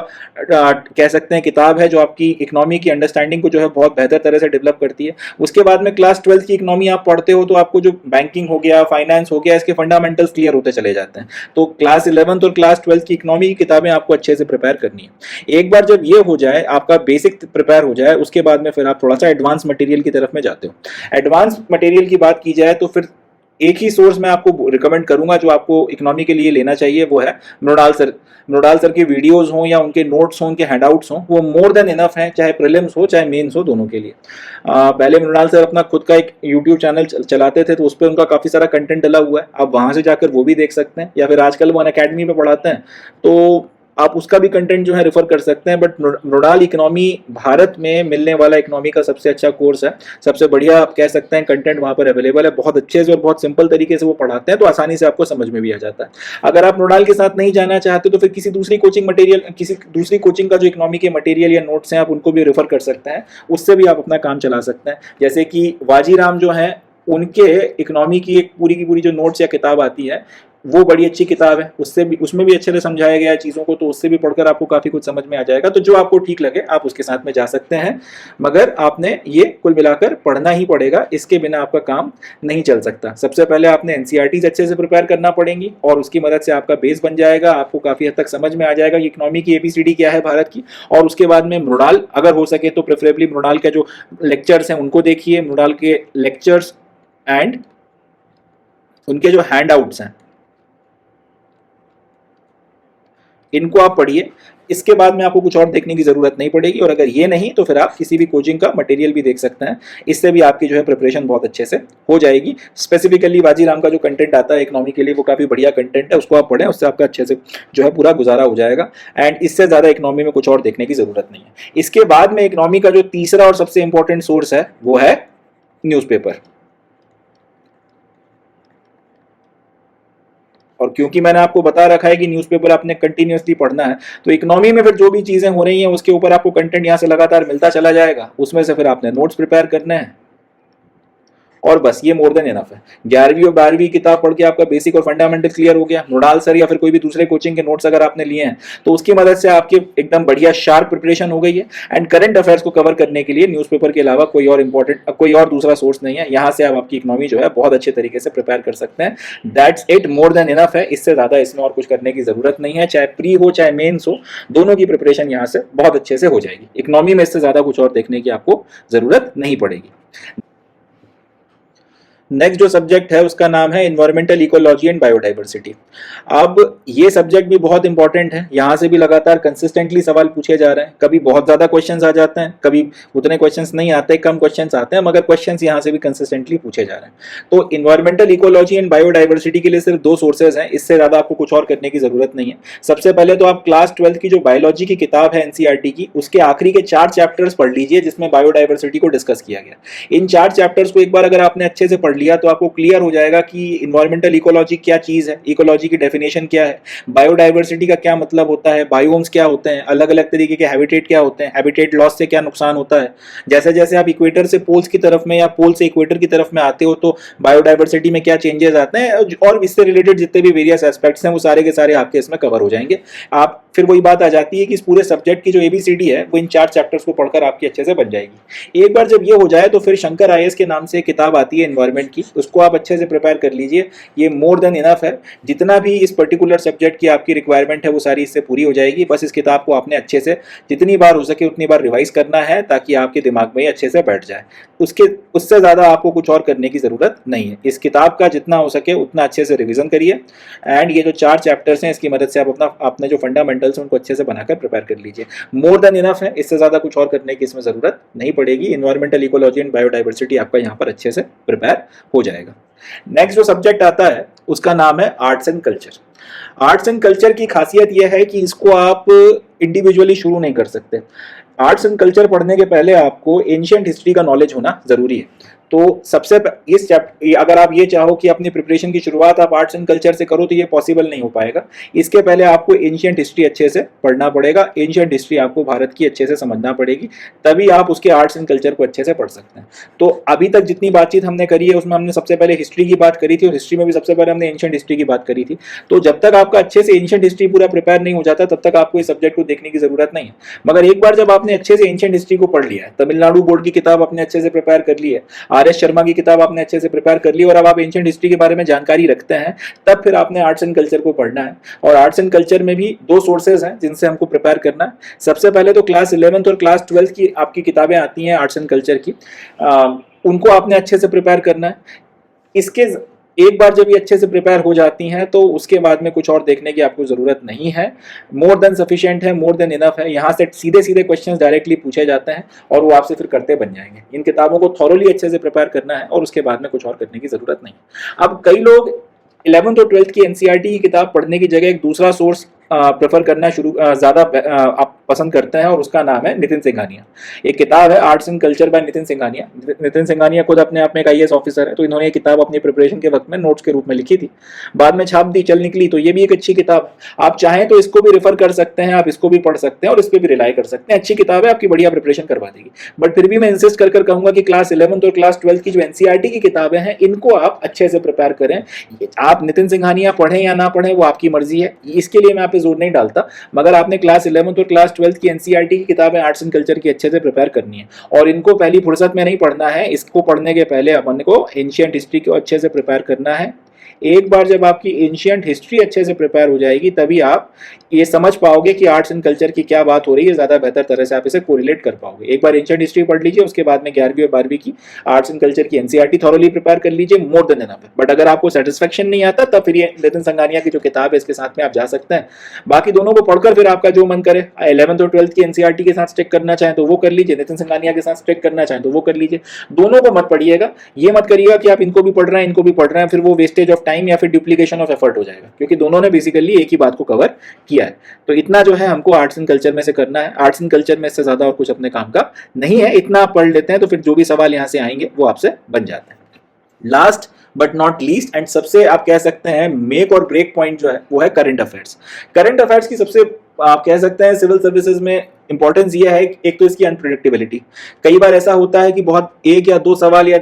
कह सकते हैं किताब है जो आपकी इकोनॉमी की अंडरस्टैंडिंग को जो है बहुत बेहतर तरह से डेवलप करती है। उसके बाद में क्लास 12 की इकोनॉमी आप पढ़ते हो तो आपको जो बैंकिंग हो गया, फाइनेंस हो गया, इसके फंडामेंटल्स क्लियर होते चले जाते हैं। तो क्लास 11 और क्लास 12 की इकोनॉमी की किताबें आपको अच्छे से प्रिपेयर करनी है। एक बार जब ये हो जाए, आपका बेसिक प्रिपेयर हो जाए, उसके बाद में फिर आप थोड़ा सा एडवांस मटेरियल की तरफ में जाते हो। एडवांस मटेरियल की बात की जाए तो फिर एक ही सोर्स मैं आपको रिकमेंड करूंगा जो आपको इकोनॉमी के लिए लेना चाहिए, वो है मृणाल सर। मृणाल सर के वीडियोस हों या उनके नोट्स हों, उनके हैंडआउट्स हों, वो मोर देन इनफ हैं, चाहे प्रीलिम्स हो चाहे मेंस हो, दोनों के लिए। पहले मृणाल सर अपना खुद का एक यूट्यूब चैनल चलाते थे, तो उस पर उनका काफ़ी सारा कंटेंट डला हुआ है, आप वहाँ से जाकर वो भी देख सकते हैं, या फिर आजकल वो अनअकैडमी पे पढ़ाते हैं तो आप उसका भी कंटेंट जो है रेफर कर सकते हैं। बट मृणाल इकोनॉमी भारत में मिलने वाला इकोनॉमी का सबसे अच्छा कोर्स है, सबसे बढ़िया आप कह सकते हैं कंटेंट वहाँ पर अवेलेबल है, बहुत अच्छे से और बहुत सिंपल तरीके से वो पढ़ाते हैं, तो आसानी से आपको समझ में भी आ जाता है। अगर आप मृणाल के साथ नहीं जाना चाहते तो फिर किसी दूसरी कोचिंग मटेरियल, किसी दूसरी कोचिंग का जो इकोनॉमी के मटेरियल या नोट्स हैं, आप उनको भी रेफर कर सकते हैं, उससे भी आप अपना काम चला सकते हैं। जैसे कि वाजीराम जो है, उनके इकोनॉमी की एक पूरी की पूरी जो नोट्स या किताब आती है, वो बड़ी अच्छी किताब है, उससे भी, उसमें भी अच्छे से समझाया गया है चीज़ों को, तो उससे भी पढ़कर आपको काफ़ी कुछ समझ में आ जाएगा। तो जो आपको ठीक लगे आप उसके साथ में जा सकते हैं, मगर आपने ये कुल मिलाकर पढ़ना ही पड़ेगा, इसके बिना आपका काम नहीं चल सकता। सबसे पहले आपने एनसीईआरटीज अच्छे से प्रिपेयर करना पड़ेंगी, और उसकी मदद से आपका बेस बन जाएगा, आपको काफ़ी हद तक समझ में आ जाएगा कि इकोनॉमी की एबीसीडी क्या है भारत की। और उसके बाद में मृणाल, अगर हो सके तो प्रेफरेबली मृणाल के जो लेक्चर्स हैं उनको देखिए, मृणाल के लेक्चर्स एंड उनके जो हैंडआउट्स हैं इनको आप पढ़िए। इसके बाद में आपको कुछ और देखने की जरूरत नहीं पड़ेगी, और अगर ये नहीं तो फिर आप किसी भी कोचिंग का मटेरियल भी देख सकते हैं, इससे भी आपकी जो है प्रिपरेशन बहुत अच्छे से हो जाएगी। स्पेसिफिकली वाजीराम का जो कंटेंट आता है इकोनॉमी के लिए, वो काफ़ी बढ़िया कंटेंट है, उसको आप पढ़ें, उससे आपका अच्छे से जो है पूरा गुजारा हो जाएगा। एंड इससे ज़्यादा इकोनॉमी में कुछ और देखने की ज़रूरत नहीं है। इसके बाद में इकोनॉमी का जो तीसरा और सबसे इंपॉर्टेंट सोर्स है वो है न्यूज़पेपर। और क्योंकि मैंने आपको बता रखा है कि न्यूज़पेपर आपने कंटिन्यूसली पढ़ना है, तो इकोनॉमी में फिर जो भी चीज़ें हो रही हैं उसके ऊपर आपको कंटेंट यहाँ से लगातार मिलता चला जाएगा, उसमें से फिर आपने नोट्स प्रिपेयर करने हैं, और बस ये मोर देन इनफ है। 11वीं और 12वीं किताब पढ़ के आपका बेसिक और फंडामेंटल क्लियर हो गया। मृणाल सर या फिर कोई भी दूसरे कोचिंग के नोट्स अगर आपने लिए हैं तो उसकी मदद से आपकी एकदम बढ़िया शार्प प्रिपरेशन हो गई है। एंड करंट अफेयर्स को कवर करने के लिए न्यूज़पेपर के अलावा कोई और इंपॉर्टेंट, कोई और दूसरा सोर्स नहीं है, यहाँ से आप आपकी इकोनॉमी जो है बहुत अच्छे तरीके से प्रिपेयर कर सकते हैं। That's it, more than enough है, इससे ज़्यादा इसमें और कुछ करने की जरूरत नहीं है। चाहे प्री हो चाहे मेन्स हो, दोनों की प्रिपरेशन यहाँ से बहुत अच्छे से हो जाएगी। इकोनॉमी में इससे ज़्यादा कुछ और देखने की आपको जरूरत नहीं पड़ेगी। नेक्स्ट जो सब्जेक्ट है उसका नाम है इन्वायरमेंटल इकोलॉजी एंड बायोडाइवर्सिटी। अब ये सब्जेक्ट भी बहुत इंपॉर्टेंट है, यहाँ से भी लगातार कंसिस्टेंटली सवाल पूछे जा रहे हैं। कभी बहुत ज़्यादा क्वेश्चंस आ जाते हैं, कभी उतने क्वेश्चंस नहीं आते, कम क्वेश्चंस आते हैं, मगर क्वेश्चंस यहाँ से भी कंसिस्टेंटली पूछे जा रहे हैं। तो इन्वायरमेंटल इकोलॉजी एंड बायोडाइवर्सिटी के लिए सिर्फ 2 सोर्सेज हैं, इससे ज़्यादा आपको कुछ और करने की ज़रूरत नहीं है। सबसे पहले तो आप क्लास 12 की जो बायोलॉजी की किताब है एनसीईआरटी की, उसके आखिरी के 4 चैप्टर्स पढ़ लीजिए जिसमें बायोडाइवर्सिटी को डिस्कस किया गया। इन 4 चैप्टर्स को एक बार अगर आपने अच्छे से लिया तो आपको क्लियर हो जाएगा कि इन्वायरमेंटल इकोलॉजी क्या चीज है, इकोलॉजी की डेफिनेशन क्या है, बायोडाइवर्सिटी का क्या मतलब होता है, बायोम्स क्या होते हैं, अलग अलग तरीके के हैबिटेट क्या होते हैं, हैबिटेट लॉस से क्या नुकसान होता है। जैसे जैसे आप इक्वेटर से पोल्स की तरफ में या पोल से इक्वेटर की तरफ में आते हो तो बायोडाइवर्सिटी में क्या चेंजेस आते हैं, और इससे रिलेटेड जितने भी वेरियस एस्पेक्ट्स हैं वो सारे के सारे आपके इसमें कवर हो जाएंगे। आप फिर वही बात आ जाती है कि इस पूरे सब्जेक्ट की जो एबीसीडी है वो इन 4 चैप्टर्स को पढ़कर आपकी अच्छे से बन जाएगी। एक बार जब ये हो जाए तो फिर शंकर आईएएस के नाम से किताब आती है एनवायरमेंट की, उसको आप अच्छे से प्रिपेयर कर लीजिए। ये मोर देन इनफ है, जितना भी इस पर्टिकुलर सब्जेक्ट की आपकी रिक्वायरमेंट है वो सारी इससे पूरी हो जाएगी। बस इस किताब को आपने अच्छे से जितनी बार हो सके उतनी बार रिवाइज करना है ताकि आपके दिमाग में अच्छे से बैठ जाए। उससे ज़्यादा आपको कुछ और करने की ज़रूरत नहीं है। इस किताब का जितना हो सके उतना अच्छे से रिविजन करिए, एंड ये जो 4 चैप्टर्स हैं इसकी मदद से आप अपने जो फंडामेंटल्स हैं उनको अच्छे से बनाकर प्रिपेयर कर लीजिए। मोर देन इनफ है, इससे ज़्यादा कुछ और करने की इसमें ज़रूरत नहीं पड़ेगी। इन्वायरमेंटल इकोलॉजी एंड बायोडाइवर्सिटी आपका यहाँ पर अच्छे से प्रिपेयर हो जाएगा। नेक्स्ट जो सब्जेक्ट आता है उसका नाम है arts and culture. Arts and culture की खासियत यह है कि इसको आप इंडिविजुअली शुरू नहीं कर सकते। आर्ट्स एंड कल्चर पढ़ने के पहले आपको एंशिएंट हिस्ट्री का नॉलेज होना जरूरी है। तो इस चैप्टर अगर आप ये चाहो कि अपनी प्रिपरेशन की शुरुआत आप आर्ट्स एंड कल्चर से करो तो ये पॉसिबल नहीं हो पाएगा। इसके पहले आपको एंशिएंट हिस्ट्री अच्छे से पढ़ना पड़ेगा, एंशिएंट हिस्ट्री आपको भारत की अच्छे से समझना पड़ेगी, तभी आप उसके आर्ट्स एंड कल्चर को अच्छे से पढ़ सकते हैं। तो अभी तक जितनी बातचीत हमने करी है उसमें हमने सबसे पहले हिस्ट्री की बात करी थी और हिस्ट्री में भी सबसे पहले हमने एंशिएंट हिस्ट्री की बात करी थी। तो जब तक आपका अच्छे से एंशिएंट हिस्ट्री पूरा प्रिपेयर नहीं हो जाता तब तक आपको इस सब्जेक्ट को देखने की जरूरत नहीं है। मगर एक बार जब आपने अच्छे से एंशिएंट हिस्ट्री को पढ़ लिया है, तमिलनाडु बोर्ड की किताब आपने अच्छे से प्रिपेयर कर ली है, RS शर्मा की किताब आपने अच्छे से प्रिपेयर कर ली और अब आप एंशिएंट हिस्ट्री के बारे में जानकारी रखते हैं, तब फिर आपने आर्ट्स एंड कल्चर को पढ़ना है। और आर्ट्स एंड कल्चर में भी दो सोर्सेज हैं जिनसे हमको प्रिपेयर करना है। सबसे पहले तो क्लास 11th और क्लास 12th की आपकी किताबें आती हैं आर्ट्स एंड कल्चर की, उनको आपने अच्छे से प्रिपेयर करना है। इसके एक बार जब ये अच्छे से प्रिपेयर हो जाती हैं तो उसके बाद में कुछ और देखने की आपको ज़रूरत नहीं है। मोर देन सफिशिएंट है, मोर देन इनफ है। यहाँ से सीधे सीधे क्वेश्चंस डायरेक्टली पूछे जाते हैं और वो आपसे फिर करते बन जाएंगे। इन किताबों को थॉरोली अच्छे से प्रिपेयर करना है और उसके बाद में कुछ और करने की ज़रूरत नहीं। अब कई लोग 11th और 12th की NCERT की किताब पढ़ने की जगह एक दूसरा सोर्स प्रेफर करना ज़्यादा आप पसंद करते हैं और उसका नाम है नितिन सिंघानिया। एक किताब है arts and culture by Nitin Singhania. Nitin Singhania खुद अपने आप में एक IAS ऑफिसर है, तो इन्होंने ये किताब अपनी प्रिपरेशन के वक्त में नोट्स के रूप में लिखी थी, बाद में छाप दी, चल निकली। तो ये भी एक अच्छी किताब, आप चाहें तो इसको भी रेफर कर सकते हैं, आप इसको भी पढ़ सकते हैं और इस पर भी रिलाई कर सकते हैं। अच्छी किताब है, आपकी बढ़िया प्रिपरेशन करवा देगी। बट फिर भी मैं इंसिस्ट कर कहूंगा कि क्लास 11th और क्लास 12th की जो NCERT की किताबें हैं इनको आप अच्छे से प्रिपेयर करें। आप नितिन सिंघानिया पढ़ें या ना पढ़ें वो आपकी मर्जी है, इसके लिए मैं आप पे जोर नहीं डालता, मगर आपने क्लास 11th और क्लास 12th की NCERT की किताबें आर्ट्स एंड कल्चर की अच्छे से प्रिपेयर करनी है। और इनको पहली फुर्सत में नहीं पढ़ना है, इसको पढ़ने के पहले अपन को एंशिएंट हिस्ट्री को अच्छे से प्रिपेयर करना है। एक बार जब आपकी एंशिएंट हिस्ट्री अच्छे से प्रिपेयर हो जाएगी तभी आप ये समझ पाओगे कि आर्ट्स एंड कल्चर की क्या बात हो रही है, ज़्यादा बेहतर तरह से आप इसे कोरिलेट कर पाओगे। एक बार एंशिएंट हिस्ट्री पढ़ लीजिए, उसके बाद में 11वीं और 12वीं की आर्ट्स एंड कल्चर की NCERT थॉरोली प्रिपेयर कर लीजिए, मोर देन इनफ है। बट अगर आपको सेटिस्फेक्शन नहीं आता तब फिर ये नितिन सिंघानिया की जो किताब है इसके साथ में आप जा सकते हैं। बाकी दोनों को पढ़कर फिर आपका जो मन करे, 11th और 12th की NCERT के साथ स्टिक करना चाहें तो वो कर लीजिए, नितिन सिंघानिया के साथ स्टिक करना चाहें तो वो कर लीजिए। दोनों को मत पढ़िएगा, ये मत करिएगा कि आप इनको भी पढ़ रहे हैं इनको भी पढ़ रहे हैं, फिर वो वेस्टेज ऑफ टाइम या फिर डुप्लीकेशन ऑफ एफर्ट हो जाएगा, क्योंकि दोनों ने बेसिकली एक ही बात को कवर किया है। तो इतना जो है हमको आर्ट्स एंड कल्चर में से करना है। आर्ट्स एंड कल्चर में इससे ज्यादा और कुछ अपने काम का नहीं है, इतना आप पढ़ लेते हैं तो फिर जो भी सवाल यहाँ से आएंगे वो आपसे बन जाते हैं। Last but not least and सबसे आप कह सकते हैं मेक और ब्रेक पॉइंट जो है वो है करंट अफेयर्स। करंट अफेयर्स की सबसे आप कह सकते हैं सिविल सर्विसेज में इंपॉर्टेंस ये है, एक तो इसकी अनप्रेडिक्टेबिलिटी। कई बार ऐसा होता है कि बहुत एक या दो सवाल या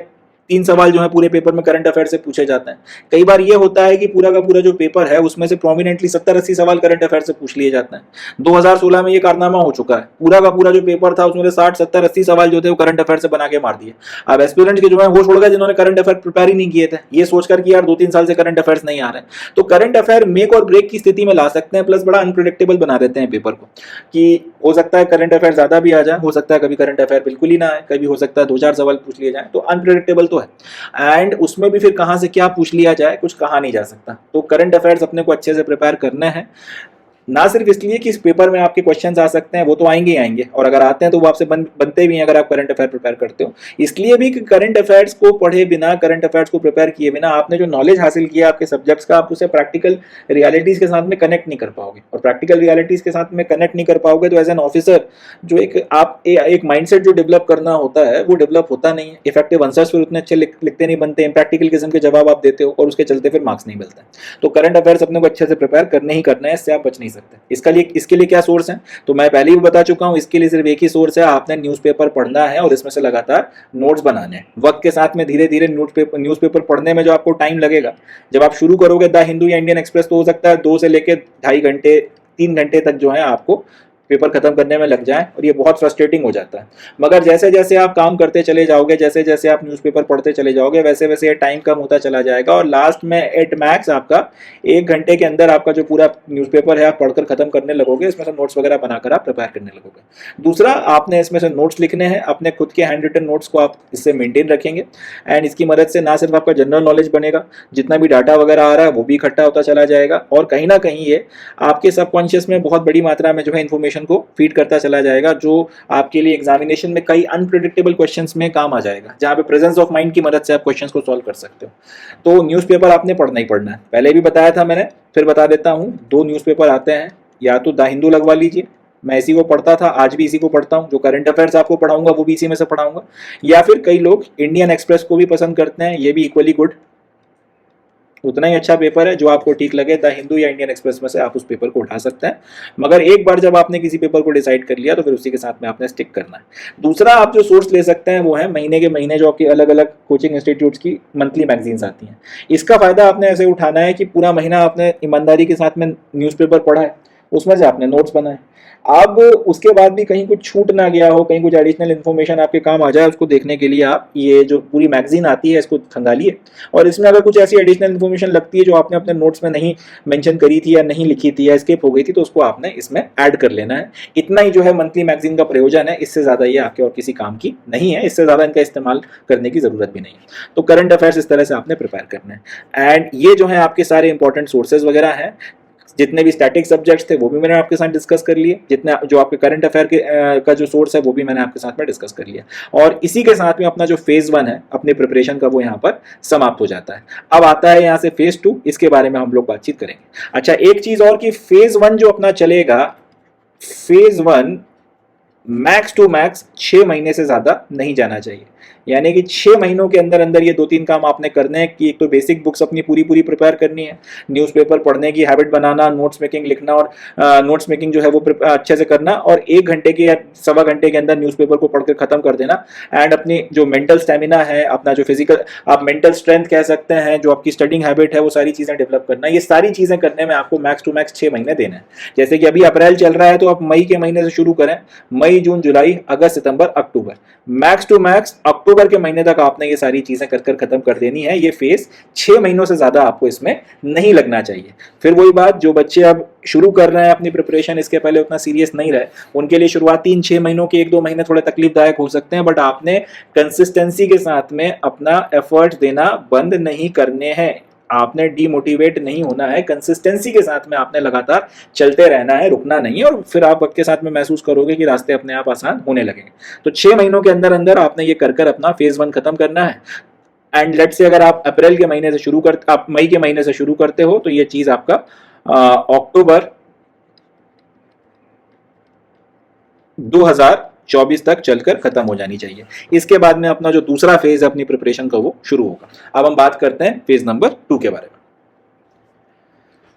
3 सवाल जो है पूरे पेपर में करंट अफेयर से पूछे जाते हैं। कई बार ये होता है कि पूरा का पूरा जो पेपर है उसमें से प्रोमिनेंटली 70-80 सवाल करंट अफेयर से पूछ लिए जाते हैं। 2016 में ये कारनामा हो चुका है, पूरा का पूरा जो पेपर था उसमें 60-70-80 सवाल जो थे वो करंट अफेयर से बना के मार दिए। अब एस्पिरेंट के जो है वो छोड़ गए जिन्होंने करंट अफेयर प्रिपेयर ही नहीं किए थे, ये सोचकर कि यार 2-3 साल से करंट अफेयर्स नहीं आ रहे हैं। तो करंट अफेयर मेक और ब्रेक की स्थिति में ला सकते हैं, प्लस बड़ा अनप्रेडिक्टेबल बना देते हैं पेपर को, कि हो सकता है करंट अफेयर ज्यादा भी आ जाए, हो सकता है कभी करंट अफेयर बिल्कुल ही ना आए, कभी हो सकता है 2-4 सवाल पूछ लिए जाए। तो अनप्रेडिक्टेबल तो है, एंड उसमें भी फिर कहां से क्या पूछ लिया जाए कुछ कहा नहीं जा सकता। तो करंट अफेयर्स अपने को अच्छे से प्रिपेयर करना है, ना सिर्फ इसलिए कि इस पेपर में आपके क्वेश्चंस आ सकते हैं, वो तो आएंगे ही आएंगे, और अगर आते हैं तो वो आपसे बनते भी हैं अगर आप करंट अफेयर प्रिपेयर करते हो। इसलिए भी कि करंट अफेयर्स को पढ़े बिना, करंट अफेयर्स को प्रिपेयर किए बिना आपने जो नॉलेज हासिल किया आपके सब्जेक्ट्स का, आप उसे प्रैक्टिकल रियलिटीज के साथ में कनेक्ट नहीं कर पाओगे, और प्रैक्टिकल रियलिटीज के साथ में कनेक्ट नहीं कर पाओगे तो एज एन ऑफिसर जो एक माइंडसेट जो डेवलप करना होता है वो डेवलप होता नहीं है। इफेक्टिव आंसर्स फिर उतने अच्छे लिखते नहीं बनते, प्रैक्टिकल किस्म के जवाब आप देते हो और उसके चलते फिर मार्क्स नहीं मिलते। तो करंट अफेयर्स अपने को अच्छे से प्रिपेयर करने ही करना है, इससे आप बच नहीं सकते। इसके लिए क्या सोर्स है तो मैं पहले ही बता चुका हूं, इसके लिए सिर्फ एक ही सोर्स है, आपने न्यूज़पेपर पढ़ना है और इसमें से लगातार नोट्स बनाने हैं। वक्त के साथ में धीरे धीरे न्यूज़पेपर पढ़ने में जो आपको टाइम लगेगा, जब आप शुरू करोगे द हिंदू या इंडियन एक्सप्रेस तो हो सकता है 2 से लेकर 2.5 घंटे 3 घंटे तक जो है आपको पेपर खत्म करने में लग जाए, और ये बहुत फ्रस्ट्रेटिंग हो जाता है। मगर जैसे जैसे आप काम करते चले जाओगे, जैसे जैसे आप न्यूज़पेपर पढ़ते चले जाओगे, वैसे वैसे ये टाइम कम होता चला जाएगा, और लास्ट में एट मैक्स आपका 1 घंटे के अंदर आपका जो पूरा न्यूज़पेपर है आप पढ़कर खत्म करने लगोगे, इसमें से नोट्स वगैरह बनाकर आप प्रिपेयर करने लगोगे। दूसरा, आपने इसमें से नोट्स लिखने हैं, अपने खुद के हैंड रिटन नोट्स को आप इससे मेंटेन रखेंगे, एंड इसकी मदद से ना सिर्फ आपका जनरल नॉलेज बनेगा, जितना भी डाटा वगैरह आ रहा है वो भी इकट्ठा होता चला जाएगा, और कहीं ना कहीं ये आपके सबकॉन्शियस में बहुत बड़ी मात्रा में जो है इन्फॉर्मेशन इन्फॉर्मेशन को फीड करता चला जाएगा, जो आपके लिए एग्जामिनेशन में कई अनप्रिडिक्टेबल क्वेश्चंस में काम आ जाएगा, जहाँ पे प्रेजेंस ऑफ माइंड की मदद से आप क्वेश्चंस को सॉल्व कर सकते हो। तो न्यूज़पेपर आपने पढ़ना ही पढ़ना है, पहले भी बताया था मैंने, फिर बता देता हूँ। 2 न्यूज़पेपर आते हैं, या तो द हिंदू लगवा लीजिए, मैं इसी को पढ़ता था, आज भी इसी को पढ़ता हूँ, जो करंट अफेयर्स आपको पढ़ाऊंगा वो भी इसी में से पढ़ाऊंगा। या फिर कई लोग इंडियन एक्सप्रेस को भी पसंद करते हैं, ये भी इक्वली गुड, उतना ही अच्छा पेपर है। जो आपको ठीक लगे द हिंदू या इंडियन एक्सप्रेस में से आप उस पेपर को उठा सकते हैं, मगर एक बार जब आपने किसी पेपर को डिसाइड कर लिया तो फिर उसी के साथ में आपने स्टिक करना है। दूसरा आप जो सोर्स ले सकते हैं वो है महीने के महीने जो आपकी अलग अलग कोचिंग इंस्टीट्यूट्स की मंथली मैगजीन्स आती हैं। इसका फायदा आपने ऐसे उठाना है कि पूरा महीना आपने ईमानदारी के साथ में न्यूज़पेपर पढ़ा है, उसमें से आपने नोट्स बनाए, अब उसके बाद भी कहीं कुछ छूट ना गया हो, कहीं कुछ एडिशनल इन्फॉर्मेशन आपके काम आ जाए, उसको देखने के लिए आप ये जो पूरी मैगजीन आती है इसको खंगालिए, और इसमें अगर कुछ ऐसी एडिशनल इन्फॉर्मेशन लगती है जो आपने अपने नोट्स में नहीं मेंशन करी थी या नहीं लिखी थी या स्किप हो गई थी, तो उसको आपने इसमें ऐड कर लेना है। इतना ही जो है मंथली मैगजीन का प्रयोजन है, इससे ज़्यादा ये आपके और किसी काम की नहीं है, इससे ज़्यादा इनका इस्तेमाल करने की ज़रूरत भी नहीं है। तो करंट अफेयर्स इस तरह से आपने प्रिपेयर करना है। एंड ये जो है आपके सारे इंपॉर्टेंट सोर्सेज वगैरह हैं, जितने भी स्टैटिक सब्जेक्ट्स थे वो भी मैंने आपके साथ डिस्कस कर लिए, जितने जो आपके करंट अफेयर के का जो सोर्स है वो भी मैंने आपके साथ में डिस्कस कर लिया, और इसी के साथ में अपना जो फेज 1 है अपने प्रिपरेशन का वो यहाँ पर समाप्त हो जाता है। अब आता है यहाँ से फेज 2, इसके बारे में हम लोग बातचीत करेंगे। अच्छा, एक चीज और कि फेज 1 जो अपना चलेगा, फेज 1 मैक्स टू मैक्स 6 महीने से ज्यादा नहीं जाना चाहिए, यानी कि 6 महीनों के अंदर अंदर ये 2-3 काम आपने करने हैं कि एक तो बेसिक बुक्स अपनी पूरी प्रिपेयर करनी है, न्यूज़पेपर पढ़ने की हैबिट बनाना, नोट्स मेकिंग लिखना, और नोट्स मेकिंग जो है वो अच्छे से करना, और 1 घंटे के या सवा घंटे के अंदर न्यूज़पेपर को पढ़कर खत्म कर देना। एंड अपनी जो मेंटल स्टेमिना है, अपना जो फिजिकल आप मेंटल स्ट्रेंथ कह सकते हैं, जो आपकी स्टडिंग हैबिट है, वो सारी चीज़ें डेवलप करना। ये सारी चीज़ें करने में आपको मैक्स टू मैक्स 6 महीने देना है। जैसे कि अभी अप्रैल चल रहा है तो आप मई के महीने से शुरू करें, मई, जून, जुलाई, अगस्त, सितंबर, अक्टूबर, मैक्स टू मैक्स अक्टूबर के महीने तक आपने ये सारी चीजें कर खत्म कर देनी है। ये फेज 6 महीनों से ज्यादा आपको इसमें नहीं लगना चाहिए। फिर वही बात, जो बच्चे अब शुरू कर रहे हैं अपनी प्रिपरेशन, इसके पहले उतना सीरियस नहीं रहे, उनके लिए शुरुआती इन 6 महीनों के 1-2 महीने थोड़े तकलीफदायक हो सकते हैं, बट आपने कंसिस्टेंसी के साथ में अपना एफर्ट देना बंद नहीं करने हैं, आपने डीमोटिवेट नहीं होना है, कंसिस्टेंसी के साथ में आपने लगातार चलते रहना है, रुकना नहीं है, और फिर आप वक्त के साथ में महसूस करोगे कि रास्ते अपने आप आसान होने लगेंगे। तो 6 महीनों के अंदर अंदर आपने ये कर अपना फेज 1 खत्म करना है। एंड लेट्स से अगर आप अप्रैल के महीने से शुरू करते, आप मई के महीने से शुरू करते हो, तो ये चीज आपका अक्टूबर 2024 तक चलकर खत्म हो जानी चाहिए। इसके बाद में अपना जो दूसरा फेज है अपनी प्रिपरेशन का वो शुरू होगा। अब हम बात करते हैं फेज नंबर 2 के बारे में।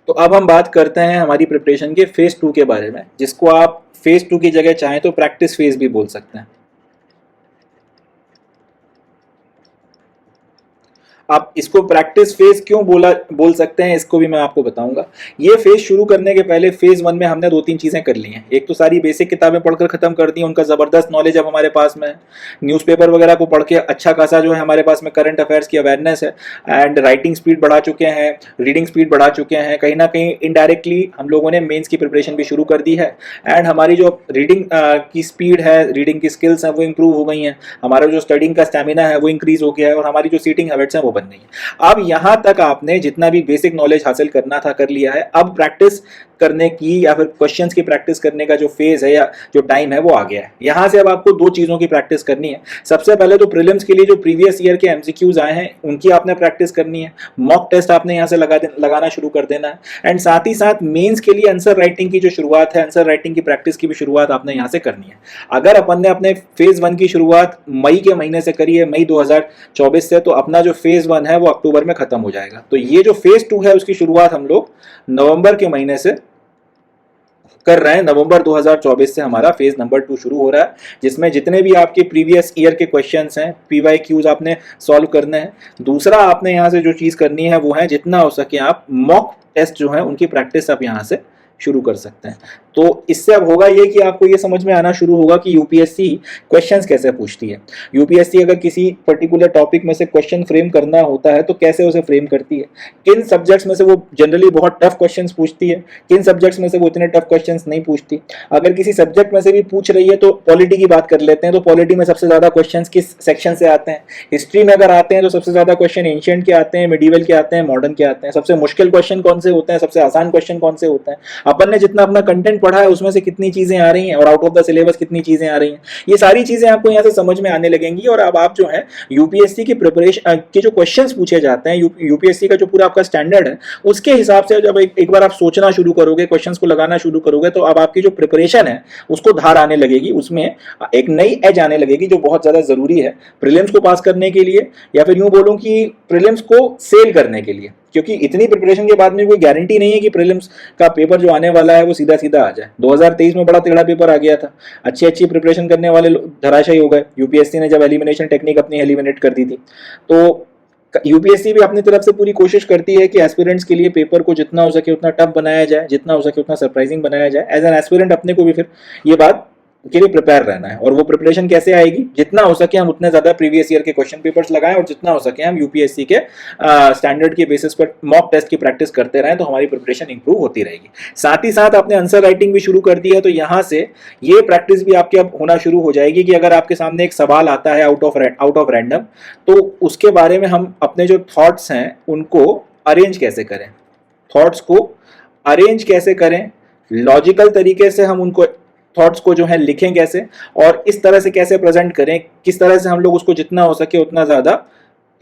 तो अब हम बात करते हैं हमारी प्रिपरेशन के फेज 2 के बारे में, जिसको आप फेज 2 की जगह चाहें तो प्रैक्टिस फेज भी बोल सकते हैं। आप इसको प्रैक्टिस फेज क्यों बोल सकते हैं, इसको भी मैं आपको बताऊंगा। ये फेज शुरू करने के पहले फेज 1 में हमने 2-3 चीजें कर ली हैं। एक तो सारी बेसिक किताबें पढ़कर खत्म कर दी, उनका जबरदस्त नॉलेज अब हमारे पास में है। न्यूज़पेपर वगैरह को पढ़ के अच्छा खासा जो है हमारे पास में करंट अफेयर्स की अवेयरनेस है, एंड राइटिंग स्पीड बढ़ा चुके हैं, रीडिंग स्पीड बढ़ा चुके हैं। कहीं ना कहीं इनडायरेक्टली हम लोगों ने मेंस की प्रिपरेशन भी शुरू कर दी है, एंड हमारी जो रीडिंग की स्पीड है, रीडिंग की स्किल्स हैं वो इंप्रूव हो गई हैं, हमारा जो स्टडिंग का स्टेमिना है वो इंक्रीज हो गया है, और हमारी जो सीटिंग हैबिट्स हैं वो बन गई है। अब यहां तक आपने जितना भी बेसिक नॉलेज हासिल करना था कर लिया है। अब प्रैक्टिस करने की या फिर क्वेश्चंस की प्रैक्टिस करने का जो फेज है या जो टाइम है वो आ गया है। यहां से अब आपको 2 चीजों की प्रैक्टिस करनी है। सबसे पहले तो प्रीलिम्स के लिए जो प्रीवियस ईयर के एमसीक्यूज आए हैं उनकी आपने प्रैक्टिस करनी है, मॉक टेस्ट आपने यहां से लगाना शुरू कर देना है, एंड साथ ही साथ मेंस के लिए आंसर राइटिंग की जो शुरुआत है, आंसर राइटिंग की प्रैक्टिस की भी शुरुआत आपने यहां से करनी है। अगर अपन ने अपने फेज 1 की शुरुआत मई के महीने से करी है, मई 2024 से, तो अपना जो फेज 1 है वो अक्टूबर में खत्म हो जाएगा। तो ये जो फेज 2 है उसकी शुरुआत हम लोग नवंबर के महीने से कर रहे हैं। नवंबर 2024 से हमारा फेज नंबर 2 शुरू हो रहा है, जिसमें जितने भी आपके प्रीवियस ईयर के क्वेश्चंस हैं, पीवाईक्यूज आपने सॉल्व करने हैं। दूसरा आपने यहां से जो चीज करनी है वो है जितना हो सके आप मॉक टेस्ट जो है उनकी प्रैक्टिस आप यहां से शुरू कर सकते हैं। तो इससे अब होगा ये कि आपको ये समझ में आना शुरू होगा कि यूपीएससी क्वेश्चंस कैसे पूछती है। यूपीएससी अगर किसी पर्टिकुलर टॉपिक में से क्वेश्चन फ्रेम करना होता है तो कैसे उसे फ्रेम करती है, किन सब्जेक्ट्स में से वो जनरली बहुत टफ क्वेश्चंस पूछती है, किन सब्जेक्ट्स में से वो इतने टफ क्वेश्चंस नहीं पूछती। अगर किसी सब्जेक्ट में से भी पूछ रही है तो पॉलिटी की बात कर लेते हैं, तो पॉलिटी में सबसे ज्यादा क्वेश्चन किस सेक्शन से आते हैं। हिस्ट्री में अगर आते हैं तो सबसे ज्यादा क्वेश्चन एंशिएंट के आते हैं, मिडिवल के आते हैं, मॉडर्न के आते हैं। सबसे मुश्किल क्वेश्चन कौन से होते हैं, सबसे आसान क्वेश्चन कौन से होते हैं। अपन ने जितना अपना कंटेंट पढ़ा है उसमें से कितनी चीजें आ रही हैं और आउट ऑफ द सिलेबस कितनी चीजें आ रही हैं, ये सारी चीजें आपको यहाँ से समझ में आने लगेंगी। और अब आप जो है यूपीएससी की प्रिपरेशन के जो क्वेश्चंस पूछे जाते हैं, यूपीएससी का जो पूरा आपका स्टैंडर्ड है उसके हिसाब से जब एक बार आप सोचना शुरू करोगे, क्वेश्चंस को लगाना शुरू करोगे, तो अब आपकी जो प्रिपरेशन है उसको धार आने लगेगी, उसमें एक नई एज आने लगेगी जो बहुत ज्यादा जरूरी है प्रीलिम्स को पास करने के लिए, या फिर यूं बोलूं कि प्रीलिम्स को सेल करने के लिए। क्योंकि इतनी प्रिपरेशन के बाद में कोई गारंटी नहीं है कि प्रीलिम्स का पेपर जो आने वाला है वो सीधा सीधा आ जाए। 2023 में बड़ा टेढ़ा पेपर आ गया था, अच्छी प्रिपरेशन करने वाले धराशायी हो गए यूपीएससी ने जब एलिमिनेशन टेक्निक अपनी एलिमिनेट कर दी थी। तो यूपीएससी भी अपनी तरफ से पूरी कोशिश करती है कि एस्पिरेंट्स के लिए पेपर को जितना हो सके उतना टफ बनाया जाए, जितना हो सके उतना सरप्राइजिंग बनाया जाए। एज एन एस्पिरेंट अपने को भी फिर ये बात के लिए प्रिपेयर रहना है। और वो प्रिपरेशन कैसे आएगी, जितना हो सके हम उतने ज्यादा प्रीवियस ईयर के क्वेश्चन पेपर्स लगाएं और जितना हो सके हम यूपीएससी के स्टैंडर्ड के बेसिस पर मॉक टेस्ट की प्रैक्टिस करते रहें, तो हमारी प्रिपरेशन इंप्रूव होती रहेगी। साथ ही साथ आपने आंसर राइटिंग भी शुरू कर दी है, तो यहाँ से ये प्रैक्टिस भी आपके अब होना शुरू हो जाएगी कि अगर आपके सामने एक सवाल आता है आउट ऑफ रैंडम, तो उसके बारे में हम अपने जो थॉट्स हैं उनको अरेंज कैसे करें, थॉट्स को अरेंज कैसे करें, लॉजिकल तरीके से हम उनको थॉट्स को जो है लिखें कैसे, और इस तरह से कैसे प्रेजेंट करें, किस तरह से हम लोग उसको जितना हो सके उतना ज्यादा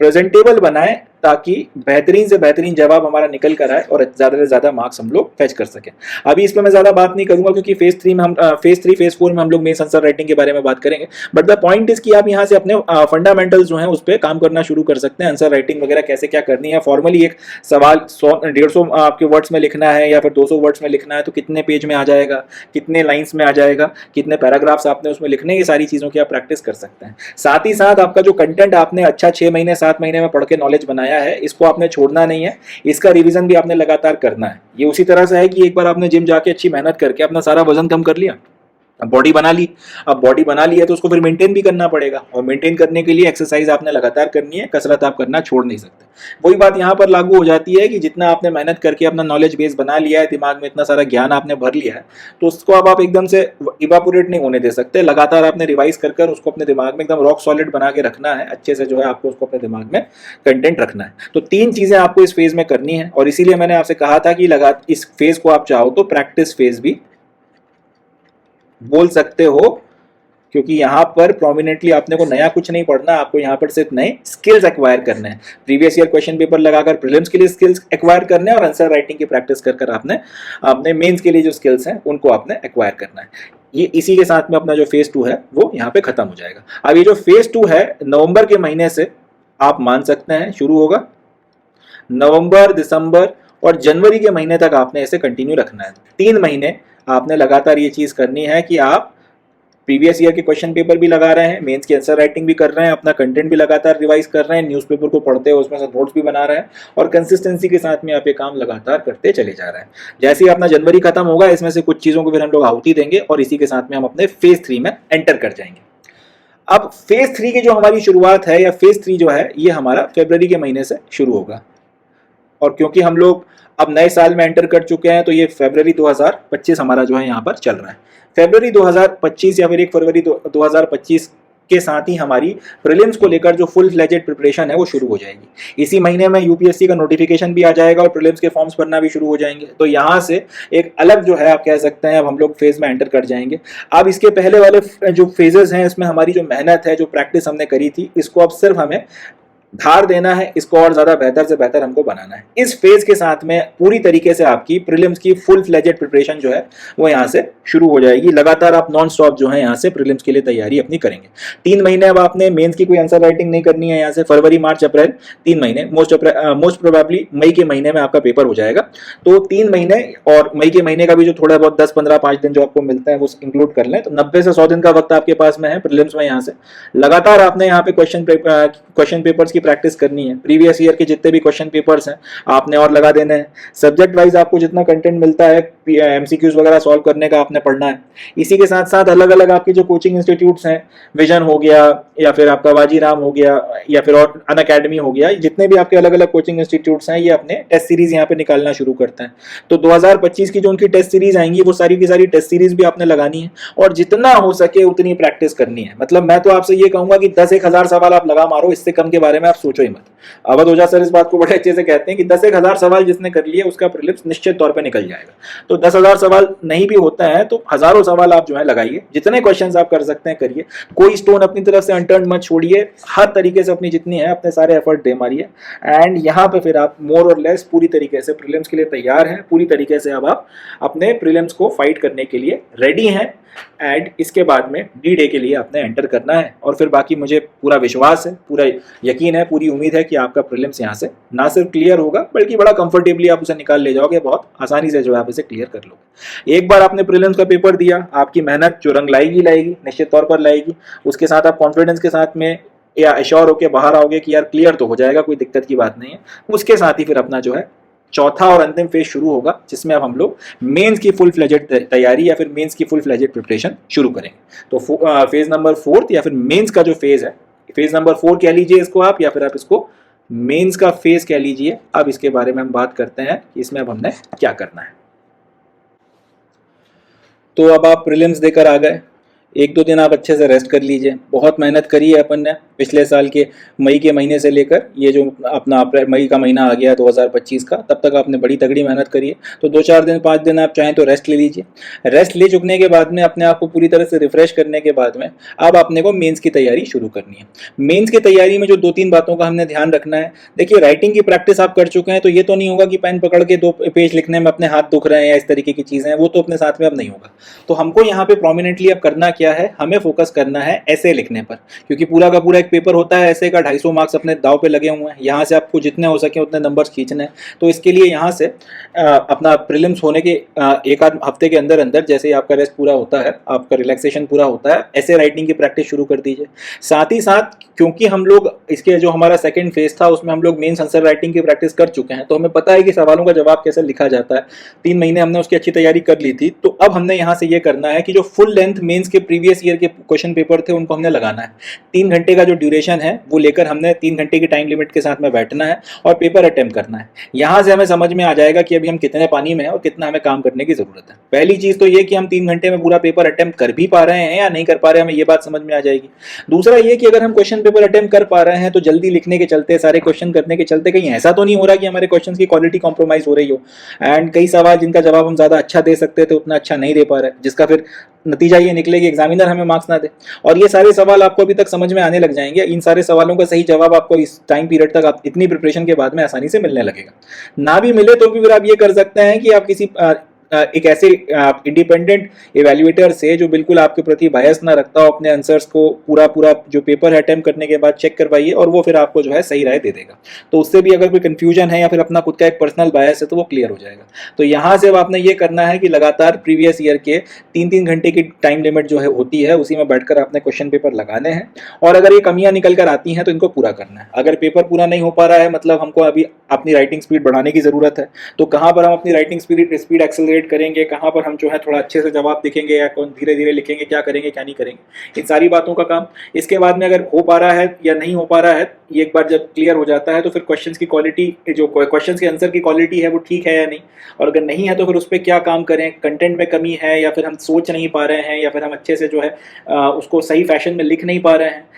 प्रेजेंटेबल बनाएं ताकि बेहतरीन से बेहतरीन जवाब हमारा निकल कर आए और ज्यादा से ज्यादा मार्क्स हम लोग फेच कर सकें। अभी इस पर मैं ज्यादा बात नहीं करूंगा क्योंकि फेज 4 में हम लोग मेंस आंसर राइटिंग के बारे में बात करेंगे। बट द पॉइंट इज कि आप यहाँ से अपने फंडामेंटल्स जो हैं उस पर काम करना शुरू कर सकते हैं। आंसर राइटिंग वगैरह कैसे क्या करनी है, फॉर्मली एक सवाल 100-150 आपके वर्ड्स में लिखना है या फिर 200 वर्ड्स में लिखना है तो कितने पेज में आ जाएगा, कितने लाइन्स में आ जाएगा, कितने पैराग्राफ्स आपने उसमें लिखने, ये सारी चीजों की आप प्रैक्टिस कर सकते हैं। साथ ही साथ आपका जो कंटेंट आपने अच्छा 6 महीने 7 महीने में पढ़ के नॉलेज बनाया है, इसको आपने छोड़ना नहीं है, इसका रिवीजन भी आपने लगातार करना है। ये उसी तरह से है कि एक बार आपने जिम जाके अच्छी मेहनत करके अपना सारा वजन कम कर लिया, अब बॉडी बना ली, अब बॉडी बना ली है तो उसको फिर मेंटेन भी करना पड़ेगा, और मेंटेन करने के लिए एक्सरसाइज आपने लगातार करनी है, कसरत आप करना छोड़ नहीं सकते। वही बात यहाँ पर लागू हो जाती है कि जितना आपने मेहनत करके अपना नॉलेज बेस बना लिया है, दिमाग में इतना सारा ज्ञान आपने भर लिया है, तो उसको अब आप एकदम से इवापोरेट नहीं होने दे सकते। लगातार आपने रिवाइज कर उसको अपने दिमाग में एकदम रॉक सॉलिड बना के रखना है, अच्छे से जो है आपको उसको अपने दिमाग में कंटेंट रखना है। तो 3 चीजें आपको इस फेज में करनी है, और इसीलिए मैंने आपसे कहा था कि इस फेज को आप चाहो तो प्रैक्टिस फेज भी बोल सकते हो, क्योंकि यहाँ पर प्रोमिनेंटली आपने को नया कुछ नहीं पढ़ना, आपको यहाँ पर सिर्फ नए स्किल्स एक्वायर करने हैं। प्रीवियस ईयर क्वेश्चन पेपर लगाकर प्रीलिम्स के लिए स्किल्स एक्वायर करने हैं और आंसर राइटिंग की प्रैक्टिस कर आपने अपने मेंस के लिए जो स्किल्स हैं उनको आपने एक्वायर करना है। ये इसी के साथ में अपना जो फेज 2 है वो यहाँ पे खत्म हो जाएगा। अब ये जो फेज 2 है नवंबर के महीने से आप मान सकते हैं शुरू होगा। नवंबर, दिसंबर और जनवरी के महीने तक आपने इसे कंटिन्यू रखना है। 3 महीने आपने लगातार ये चीज करनी है कि आप प्रीवियस ईयर के क्वेश्चन पेपर भी लगा रहे हैं, मेंस की आंसर राइटिंग भी कर रहे हैं, अपना कंटेंट भी लगातार रिवाइज कर रहे हैं, न्यूज़पेपर को पढ़ते हैं उसमें से नोट्स भी बना रहे हैं, और कंसिस्टेंसी के साथ में आप ये काम लगातार करते चले जा रहे हैं। जैसे ही अपना जनवरी खत्म होगा, इसमें से कुछ चीजों को फिर हम लोग आहुति देंगे और इसी के साथ में हम अपने फेज 3 में एंटर कर जाएंगे। अब फेज 3 की जो हमारी शुरुआत है, या फेज 3 जो है, ये हमारा फरवरी के महीने से शुरू होगा। और क्योंकि हम लोग अब नए साल में एंटर कर चुके हैं, तो ये फरवरी 2025 हमारा जो है यहाँ पर चल रहा है। फरवरी 2025 या फिर 1 फरवरी 2025 के साथ ही हमारी प्रीलिम्स को लेकर जो फुल फ्लेजेड प्रिपरेशन है वो शुरू हो जाएगी। इसी महीने में यूपीएससी का नोटिफिकेशन भी आ जाएगा और प्रीलिम्स के फॉर्म्स भरना भी शुरू हो जाएंगे। तो यहाँ से एक अलग जो है आप कह सकते हैं अब हम लोग फेज में एंटर कर जाएंगे। अब इसके पहले वाले जो फेजेस हैं इसमें हमारी जो मेहनत है, जो प्रैक्टिस हमने करी थी, इसको अब सिर्फ हमें धार देना है, इसको और ज्यादा बेहतर से बेहतर हमको बनाना है। इस फेज के साथ में पूरी तरीके से आपकी प्रीलिम्स की फुल फ्लेजेड प्रिपरेशन जो है वो यहाँ से शुरू हो जाएगी। लगातार आप नॉन स्टॉप जो है यहाँ से प्रीलिम्स के लिए तैयारी अपनी करेंगे। 3 महीने अब आपने मेंस की कोई आंसर राइटिंग नहीं करनी है। यहाँ से फरवरी, मार्च, अप्रैल 3 महीने, मोस्ट प्रोबेबली मई के महीने में आपका पेपर हो जाएगा। तो 3 महीने और मई के महीने का भी जो थोड़ा बहुत 10-15 5 दिन जो आपको मिलते हैं वो इंक्लूड कर लें, तो 90 से 100 दिन का वक्त आपके पास में है प्रीलिम्स में। यहाँ से लगातार आपने यहाँ पे क्वेश्चन पेपर्स की प्रैक्टिस करनी है। प्रीवियस ईयर के जितने भी क्वेश्चन पेपर्स हैं आपने और लगा देने हैं। सब्जेक्ट वाइज आपको जितना कंटेंट मिलता है, एमसीक्यूज वगैरह सॉल्व करने का आपने पढ़ना है। इसी के साथ साथ अलग अलग आपके जो कोचिंग इंस्टीट्यूट्स हैं, विजन हो गया या फिर आपका वाजीराम हो गया या फिर और अनअकैडमी हो गया, जितने भी आपके अलग अलग कोचिंग इंस्टीट्यूट्स हैं, ये अपने टेस्ट सीरीज यहाँ पे निकालना शुरू करते हैं। तो 2025 की जो उनकी टेस्ट सीरीज आएंगी वो सारी की सारी टेस्ट सीरीज भी आपने लगानी है और जितना हो सके उतनी प्रैक्टिस करनी है। मतलब मैं तो आपसे ये कहूंगा कि 10-1 हजार सवाल आप लगा मारो, इससे कम के बारे में में आप सोचो ही मत। अवध ओझा सर इस बात को बड़े अच्छे से कहते हैं कि 10,000 सवाल जिसने कर लिए उसका प्रीलिम्स निश्चित तौर पे निकल जाएगा। तो 10,000 सवाल नहीं भी होता है तो हजारों सवाल आप जो है लगाइए, जितने क्वेश्चंस आप कर सकते हैं करिए, कोई स्टोन अपनी तरफ से अनटर्न मत छोड़िए, हर तरीके से अपनी जितनी है अपने सारे एफर्ट दे मारिए। एंड यहाँ पे फिर आप मोर और लेस पूरी तरीके से प्रीलिम्स के लिए तैयार हैं, पूरी तरीके से अब आप अपने प्रीलिम्स को फाइट करने के लिए रेडी हैं। एंड इसके बाद में डी डे के लिए आपने एंटर करना है। और फिर बाकी मुझे पूरा विश्वास है, पूरा यकीन है, पूरी उम्मीद है कि आपका प्रीलिम्स यहाँ से ना सिर्फ क्लियर होगा बल्कि बड़ा कंफर्टेबली आप उसे निकाल ले जाओगे, बहुत आसानी से जो है आप इसे क्लियर कर लोगे। एक बार आपने प्रीलिम्स का पेपर दिया, आपकी मेहनत जो रंग लाएगी लाएगी, निश्चित तौर पर लाएगी। उसके साथ आप कॉन्फिडेंस के साथ में या एश्योर होकर बाहर आओगे कि यार क्लियर तो हो जाएगा, कोई दिक्कत की बात नहीं है। उसके साथ ही फिर अपना जो है चौथा और अंतिम फेज शुरू होगा, जिसमें अब हम लोग मेंस की फुल फ्लेजेड तैयारी या फिर मेंस की फुल फ्लेजेड प्रिपरेशन शुरू करेंगे। तो फेज नंबर 4 या फिर मेंस का जो फेज है, फेज नंबर 4 कह लीजिए इसको आप, या फिर आप इसको मेंस का फेज कह लीजिए। अब इसके बारे में हम बात करते हैं कि इसमें अब हमने क्या करना है। तो अब आप प्रीलिम्स देकर आ गए, 1-2 दिन आप अच्छे से रेस्ट कर लीजिए। बहुत मेहनत करी है अपन ने पिछले साल के मई के महीने से लेकर ये जो अपना मई का महीना आ गया 2025 का, तब तक आपने बड़ी तगड़ी मेहनत करी है। तो 2-4 दिन 5 दिन आप चाहें तो रेस्ट ले लीजिए। रेस्ट ले चुकने के बाद में अपने आप को पूरी तरह से रिफ्रेश करने के बाद में अब अपने को मेंस की तैयारी शुरू करनी है। मेंस की तैयारी में जो 2-3 बातों का हमने ध्यान रखना है, देखिए राइटिंग की प्रैक्टिस आप कर चुके हैं तो ये तो नहीं होगा कि पेन पकड़ के 2 पेज लिखने में अपने हाथ दुख रहे हैं या इस तरीके की चीज़ें हैं, वो तो अपने साथ में अब नहीं होगा। तो हमको यहाँ पे प्रोमिनेंटली अब करना क्या है, हमें फोकस करना है ऐसे लिखने पर, क्योंकि पूरा का पूरा एक पेपर होता है ऐसे का, 250 मार्क्स अपने दाव पे लगे हुए हैं। यहाँ से आपको जितने हो सके उतने नंबर्स खींचने हैं। तो इसके लिए यहाँ से अपना प्रीलिम्स होने के 1-8 हफ्ते के अंदर अंदर, जैसे ही आपका रेस्ट पूरा होता है, आपका रिलैक्सेशन पूरा होता है, ऐसे राइटिंग की प्रैक्टिस शुरू कर दीजिए। साथ ही साथ क्योंकि हम लोग इसके जो हमारा सेकंड फेज था उसमें हम लोग मेंस आंसर राइटिंग की प्रैक्टिस कर चुके हैं, तो हमें पता है कि सवालों का जवाब कैसे लिखा जाता है। 3 महीने हमने उसकी अच्छी तैयारी कर ली थी। तो अब हमने यहाँ से ये करना है कि जो फुल लेंथ मेंस के प्रीवियस ईयर के क्वेश्चन पेपर थे उनको हमने लगाना है। 3 घंटे का जो ड्यूरेशन है वो लेकर हमने 3 घंटे की टाइम लिमिट के साथ में बैठना है और पेपर अटेम्प्ट करना है। यहाँ से हमें समझ में आ जाएगा कि अभी हम कितने पानी में हैं और कितना हमें काम करने की जरूरत है। पहली चीज तो ये कि हम 3 घंटे में पूरा पेपर अटेम्प्ट कर भी पा रहे हैं या नहीं कर पा रहे हैं, हमें ये बात समझ में आ जाएगी। दूसरा ये कि अगर हम क्वेश्चन पेपर अटेम्प्ट कर पा रहे हैं तो जल्दी लिखने के चलते, सारे क्वेश्चन करने के चलते कहीं ऐसा तो नहीं हो रहा कि हमारे क्वेश्चन की क्वालिटी कॉम्प्रोमाइज हो रही हो। एंड कई सवाल जिनका जवाब हम ज्यादा अच्छा दे सकते थे उतना अच्छा नहीं दे पा रहे, जिसका फिर नतीजा ये निकले कि एग्जामिनर हमें मार्क्स ना दे। और ये सारे सवाल आपको अभी तक समझ में आने लग जाएंगे। इन सारे सवालों का सही जवाब आपको इस टाइम पीरियड तक, आप इतनी प्रिपरेशन के बाद में आसानी से मिलने लगेगा। ना भी मिले तो भी फिर आप ये कर सकते हैं कि आप किसी एक ऐसे इंडिपेंडेंट इवैल्यूएटर से जो बिल्कुल आपके प्रति बायस ना रखता हो, अपने आंसर्स को पूरा जो पेपर है अटेम्प्ट करने के बाद चेक करवाइए और वो फिर आपको जो है सही राय दे देगा। तो उससे भी अगर कोई कंफ्यूजन है या फिर अपना खुद का एक पर्सनल बायस है तो वो क्लियर हो जाएगा। तो यहाँ से अब आपने ये करना है कि लगातार प्रीवियस ईयर के 3-3 घंटे की टाइम लिमिट जो है होती है, उसी में बैठकर आपने क्वेश्चन पेपर लगाने हैं। और अगर ये कमियां निकल कर आती हैं तो इनको पूरा करना है। अगर पेपर पूरा नहीं हो पा रहा है, मतलब हमको अभी अपनी राइटिंग स्पीड बढ़ाने की जरूरत है, तो कहाँ पर हम अपनी राइटिंग स्पीड एक्सेलरेट करेंगे, कहाँ पर हम जो है थोड़ा अच्छे से जवाब लिखेंगे या कौन धीरे धीरे लिखेंगे, क्या करेंगे क्या नहीं करेंगे, इन सारी बातों का काम। इसके बाद में अगर हो पा रहा है या नहीं हो पा रहा है, ये एक बार जब क्लियर हो जाता है तो फिर क्वेश्चंस की क्वालिटी, जो क्वेश्चंस के आंसर की क्वालिटी है वो ठीक है या नहीं, और अगर नहीं है तो फिर उस पर क्या काम करें, कंटेंट में कमी है या फिर हम सोच नहीं पा रहे हैं या फिर हम अच्छे से जो है उसको सही फैशन में लिख नहीं पा रहे हैं,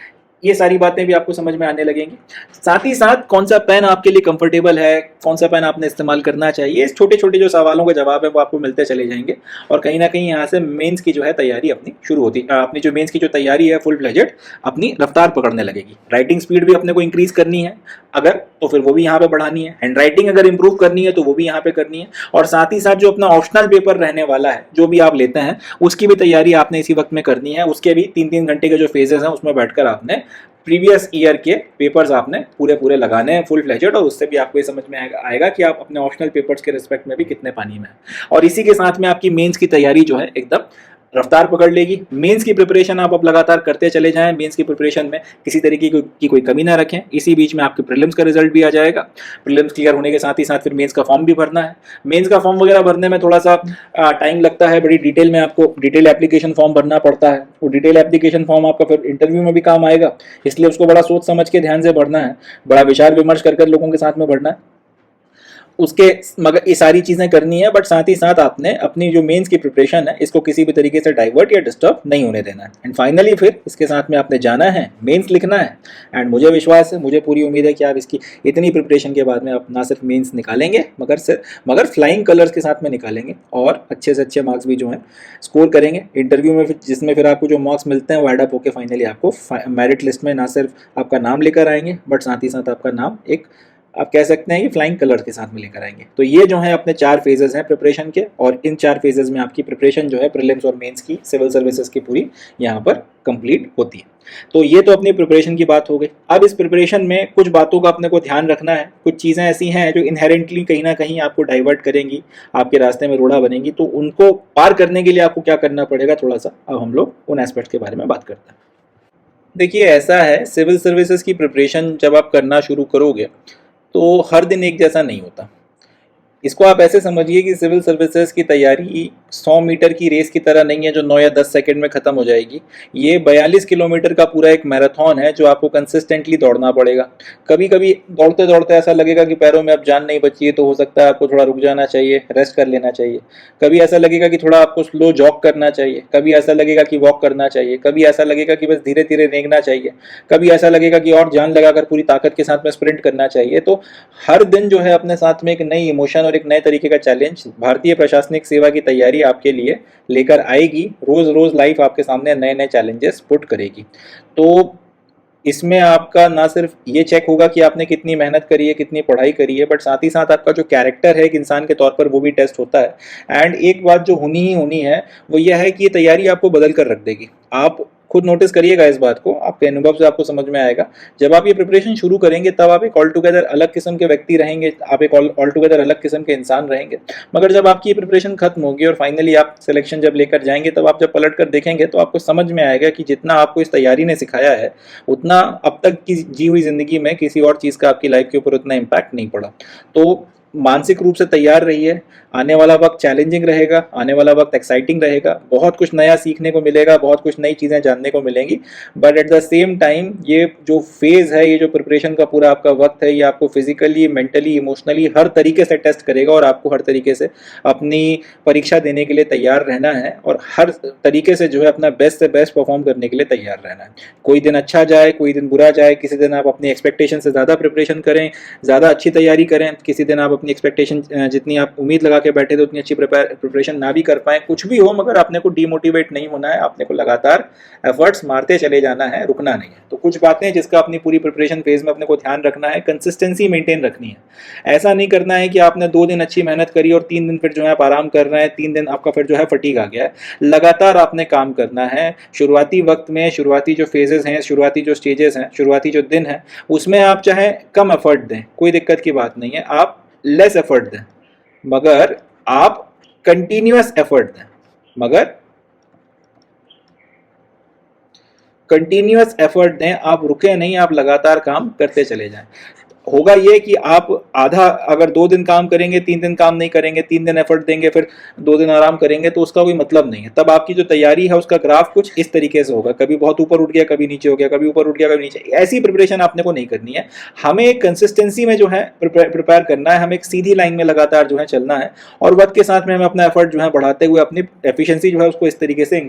ये सारी बातें भी आपको समझ में आने लगेंगी। साथ ही साथ कौन सा पेन आपके लिए कंफर्टेबल है, कौन सा पेन आपने इस्तेमाल करना चाहिए, इस छोटे छोटे जो सवालों के जवाब है वो आपको मिलते चले जाएंगे। और कहीं ना कहीं यहाँ से मेंस की जो है तैयारी अपनी शुरू होती है, अपनी जो मेंस की जो तैयारी है फुल फ्लेजेड अपनी रफ्तार पकड़ने लगेगी। राइटिंग स्पीड भी अपने को इंक्रीज करनी है अगर, तो फिर वो भी यहाँ पे बढ़ानी है। हैंड राइटिंग अगर इंप्रूव करनी है तो वो भी यहाँ पे करनी है। और साथ ही साथ जो अपना ऑप्शनल पेपर रहने वाला है, जो भी आप लेते हैं, उसकी भी तैयारी आपने इसी वक्त में करनी है। उसके भी 3-3 घंटे के जो फेजेस हैं उसमें बैठकर आपने प्रीवियस ईयर के पेपर्स आपने पूरे लगाने हैं फुल फ्लेजेड, और उससे भी आपको ये समझ में आएगा कि आप अपने ऑप्शनल पेपर्स के रिस्पेक्ट में भी कितने पानी में हैं। और इसी के साथ में आपकी मेंस की तैयारी जो है एकदम रफ्तार पकड़ लेगी। मेंस की प्रिपरेशन आप अब लगातार करते चले जाएं, मेंस की प्रिपरेशन में किसी तरीके की कोई कमी ना रखें। इसी बीच में आपके प्रीलिम्स का रिजल्ट भी आ जाएगा। प्रीलिम्स क्लियर होने के साथ ही साथ फिर मेंस का फॉर्म भी भरना है। मेंस का फॉर्म वगैरह भरने में थोड़ा सा टाइम लगता है, बड़ी डिटेल में आपको डिटेल एप्लीकेशन फॉर्म भरना पड़ता है। वो डिटेल एप्लीकेशन फॉर्म आपका फिर इंटरव्यू में भी काम आएगा, इसलिए उसको बड़ा सोच समझ के ध्यान से भरना है, बड़ा विचार विमर्श कर लोगों के साथ में भरना है। उसके मगर ये सारी चीज़ें करनी है, बट साथ ही साथ आपने अपनी जो मेंस की प्रिपरेशन है इसको किसी भी तरीके से डाइवर्ट या डिस्टर्ब नहीं होने देना है। एंड फाइनली फिर इसके साथ में आपने जाना है, मेंस लिखना है। एंड मुझे विश्वास है, मुझे पूरी उम्मीद है कि आप इसकी इतनी प्रिपरेशन के बाद में आप ना सिर्फ मेंस निकालेंगे मगर फ्लाइंग कलर्स के साथ में निकालेंगे और अच्छे से अच्छे मार्क्स भी जो हैं स्कोर करेंगे इंटरव्यू में, जिसमें फिर आपको जो मार्क्स मिलते हैं वो एड अप होकर फाइनली आपको मेरिट लिस्ट में ना सिर्फ आपका नाम लेकर आएंगे, बट साथ ही साथ आपका नाम एक आप कह सकते हैं कि फ्लाइंग कलर के साथ में लेकर आएंगे। तो ये जो है अपने 4 फेजेस हैं प्रिपरेशन के, और इन 4 फेजेस में आपकी प्रिपरेशन जो है प्रीलिम्स और मेंस की सिविल सर्विसेज की पूरी यहाँ पर कंप्लीट होती है। तो ये तो अपनी प्रिपरेशन की बात हो गई। अब इस प्रिपरेशन में कुछ बातों का अपने को ध्यान रखना है, कुछ चीज़ें ऐसी हैं जो इनहेरेंटली कहीं ना कहीं आपको डाइवर्ट करेंगी, आपके रास्ते में रोड़ा बनेंगी, तो उनको पार करने के लिए आपको क्या करना पड़ेगा, थोड़ा सा अब हम लोग उन एस्पेक्ट्स के बारे में बात करते हैं। देखिए ऐसा है, सिविल सर्विसेज की प्रिपरेशन जब आप करना शुरू करोगे तो हर दिन एक जैसा नहीं होता। इसको आप ऐसे समझिए कि सिविल सर्विसेज की तैयारी 100 मीटर की रेस की तरह नहीं है जो 9 या 10 सेकंड में ख़त्म हो जाएगी। ये 42 किलोमीटर का पूरा एक मैराथन है जो आपको कंसिस्टेंटली दौड़ना पड़ेगा। कभी कभी दौड़ते दौड़ते ऐसा लगेगा कि पैरों में अब जान नहीं बची है, तो हो सकता है आपको थोड़ा रुक जाना चाहिए, रेस्ट कर लेना चाहिए। कभी ऐसा लगेगा कि थोड़ा आपको स्लो जॉग करना चाहिए, कभी ऐसा लगेगा कि वॉक करना चाहिए, कभी ऐसा लगेगा कि बस धीरे धीरे रेंगना चाहिए, कभी ऐसा लगेगा कि और जान लगाकर पूरी ताकत के साथ में स्प्रिंट करना चाहिए। तो हर दिन जो है अपने साथ में एक नई इमोशन और एक नए तरीके का चैलेंज भारतीय प्रशासनिक सेवा की तैयारी आपके लिए लेकर आएगी। रोज रोज लाइफ आपके सामने नए नए चैलेंजेस पुट करेगी। तो इसमें आपका ना सिर्फ ये चेक होगा कि आपने कितनी मेहनत करी है, कितनी पढ़ाई करी है, बट साथ ही साथ आपका जो कैरेक्टर है एक इंसान के तौर पर वो भी टेस्ट होता है। एंड एक बात जो होनी ही होनी है वो यह है कि ये तैयारी आपको बदल कर रख देगी। आप खुद नोटिस करिएगा इस बात को, आपके अनुभव से आपको समझ में आएगा। जब आप ये प्रिपरेशन शुरू करेंगे तब आप एक ऑल टुगेदर अलग किस्म के व्यक्ति रहेंगे, आप एक ऑल टुगेदर अलग किस्म के इंसान रहेंगे। मगर जब आपकी ये प्रिपरेशन खत्म होगी और फाइनली आप सिलेक्शन जब लेकर जाएंगे, तब आप जब पलट कर देखेंगे तो आपको समझ में आएगा कि जितना आपको इस तैयारी ने सिखाया है उतना अब तक की जी हुई जिंदगी में किसी और चीज़ का आपकी लाइफ के ऊपर उतना इम्पैक्ट नहीं पड़ा। तो मानसिक रूप से तैयार रहिए। आने वाला वक्त चैलेंजिंग रहेगा, आने वाला वक्त एक्साइटिंग रहेगा, बहुत कुछ नया सीखने को मिलेगा, बहुत कुछ नई चीज़ें जानने को मिलेंगी। But at the same time ये जो फेज़ है, ये जो प्रिपरेशन का पूरा आपका वक्त है, ये आपको फिजिकली, मेंटली, इमोशनली हर तरीके से टेस्ट करेगा और आपको हर तरीके से अपनी परीक्षा देने के लिए तैयार रहना है और हर तरीके से जो है अपना बेस्ट से बेस्ट परफॉर्म करने के लिए तैयार रहना है। कोई दिन अच्छा जाए, कोई दिन बुरा जाए, किसी दिन आप अपनी एक्सपेक्टेशन से ज़्यादा प्रिपरेशन करें, ज़्यादा अच्छी तैयारी करें, किसी दिन आप अपनी एक्सपेक्टेशन जितनी आप उम्मीद लगा के बैठे थे उतनी अच्छी प्रिपरेशन ना भी कर पाए। कुछ भी हो, मगर आपने को डीमोटिवेट नहीं होना है, आपने को लगातार एफर्ट्स मारते चले जाना है, रुकना नहीं है। तो कुछ बातें जिसका अपनी पूरी प्रिपरेशन फेज में अपने को ध्यान रखना है, कंसिस्टेंसी मेंटेन रखनी है। ऐसा नहीं करना है कि आपने 2 दिन अच्छी मेहनत करी और 3 दिन फिर जो है आप आराम कर रहे हैं, 3 दिन आपका फिर जो है फटीग आ गया है। लगातार आपने काम करना है। शुरुआती वक्त में, शुरुआती जो फेजेस हैं, शुरुआती जो स्टेजेस हैं, शुरुआती जो दिन है, उसमें आप चाहे कम एफर्ट दें, कोई दिक्कत की बात नहीं है, आप लेस एफर्ट दें, मगर आप कंटिन्यूअस एफर्ट दें, मगर कंटिन्यूअस एफर्ट दें, आप रुके नहीं, आप लगातार काम करते चले जाएं। होगा ये कि आप आधा अगर 2 दिन काम करेंगे, 3 दिन काम नहीं करेंगे, 3 दिन एफर्ट देंगे, फिर 2 दिन आराम करेंगे, तो उसका कोई मतलब नहीं है। तब आपकी जो तैयारी है उसका ग्राफ कुछ इस तरीके से होगा, कभी बहुत ऊपर उठ गया, कभी नीचे हो गया, कभी ऊपर उठ गया, कभी नीचे। ऐसी प्रिपरेशन आपने को नहीं करनी है। हमें एक कंसिस्टेंसी में जो है प्रिपेयर करना है, हमें एक सीधी लाइन में लगातार जो है चलना है और वक्त के साथ में हमें अपना एफर्ट जो है बढ़ाते हुए अपनी एफिशिएंसी जो है उसको इस तरीके से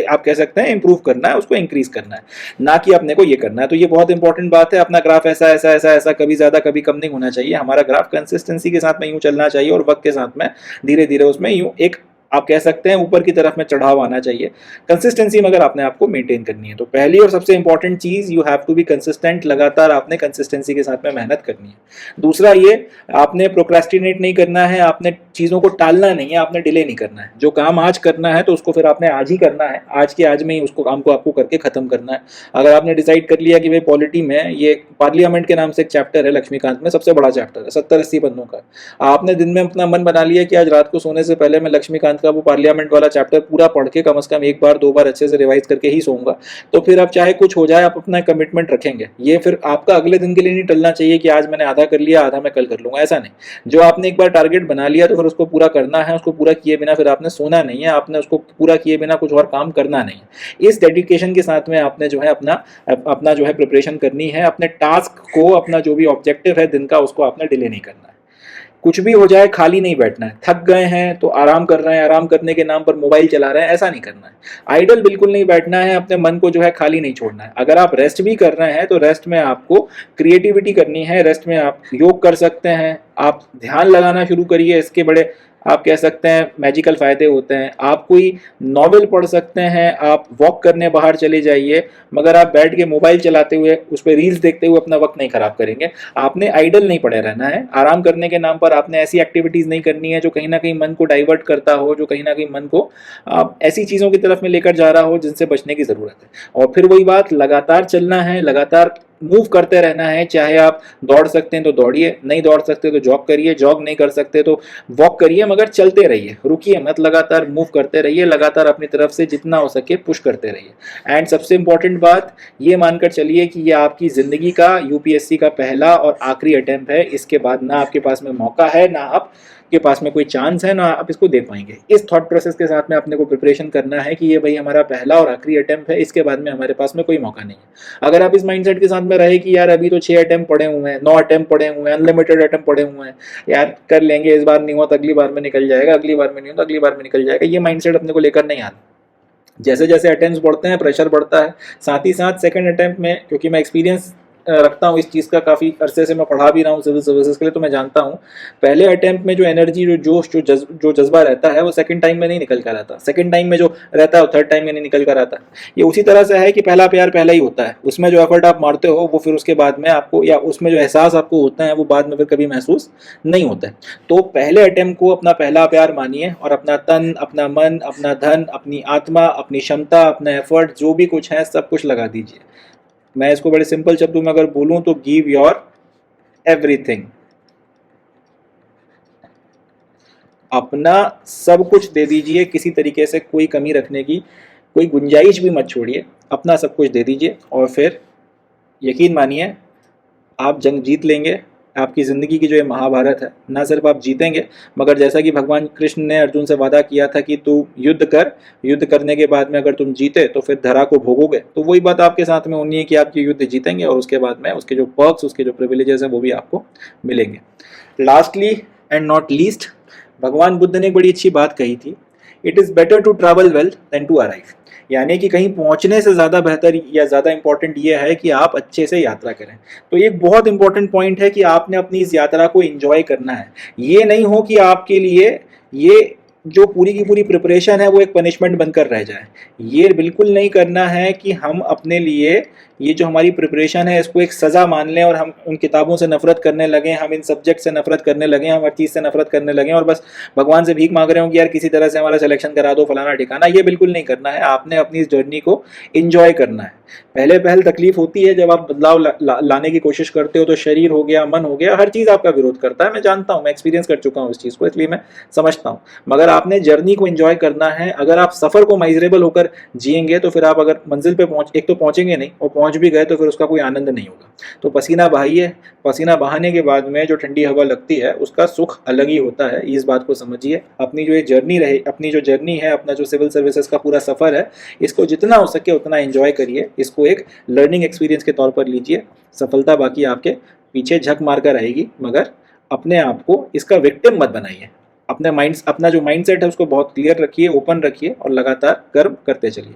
आप कह सकते हैं इंप्रूव करना है, उसको इंक्रीज करना है, ना कि अपने को ये करना है। तो ये बहुत इंपॉर्टेंट बात है। अपना ग्राफ ऐसा ऐसा ऐसा ऐसा कभी ज्यादा कभी कम नहीं होना चाहिए। हमारा ग्राफ कंसिस्टेंसी के साथ में यूं चलना चाहिए और वक्त के साथ में धीरे धीरे उसमें यूं एक आप कह सकते हैं ऊपर की तरफ में चढ़ाव आना चाहिए। कंसिस्टेंसी मगर आपने आपको मेंटेन करनी है। तो पहली और सबसे इंपॉर्टेंट चीज, you have to be consistent. लगातार आपने कंसिस्टेंसी के साथ में मेहनत करनी है। दूसरा ये, आपने प्रोक्रेस्टिनेट नहीं करना है, आपने चीज़ों को टालना नहीं है, आपने डिले नहीं करना है। जो काम आज करना है तो उसको फिर आपने आज ही करना है, आज के आज में ही उसको काम को आपको करके खत्म करना है। अगर आपने डिसाइड कर लिया कि भाई पॉलिटी में ये पार्लियामेंट के नाम से एक चैप्टर है लक्ष्मीकांत में, सबसे बड़ा चैप्टर है, 70-80 पन्नों का, आपने दिन में अपना मन बना लिया कि आज रात को सोने से पहले मैं लक्ष्मीकांत का वो पार्लियामेंट वाला चैप्टर पूरा पढ़ के कम से कम 1 बार 2 बार अच्छे से रिवाइज करके ही सोऊंगा, तो फिर अब चाहे कुछ हो जाए आप अपना कमिटमेंट रखेंगे। ये फिर आपका अगले दिन के लिए नहीं टलना चाहिए कि आज मैंने आधा कर लिया, आधा मैं कल कर लूंगा, ऐसा नहीं। जो आपने एक बार टारगेट बना लिया तो फिर उसको पूरा करना है। उसको पूरा किए बिना फिर आपने सोना नहीं है, आपने उसको पूरा किए बिना कुछ और काम करना नहीं है। इस डेडिकेशन के साथ में आपने जो है अपना जो है प्रिपरेशन करनी है। अपने टास्क को, अपना जो भी ऑब्जेक्टिव है दिन का, उसको आपने डिले नहीं करना है। कुछ भी हो जाए खाली नहीं बैठना है, थक गए हैं तो आराम कर रहे हैं, आराम करने के नाम पर मोबाइल चला रहे हैं, ऐसा नहीं करना है। आइडल बिल्कुल नहीं बैठना है, अपने मन को जो है खाली नहीं छोड़ना है। अगर आप रेस्ट भी कर रहे हैं तो रेस्ट में आपको क्रिएटिविटी करनी है, रेस्ट में आप योग कर सकते हैं, आप ध्यान लगाना शुरू करिए, इसके बड़े आप कह सकते हैं मैजिकल फायदे होते हैं। आप कोई नॉवेल पढ़ सकते हैं, आप वॉक करने बाहर चले जाइए, मगर आप बैठ के मोबाइल चलाते हुए उस पर रील्स देखते हुए अपना वक्त नहीं खराब करेंगे। आपने आइडल नहीं पड़े रहना है, आराम करने के नाम पर आपने ऐसी एक्टिविटीज़ नहीं करनी है जो कहीं ना कहीं मन को डाइवर्ट करता हो, जो कहीं ना कहीं मन को ऐसी चीज़ों की तरफ में लेकर जा रहा हो जिनसे बचने की ज़रूरत है। और फिर वही बात, लगातार चलना है, लगातार मूव करते रहना है। चाहे आप दौड़ सकते हैं तो दौड़िए, नहीं दौड़ सकते तो जॉग करिए, जॉग नहीं कर सकते तो वॉक करिए, मगर चलते रहिए, रुकिए मत, लगातार मूव करते रहिए, लगातार अपनी तरफ से जितना हो सके पुश करते रहिए। एंड सबसे इंपॉर्टेंट बात ये मानकर चलिए कि ये आपकी ज़िंदगी का यूपीएससी का पहला और आखिरी अटेम्प्ट है। इसके बाद ना आपके पास में मौका है, ना आपके पास में कोई चांस है, ना आप इसको दे पाएंगे। इस थॉट प्रोसेस के साथ में अपने को प्रिपरेशन करना है कि ये भाई हमारा पहला और आखिरी अटेम्प्ट है, इसके बाद में हमारे पास में कोई मौका नहीं है। अगर आप इस माइंडसेट के साथ में रहे कि यार अभी तो 6 अटेम्प्ट पड़े हुए हैं, 9 अटेम्प्ट पड़े हुए हैं, अनलिमिटेड अटेम्प्ट पड़े हुए हैं, यार कर लेंगे, इस बार नहीं हुआ तो अगली बार में निकल जाएगा, अगली बार में नहीं हुआ तो अगली बार में निकल जाएगा, ये माइंडसेट अपने को लेकर नहीं आना। जैसे जैसे अटेम्प्ट्स बढ़ते हैं प्रेशर बढ़ता है, साथ ही साथ सेकंड अटेम्प्ट में, क्योंकि मैं एक्सपीरियंस रखता हूँ इस चीज़ का, काफ़ी अरसे से मैं पढ़ा भी रहा हूँ सिविल सर्विसेज के लिए, तो मैं जानता हूँ पहले अटेम्प्ट में जो एनर्जी, जो जोश, जो जज्बा रहता है वो सेकंड टाइम में नहीं निकल कर आता, सेकंड टाइम में जो रहता है वो थर्ड टाइम में नहीं निकल कर आता। ये उसी तरह से है कि पहला प्यार पहला ही होता है, उसमें जो एफर्ट आप मारते हो वो फिर उसके बाद में आपको, या उसमें जो एहसास आपको होता है वो बाद में फिर कभी महसूस नहीं होता है। तो पहले अटेम्प्ट को अपना पहला प्यार मानिए और अपना तन, अपना मन, अपना धन, अपनी आत्मा, अपनी क्षमता, अपना एफर्ट, जो भी कुछ है सब कुछ लगा दीजिए। मैं इसको बड़े सिंपल शब्दों में अगर बोलूं तो गिव योर एवरीथिंग, अपना सब कुछ दे दीजिए, किसी तरीके से कोई कमी रखने की कोई गुंजाइश भी मत छोड़िए, अपना सब कुछ दे दीजिए। और फिर यकीन मानिए आप जंग जीत लेंगे। आपकी ज़िंदगी की जो ये महाभारत है, ना सिर्फ आप जीतेंगे, मगर जैसा कि भगवान कृष्ण ने अर्जुन से वादा किया था कि तू युद्ध कर, युद्ध करने के बाद में अगर तुम जीते तो फिर धरा को भोगोगे, तो वही बात आपके साथ में होनी है कि आप ये युद्ध जीतेंगे और उसके बाद में उसके जो पर्क्स, उसके जो प्रिविलेजेस हैं वो भी आपको मिलेंगे। लास्टली एंड नॉट लीस्ट, भगवान बुद्ध ने एक बड़ी अच्छी बात कही थी, it is better to travel well than to arrive. यानी कि कहीं पहुंचने से ज़्यादा बेहतर या ज़्यादा इंपॉर्टेंट ये है कि आप अच्छे से यात्रा करें। तो एक बहुत इंपॉर्टेंट पॉइंट है कि आपने अपनी इस यात्रा को एंजॉय करना है। ये नहीं हो कि आपके लिए ये जो पूरी की पूरी प्रिपरेशन है वो एक पनिशमेंट बनकर रह जाए। ये बिल्कुल नहीं करना है कि हम अपने लिए ये जो हमारी प्रिपरेशन है इसको एक सज़ा मान लें और हम उन किताबों से नफरत करने लगें, हम इन सब्जेक्ट से नफरत करने लगें, हम हर चीज़ से नफरत करने लगें और बस भगवान से भीख मांग रहे हो कि यार किसी तरह से हमारा सिलेक्शन करा दो, फलाना ठिकाना। ये बिल्कुल नहीं करना है। आपने अपनी इस जर्नी को एंजॉय करना है। पहले तकलीफ होती है जब आप बदलाव लाने की कोशिश करते हो, तो शरीर हो गया, मन हो गया, हर चीज़ आपका विरोध करता है। मैं जानता हूँ, मैं एक्सपीरियंस कर चुका हूँ इस चीज़ को, इसलिए मैं समझता हूँ। मगर आपने जर्नी को एंजॉय करना है। अगर आप सफ़र को माइजरेबल होकर जिएंगे तो फिर आप अगर मंजिल पे एक तो पहुँचेंगे नहीं, और पहुँच भी गए तो फिर उसका कोई आनंद नहीं होगा। तो पसीना बहाइए, पसीना बहाने के बाद में जो ठंडी हवा लगती है उसका सुख अलग ही होता है। इस बात को समझिए। अपनी जो ये जर्नी रहे, अपनी जो जर्नी है, अपना जो सिविल सर्विसेज का पूरा सफ़र है, इसको जितना हो सके उतना एंजॉय करिए। इसको एक लर्निंग एक्सपीरियंस के तौर पर लीजिए। सफलता बाकी आपके पीछे झक मार कर आएगी, मगर अपने आप को इसका विक्टिम मत बनाइए। अपना जो माइंडसेट है उसको बहुत क्लियर रखिए, ओपन रखिए और लगातार कर्म करते चलिए।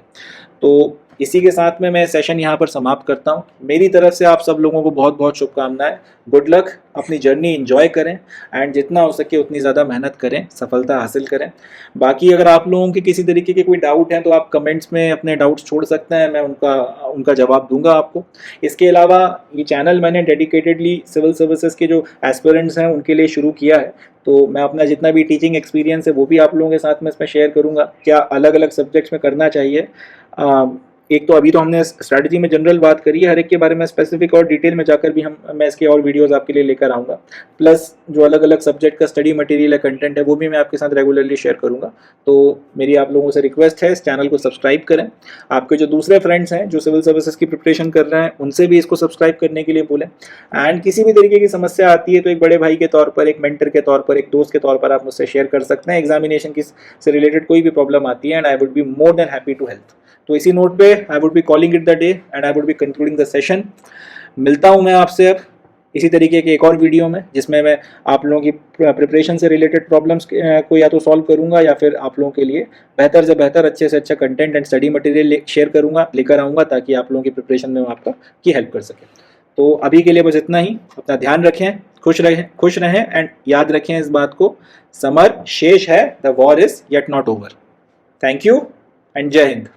तो इसी के साथ में मैं सेशन यहाँ पर समाप्त करता हूँ। मेरी तरफ से आप सब लोगों को बहुत बहुत शुभकामनाएं। गुड लक, अपनी जर्नी एंजॉय करें एंड जितना हो सके उतनी ज़्यादा मेहनत करें, सफलता हासिल करें। बाकी अगर आप लोगों के किसी तरीके के कोई डाउट हैं तो आप कमेंट्स में अपने डाउट्स छोड़ सकते हैं, मैं उनका जवाब दूंगा आपको। इसके अलावा ये चैनल मैंने डेडिकेटेडली सिविल सर्विसेज के जो एस्पिरेंट्स हैं उनके लिए शुरू किया है। तो मैं अपना जितना भी टीचिंग एक्सपीरियंस है वो भी आप लोगों के साथ में इसमें शेयर करूँगा। क्या अलग अलग सब्जेक्ट्स में करना चाहिए, एक तो अभी तो हमने स्ट्रैटेजी में जनरल बात करी है, हर एक के बारे में स्पेसिफिक और डिटेल में जाकर भी मैं इसके और वीडियोस आपके लिए लेकर आऊँगा। प्लस जो अलग अलग सब्जेक्ट का स्टडी मटेरियल है, कंटेंट है, वो भी मैं आपके साथ रेगुलरली शेयर करूँगा। तो मेरी आप लोगों से रिक्वेस्ट है, इस चैनल को सब्सक्राइब करें। आपके जो दूसरे फ्रेंड्स हैं जो सिविल सर्विसेज की प्रिपरेशन कर रहे हैं उनसे भी इसको सब्सक्राइब करने के लिए बोलें। एंड किसी भी तरीके की समस्या आती है तो एक बड़े भाई के तौर पर, एक मेंटर के तौर पर, एक दोस्त के तौर पर आप मुझसे शेयर कर सकते हैं। एग्जामिनेशन से रिलेटेड कोई भी प्रॉब्लम आती है and I would be more than happy to help. तो इसी नोट पे I would be calling it the day and I would be concluding the session. मिलता हूँ मैं आपसे अब इसी तरीके के एक और वीडियो में, जिसमें मैं आप लोगों की प्रिपरेशन से रिलेटेड प्रॉब्लम्स को या तो सॉल्व करूंगा या फिर आप लोगों के लिए बेहतर से बेहतर, अच्छे से अच्छा content and study material share करूंगा, लेकर आऊँगा, ताकि आप लोगों की प्रिपरेशन में आपका की हेल्प कर सके। तो अभी के लिए बस इतना ही। अपना ध्यान रखें, खुश रहें एंड याद रखें इस बात को, समर शेष है, the war is yet not over. Thank you and जय हिंद।